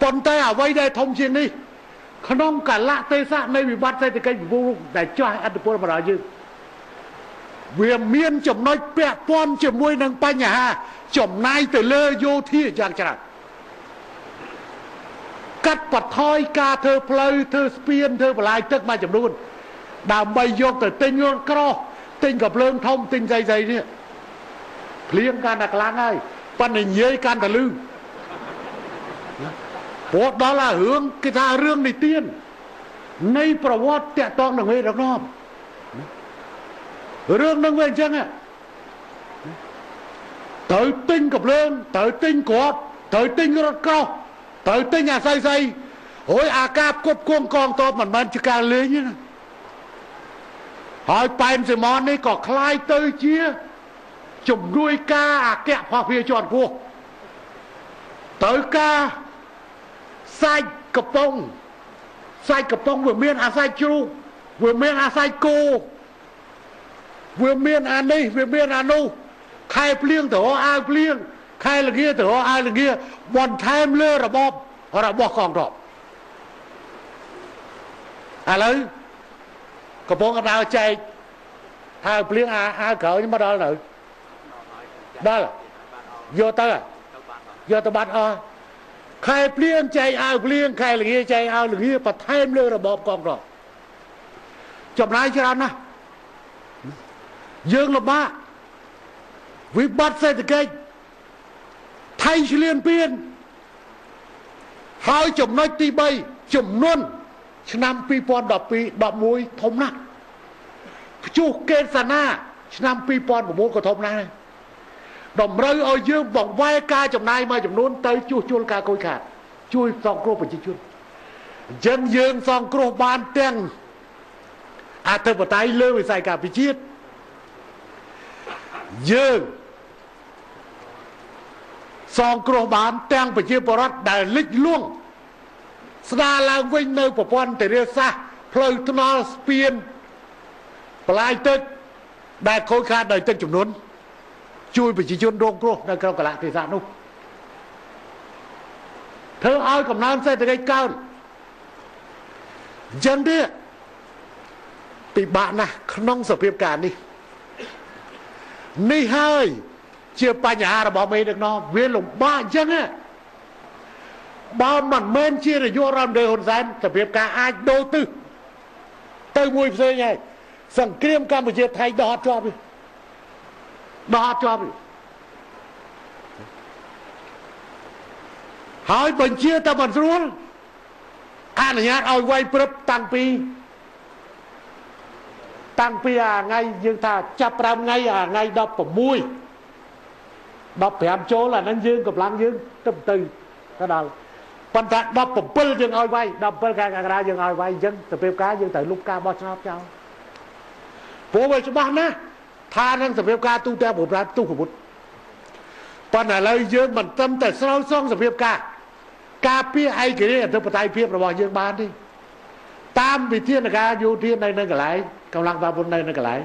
ប៉ុន្តែអ្វីដែលធំជាងនេះក្នុងកាលៈទេសៈនៃវិបត្តិសេដ្ឋកិច្ចពិភពលោកដែលចោះឥទ្ធិពលមកដល់យើងវាមានចំណុចពាក់ព័ន្ធជាមួយនឹងបញ្ហាចំណាយទៅលើយោធាយ៉ាងច្រើនកាត់បន្ថយការធ្វើផ្លូវធ្វើស្ពានធ្វើបន្លាយទឹកមួយចំនួនដើម្បីយកទៅទិញរថក្រោះទិញកាភ្លើងធំទិញស្អីនេះភ្លៀងកាន់តែខ្លាំងហើយប៉ុន្តែនិយាយកាន់តែលឺព្រោះដល់អារឿងគេថារឿងនិទាននៃប្រវត្តិតាក់ទងនឹងមេដឹកនាំរឿងនឹងវាអញ្ចឹងទៅទិញកាភ្លើងទៅទិញគ្រាប់ទៅទិញរថក្រោះទៅទិញអាស្អីហើយអាការគប់គងកងទ័ពមិនមែនជាការលេងទេណាហើយប៉ែនសីម៉ុននេះក៏คล้ายទៅជាជំនួយការអគ្គភស្តុភារជាន់ខ្ពស់ទៅការសាច់កំប៉ុងវាមានអាសាច់ជ្រូកវាមានអាសាច់គោវាមានអានេះវាមានអានោះខែភ្លៀងទៅអាវភ្លៀងខែល្ងាទៅអាវល្ងាបន្ថែមលើរបបរបស់កងទ័ពឥឡូវកំពុងដើរចែកអាវភ្លៀងអាវក្រោយមកដល់នៅដល់យកទៅបាត់អស់ខែភ្លៀងចែកអាវភ្លៀងខែល្ងាចែកអាវល្ងាបន្ថែមលើរបបកងទ័ពចំណាយច្រើនណាស់យើងលំបាកវិបត្តិសេដ្ឋកិច្ចថៃឈ្លានពានហើយចំណុចទី3ចំនួនឆ្នាំ2012 11ធំណាស់ព្យុះកេតសាណាឆ្នាំ2009ក៏ធំណាស់តម្រូវឲ្យយើងបង្វែរការចំណាយមួយចំនួនទៅជួសជុលការខូចខាតជួយសង្គ្រោះប្រជាជនអញ្ចឹងយើងសង្គ្រោះបានទាំងអធិបតេយ្យលើវិស័យការពារជាតិយើង សងគ្រោះបានទាំងប្រជាពលរដ្ឋដែលលិចលង់ស្ដារឡើងវិញនៅប្រព័ន្ធធារាសាស្ត្រផ្លូវថ្នល់ស្ពានបន្លាយទឹកដែលខូចខាតដោយទឹកជំនន់ជួយប្រជាជនរងគ្រោះនៅក្នុងកលៈទេសៈនោះធ្វើឲ្យកំណើនសេដ្ឋកិច្ចកើនអញ្ចឹងទៀតពិបាកណាស់ក្នុងសភាពការនេះហើយជាបញ្ហារបស់មេដឹកនាំវាលំបាកអញ្ចឹងបើមិនមែនជានយោបាយរដ្ឋមន្ត្រីហ៊ុនសែនសភាពការអាចដូរទិសទៅមួយផ្សេងហើយសង្គ្រាមកម្ពុជាថៃដកអត់ជាប់ហើយបញ្ជាតែមិនស្រួលអនុញ្ញាតឲ្យវាយព្រឹបតាំងពីថ្ងៃយើងថាចាប់5ថ្ងៃថ្ងៃ16 15ចូលអាហ្នឹងយើងកម្លាំងយើងទៅដល់ប៉ុន្តែ17យើងឲ្យវាយ17ខែកក្កដាយើងឲ្យវាយអញ្ចឹងសភាពការយើងត្រូវលុបការបោះឆ្នោតចោលព្រោះវាច្បាស់ណាស់ថានឹងសភាពការទូទាំងប្រព័ន្ធទូប្រវត្តិប៉ុន្តែឥឡូវយើងមិនត្រឹមតែស្រោចស្រង់សភាពការពារឯករាជ្យអធិបតេយ្យភាពរបស់យើងបានទេតាមវិធានការយោធានៅកន្លែងកម្លាំងបាពុននៅកន្លែង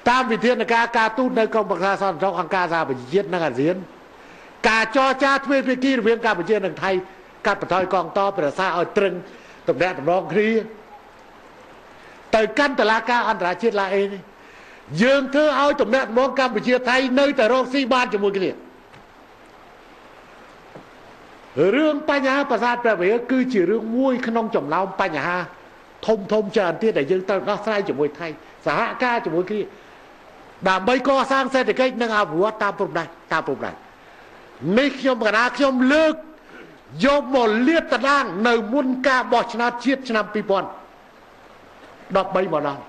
តាមវិធានការទូតនៅក្រមប្រឹក្សាសន្តិសុខអង្គការសហប្រជាជាតិនិងអាស៊ានការចរចាទ្វេភាគីរវាងកម្ពុជានិងថៃកាត់បន្ថយកងទ័ពប្រសាឲ្យត្រឹងតំណែងតម្រងគ្នាទៅកាន់តុលាការអន្តរជាតិឡាអេនេះយើងធ្វើឲ្យតំណែងតម្រងកម្ពុជាថៃនៅតែរកស៊ីបានជាមួយគ្នារឿងបញ្ហាប្រាសាទព្រះវិហារគឺជារឿងមួយក្នុងចំណោមបញ្ហាធំច្រើនទៀតដែលយើងត្រូវដោះស្រាយជាមួយថៃសហការជាមួយគ្នាដើម្បីកសាងសេដ្ឋកិច្ចនិងអភិវឌ្ឍតាមព្រំដែននេះខ្ញុំលើកយកមកលាតត្រដាងនៅមុនការបោះឆ្នោតជាតិឆ្នាំ2013មកដល់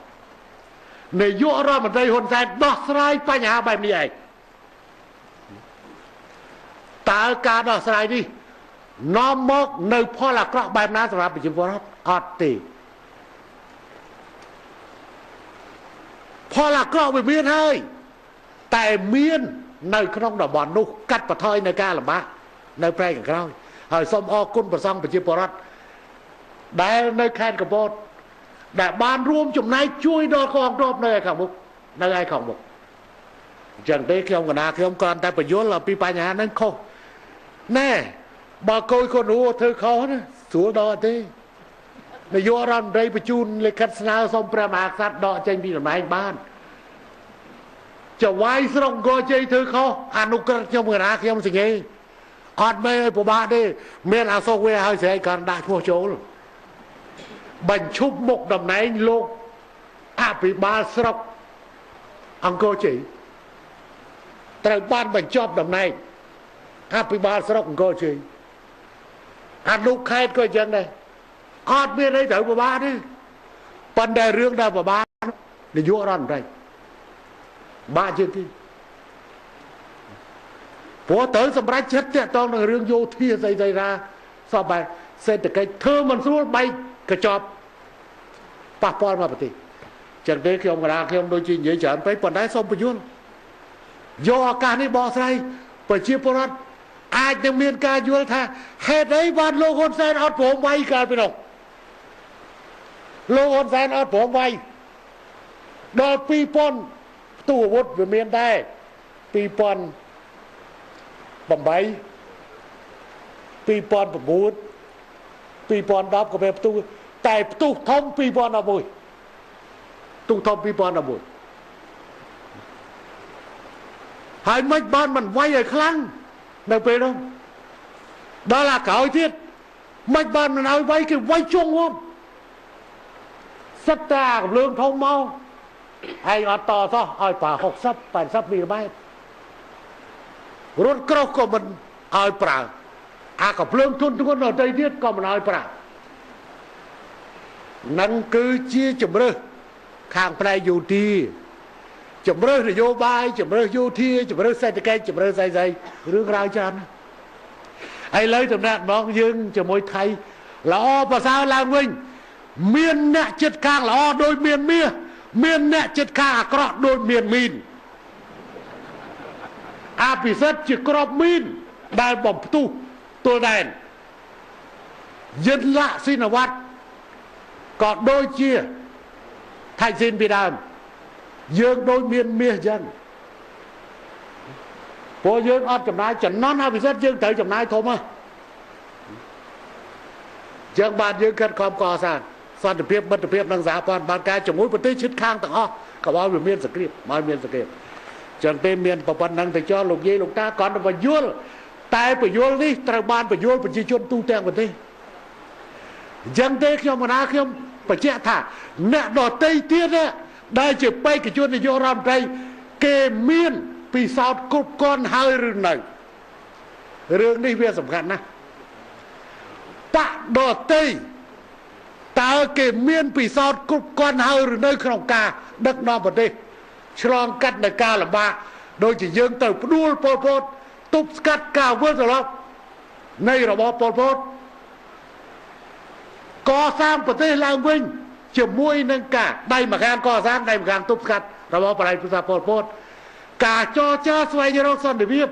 នាយករដ្ឋមន្ត្រីហ៊ុនសែនដោះស្រាយបញ្ហាបែបនេះឯងតើការដោះស្រាយនេះនាំមកនៅផលអាក្រក់បែបណាសម្រាប់ប្រជាពលរដ្ឋអត់ទេផលអាក្រក់វាមានហើយតែមាននៅក្នុងតំបន់នោះកាត់បន្ថយនៅការលំបាកនៅប្រែខាងក្រោយហើយសូមអរគុណប្រសង់ប្រជាពលរដ្ឋដែលនៅខេត្តកំពតដែលបានរួមចំណែកជួយដល់កងទ័ពនៅឯខាងមុខអញ្ចឹងទេខ្ញុំគ្រាន់តែបញ្យល់ពីបញ្ហាហ្នឹងខុសណែបើកូនកូនហួរធ្វើខុសណាស្រួលដល់ទេនាយករដ្ឋមន្ត្រីបញ្ជូនលិខិតស្នើសុំព្រះមហាក្សត្រដកចេញពីតំណែងបានចវាយស្រុកអង្គរជ័យធ្វើខុសអនុក្រឹត្យខ្ញុំសង្ឃេអត់មែនឲ្យពិបាកទេមានអសោកវាឲ្យស្រែកកាន់ដាក់ឈ្មោះចូលបញ្ឈប់មុខតំណែងលោកអភិបាលស្រុកអង្គរជ័យត្រូវបានបញ្ចប់តំណែងអភិបាលស្រុកអង្គរជ័យអនុខេត្តក៏យ៉ាងដែរអត់មានអីត្រូវពិបាកទេប៉ុន្តែរឿងដែលពិបាកនាយករដ្ឋមន្ត្រីបាក់ជាងគេព្រោះត្រូវសម្រេចចិត្តតាក់ទងនឹងរឿងយោធាស្អីណាសពបែបសេដ្ឋកិច្ចធ្វើមិនស្រួលបែកកញ្ចប់ប៉ះពាល់មកប្រទេសចឹងទេខ្ញុំដូចជានិយាយច្រើនពេកប៉ុន្តែសូមបញ្យល់យកឱកាសនេះបកស្រាយប្រជាពលរដ្ឋអាចនឹងមានការយល់ថាហេតុអីបានលោកហ៊ុនសែនអត់ព្រមវាយកាលពីនោះលោកហ៊ុនសែនអត់ព្រមវាយដល់2000ផ្ទុះអាវុធវាមានដែរ2008 2009 2010ក៏មានផ្ទុះតែផ្ទុះធំ2011ហើយមិនបានមិនវាយឲ្យខ្លាំងនៅពេលនោះដល់អាក្រោយទៀតមិនបានមិនឲ្យវាយគេវាយជង់ហូបសិតតាកំភ្លើងធំមកហើយអត់តសោះឲ្យប្រើ60 80 មីលីម៉ែត្ររត់ក្រោះក៏មិនឲ្យប្រើអាកំភ្លើងធន់នៅទីទៀតក៏មិនឲ្យប្រើនឹងគឺជាជំរើសខាងផ្នែកយោធាជំរើសនយោបាយជំរើសយោធាជំរើសសេដ្ឋកិច្ចជំរើសស្អីរឿងរ៉ាវច្រើនឥឡូវតំណែងបងយើងជាមួយថៃល្អប្រសើរឡើងវិញមានអ្នកចិត្តខាងល្អដោយមានមាសមានអ្នកចិត្តខាងអាក្រក់ដោយមានមីន อาภิสิทธิ์จะกรอบมีนได้บ่มตู้ตัวแดนยินละสินวัตรก็โดยเชี่ยไทยสินปีดามยืงโดยเมียนเมียยังพอยืงอดจำนายจะนั่นอาภิสิทธิ์ยืงเตยจำนายโทมะยังบานยืงเกิดความก่อสร้างสันติเพียบบัตรเพียบนังสาปานบานการจมูกปฏิชิดข้างต่างอ้อก็ว่าเมียนสกรีบมาเมียนสกรีบจังเต็มเมียนประพันธ์นังแต่เจ้าลูกยี่ลูกตาก่อนประยุทธ์แต่ประยุทธ์นี่ตระบานประยุทธ์ประชาชนตู้แตงประเทศยังเตะขยมนาขยมประเจ้าท่าเนื้อดอเตยเตี้ยเนี่ยได้จะไปกับชนในโยรามใจเกเมียนปีศาจกบก้อนหายหรือไงเรื่องนี้เรื่องสำคัญนะปะดอเตยตาเกเมียนปีศาจกบก้อนหายหรือในขนมกาดักนอประเทศฉลองกัดในกาละบาโดยจะยังเติบดูโปรโพดตุบกัดกาเวอร์ตลอดในระบบโปรโพดก่อสร้างประเทศลาววิ่งจะมวยนังกาได้มาการก่อสร้างได้มาการตุบกัดระบบอะไรพุทธโปรโพดกาจอจ้าสวยยรกสันเดียบ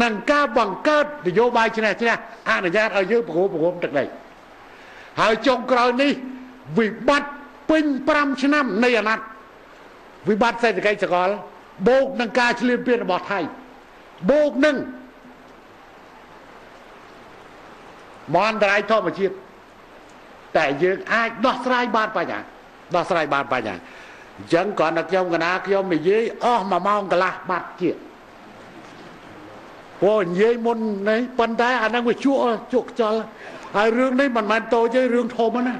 นังกาบังเกิดนโยบายชนะชนะอนุญาตเอาเยอะประโคมจากไหนหายจงกรอยนี้วิบัติเป็นปรำชนะในอนาคตวิบัติเศรษฐกิจสกอลโบกนังกาเฉลี่ยเปลี่ยนบอไทยโบกหนึ่งมอนไรท่อมาชีพแต่ยังไอ้ดอกสลายบานไปอย่างดอกสลายบานไปอย่างยังก่อนนักยมกันนะยมไม่ยื้อมามองกันละบาดเจ็บพอยื้อมันในปันได้อันนั้นก็ชั่วจุกจอไอ้เรื่องนี้มันโตใจเรื่องโทมันนะ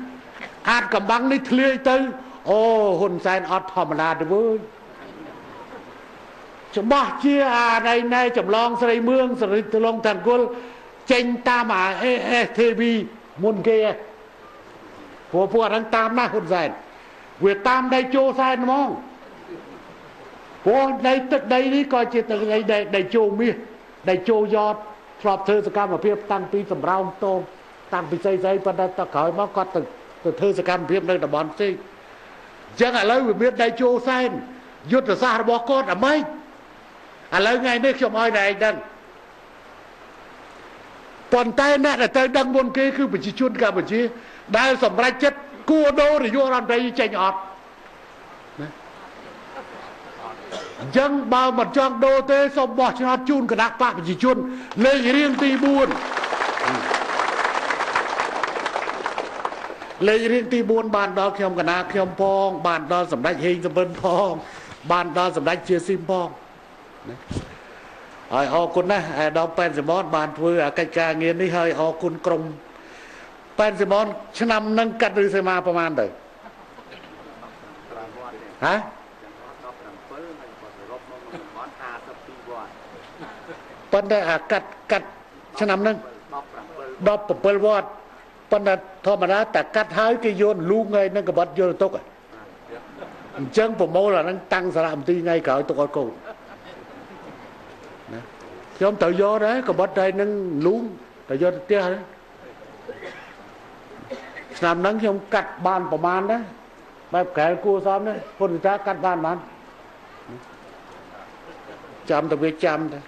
อาจกับบังนี่ทะเลตื้อโอ้หุ่นแสนอดธรรมดาด้วยเว้ยจะบ้าเชี่ยในจำลองสไลเมืองสไลตลงทันกุลเจนตามเทวีมุนเกยพวกนั้นตามหน้าหุ่นแสนเวทตามได้โจแสนมองพวกในตึกใดนี้ก็จะตึกได้โจมีได้โจยอดสอบเธอสกรรมเพียบตั้งปีสำรองโตตั้งปีใจปันได้ตะขอยมาก็ตึกเธอสกรรมเพียบในตะบอนซิยังอะไรเวียดได้โจแสนยุทธศาสตร์บอกก้อนอะไม่อะไรไงเนี่ยชมอ้อยไหนดังปนใต้น่ะแต่ดังบนเกย์คือปัจจุบันกับปัจจุบันได้สมรัยจัดกู้โดหรือโยรันไปใจอดยังบ่าวมันจังโดเตสมบอกชนะจูนกระดักปากปัจจุบันเลยเรียงตีบุญเลยเรียงตีบุญบานดอกเขียมกระนาเขียมพองบานดอกสำนักเฮงสมบัติพองบานดอกสำนักเชียร์ซิมพองให้ออกคุณนะดอกแปนสมอนบานพื้นกิจการเงินนี่ให้ออกคุณกรมแปนสมอนชนำนั่งกัดหรือเสมาประมาณเดิมฮะปันได้กัดชนำนั่งดอกเปิลวอดปันได้ธรรมดาแต่กัดหายกิโยนลูกไงนั่งกบัดโยนตกอ่ะจังผมโม่ละนั่งตั้งสลามตีไงเก่าตกกูยอมtự do đấy còn bắt đây nâng lún tự do tia đấy làm nâng không cắt bàn của bàn đấy bài kẻ cua xóm đấyคนta cắt bàn bàn chăm tập việc chăm đấy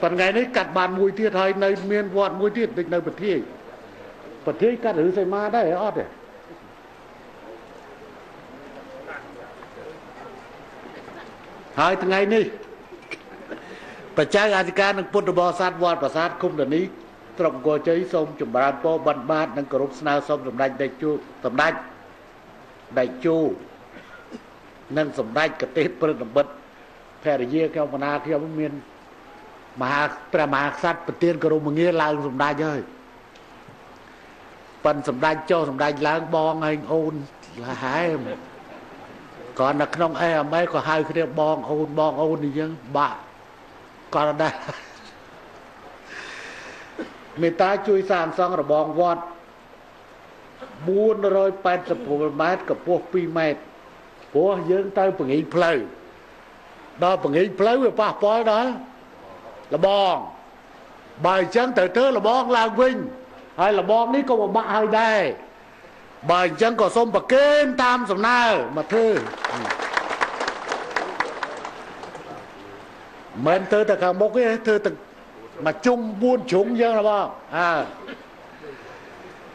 còn ngày đấy cắt bàn mùi tiết hay nơi miền vọt mùi tiết định nơi bật thi cắt hử xây ma đấy ót đấy hai tháng ngàyនេះបច្ច័យអធិការនឹងពុទ្ធបរិស័ទវត្តប្រាសាទគុំតានីត្រកអង្គរជ័យសូមចម្រើនពរបណ្ឌបាតនិងគោរពស្នើសុំសម្ដេចដេចជួសម្ដេចដេចជួនិងសម្ដេចកទេសព្រឹទ្ធមិត្តភរិយាខ្ញុំបណ្ណាខ្ញុំមានមហាព្រះមហាក្សត្រប្រទានគោរពងារឡើងសម្ដេចហើយប៉ុនសម្ដេចចុះសម្ដេចឡើងបងហើយអូនឡាហែមcòn là không ai ở mấy có hai cái bong ôn thì chứ bạ còn là đây người ta chui sàn xong rồi bong vọt buôn rồi bay tập một métกับพวกปีเมตรพวกยืนtay bằng ý plei đó bằng ý plei về pa poi đó là bong bài chân từ từ là bong là vinh hay là bong ní có một bạn hơi đây bài chân có xôm bạc kênh tam sầm na mà thư mình từ từ cả một cái từ từ mà chung buôn chúng dân là bao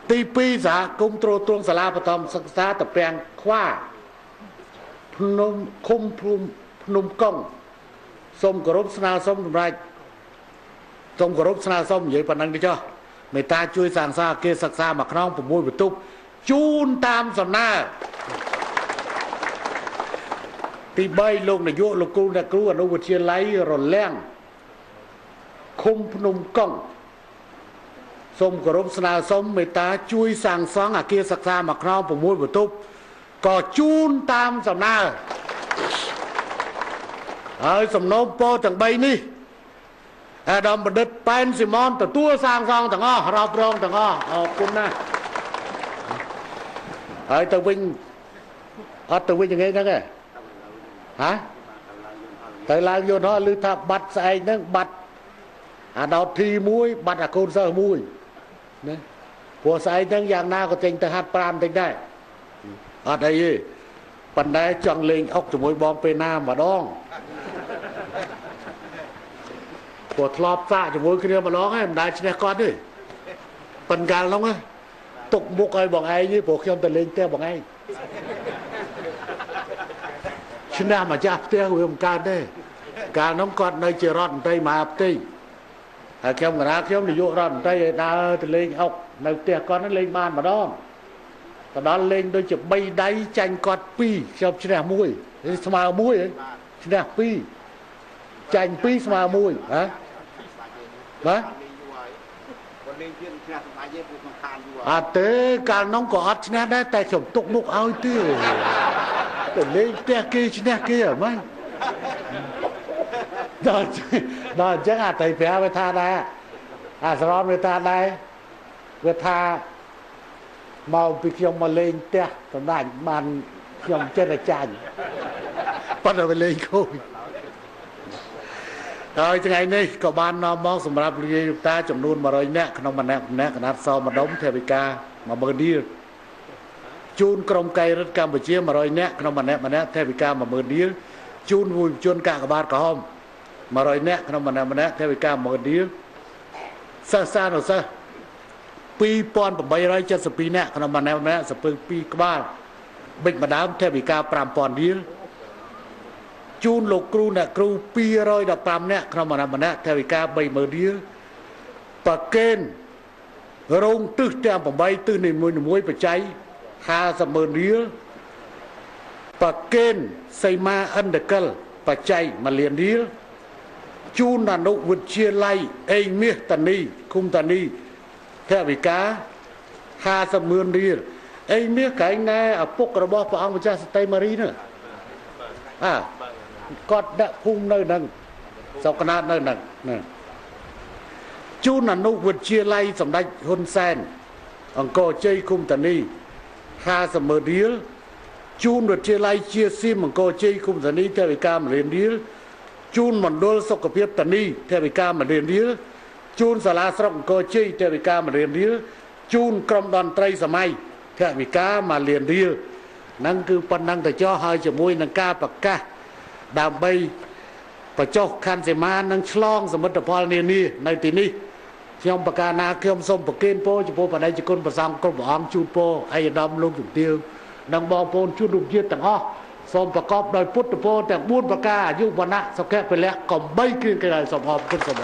tí pi giả cung trô tuông xà la bà tòm sắc xa tập bèn khoa nôm công xông cổ rốt sna xông đùm rạch xông cổ rốt sna xông vậy bà năng đi cho người ta chui sàng xa kia sắc xa mà khăn phục mùi bật túc chun tam sầm na tí bay luôn là vô lục cung là cứu ở đâu vừa chia lấy rồi len khung nôm công xông cổ rốt sna xông người ta chui sàng xoáng ở kia sắc xa mà khăn phục mùi bật túc có chun tam sầm na ơi sầm nôm po chẳng bay ní đầm bật đứt pen Simon từ tua sang xong thằng o rau rong thằng o cũng na ơi từ vinh từ vinh như thế này hả từ lang vô nó lư tháp bắt say nó bắt đào thi muối bắt côn sơ muối của say nó dạng nào có tình từ hạt pram tình đây ở đây phần đây chọn lên ốc từ mối bom pena mà đong của thọp xa cho mối kia mà nó ấy mình đại trên con đi phần càng lắm á tục mục ai bọn ai như bộ khi ông ta lên theo bọn ai chúng ta mà chạp theo của ông can đây càng nó còn nơi chỉ rót tay mà áp tí khi ông ra khi ông thì dụ rót tay ta lên ốc nơi theo con nó lên bàn mà đong và đó lên đôi chụp bay đáy chanh con pi cho chúng ta muối mà muối ấy chúng ta pi chanh pi mà muối hả đó thế càng nóng có ớt chứ nè tại chồng tục mục áo tiêu để lên te kia chứ nè kia ở mấy đó chắc thầy phé với tha đây sao với tha đây với tha màu bị khiông mà lên te còn đành màn khiông trên là chành bắt đầu phải lên khôi rồi cho ngày nay có ban nó mong sầm rạp lưu ta chấm nôn mà rồi nè không mà nè nát sau mà đóng theo bị ca mà mờ đi chun crom cây rất Campuchia mà rồi nè không mà nè theo bị ca mà mờ đi chun vui chun cả ban có hôm mà rồi nè không mà nè theo bị ca mờ đi xa rồi xa pi pon của bay rồi cho sập pi nè không mà nè sập pi các bạn bệnh mà đám theo bị ca pram pon đi chun lục cru nè cru pi rồi đập pram nè không mà nè theo bị ca bay mờ đi và kênh rong từ trang của bay từ này muối phải cháy ha sập mờ đi và kênh xây ma ăn được cân và cháy mà liền đi chun là nụ vượt chia lay anh miết tần ni khung tần ni theo bị cá ha sập mờ đi anh miết cái này ở phục rồi bỏ ông cha tây mari nữa con đã khung nơi nâng sau cái nơi nâng chú là nụ vượt chia lay sầm đạch hôn sen ông co chơi khung tần ni ha sầm mờ đi chun vượt chia lay chia sim ông co chơi khung tần ni theo bị ca mà liền đi chun mòn đôi sọc cặp hiệp tần ni theo bị ca mà liền đi chun xà la sọc co chơi theo bị ca mà liền đi chun crom đòn tây sầm mai theo bị ca mà liền đi năng cứ phần năng để cho hai chữ môi năng ca bạc ca đàm bay và cho khăn sẽ ma năng chlong sầm mất pol ni này tí ni khi ông bạc ca na khi ông xôm bạc kên po chụp po vào đây chỉ con bạc sang con bạc ông chụp po ai đâm luôn chụp tiêu năng bò po chụp đục chia tầng ho xôm bạc cọp đòi put po tầng buôn bạc ca dùng bạc nạ sau kẹpไปแล้วcòn bay kia cái này xôm hòmขึ้นสม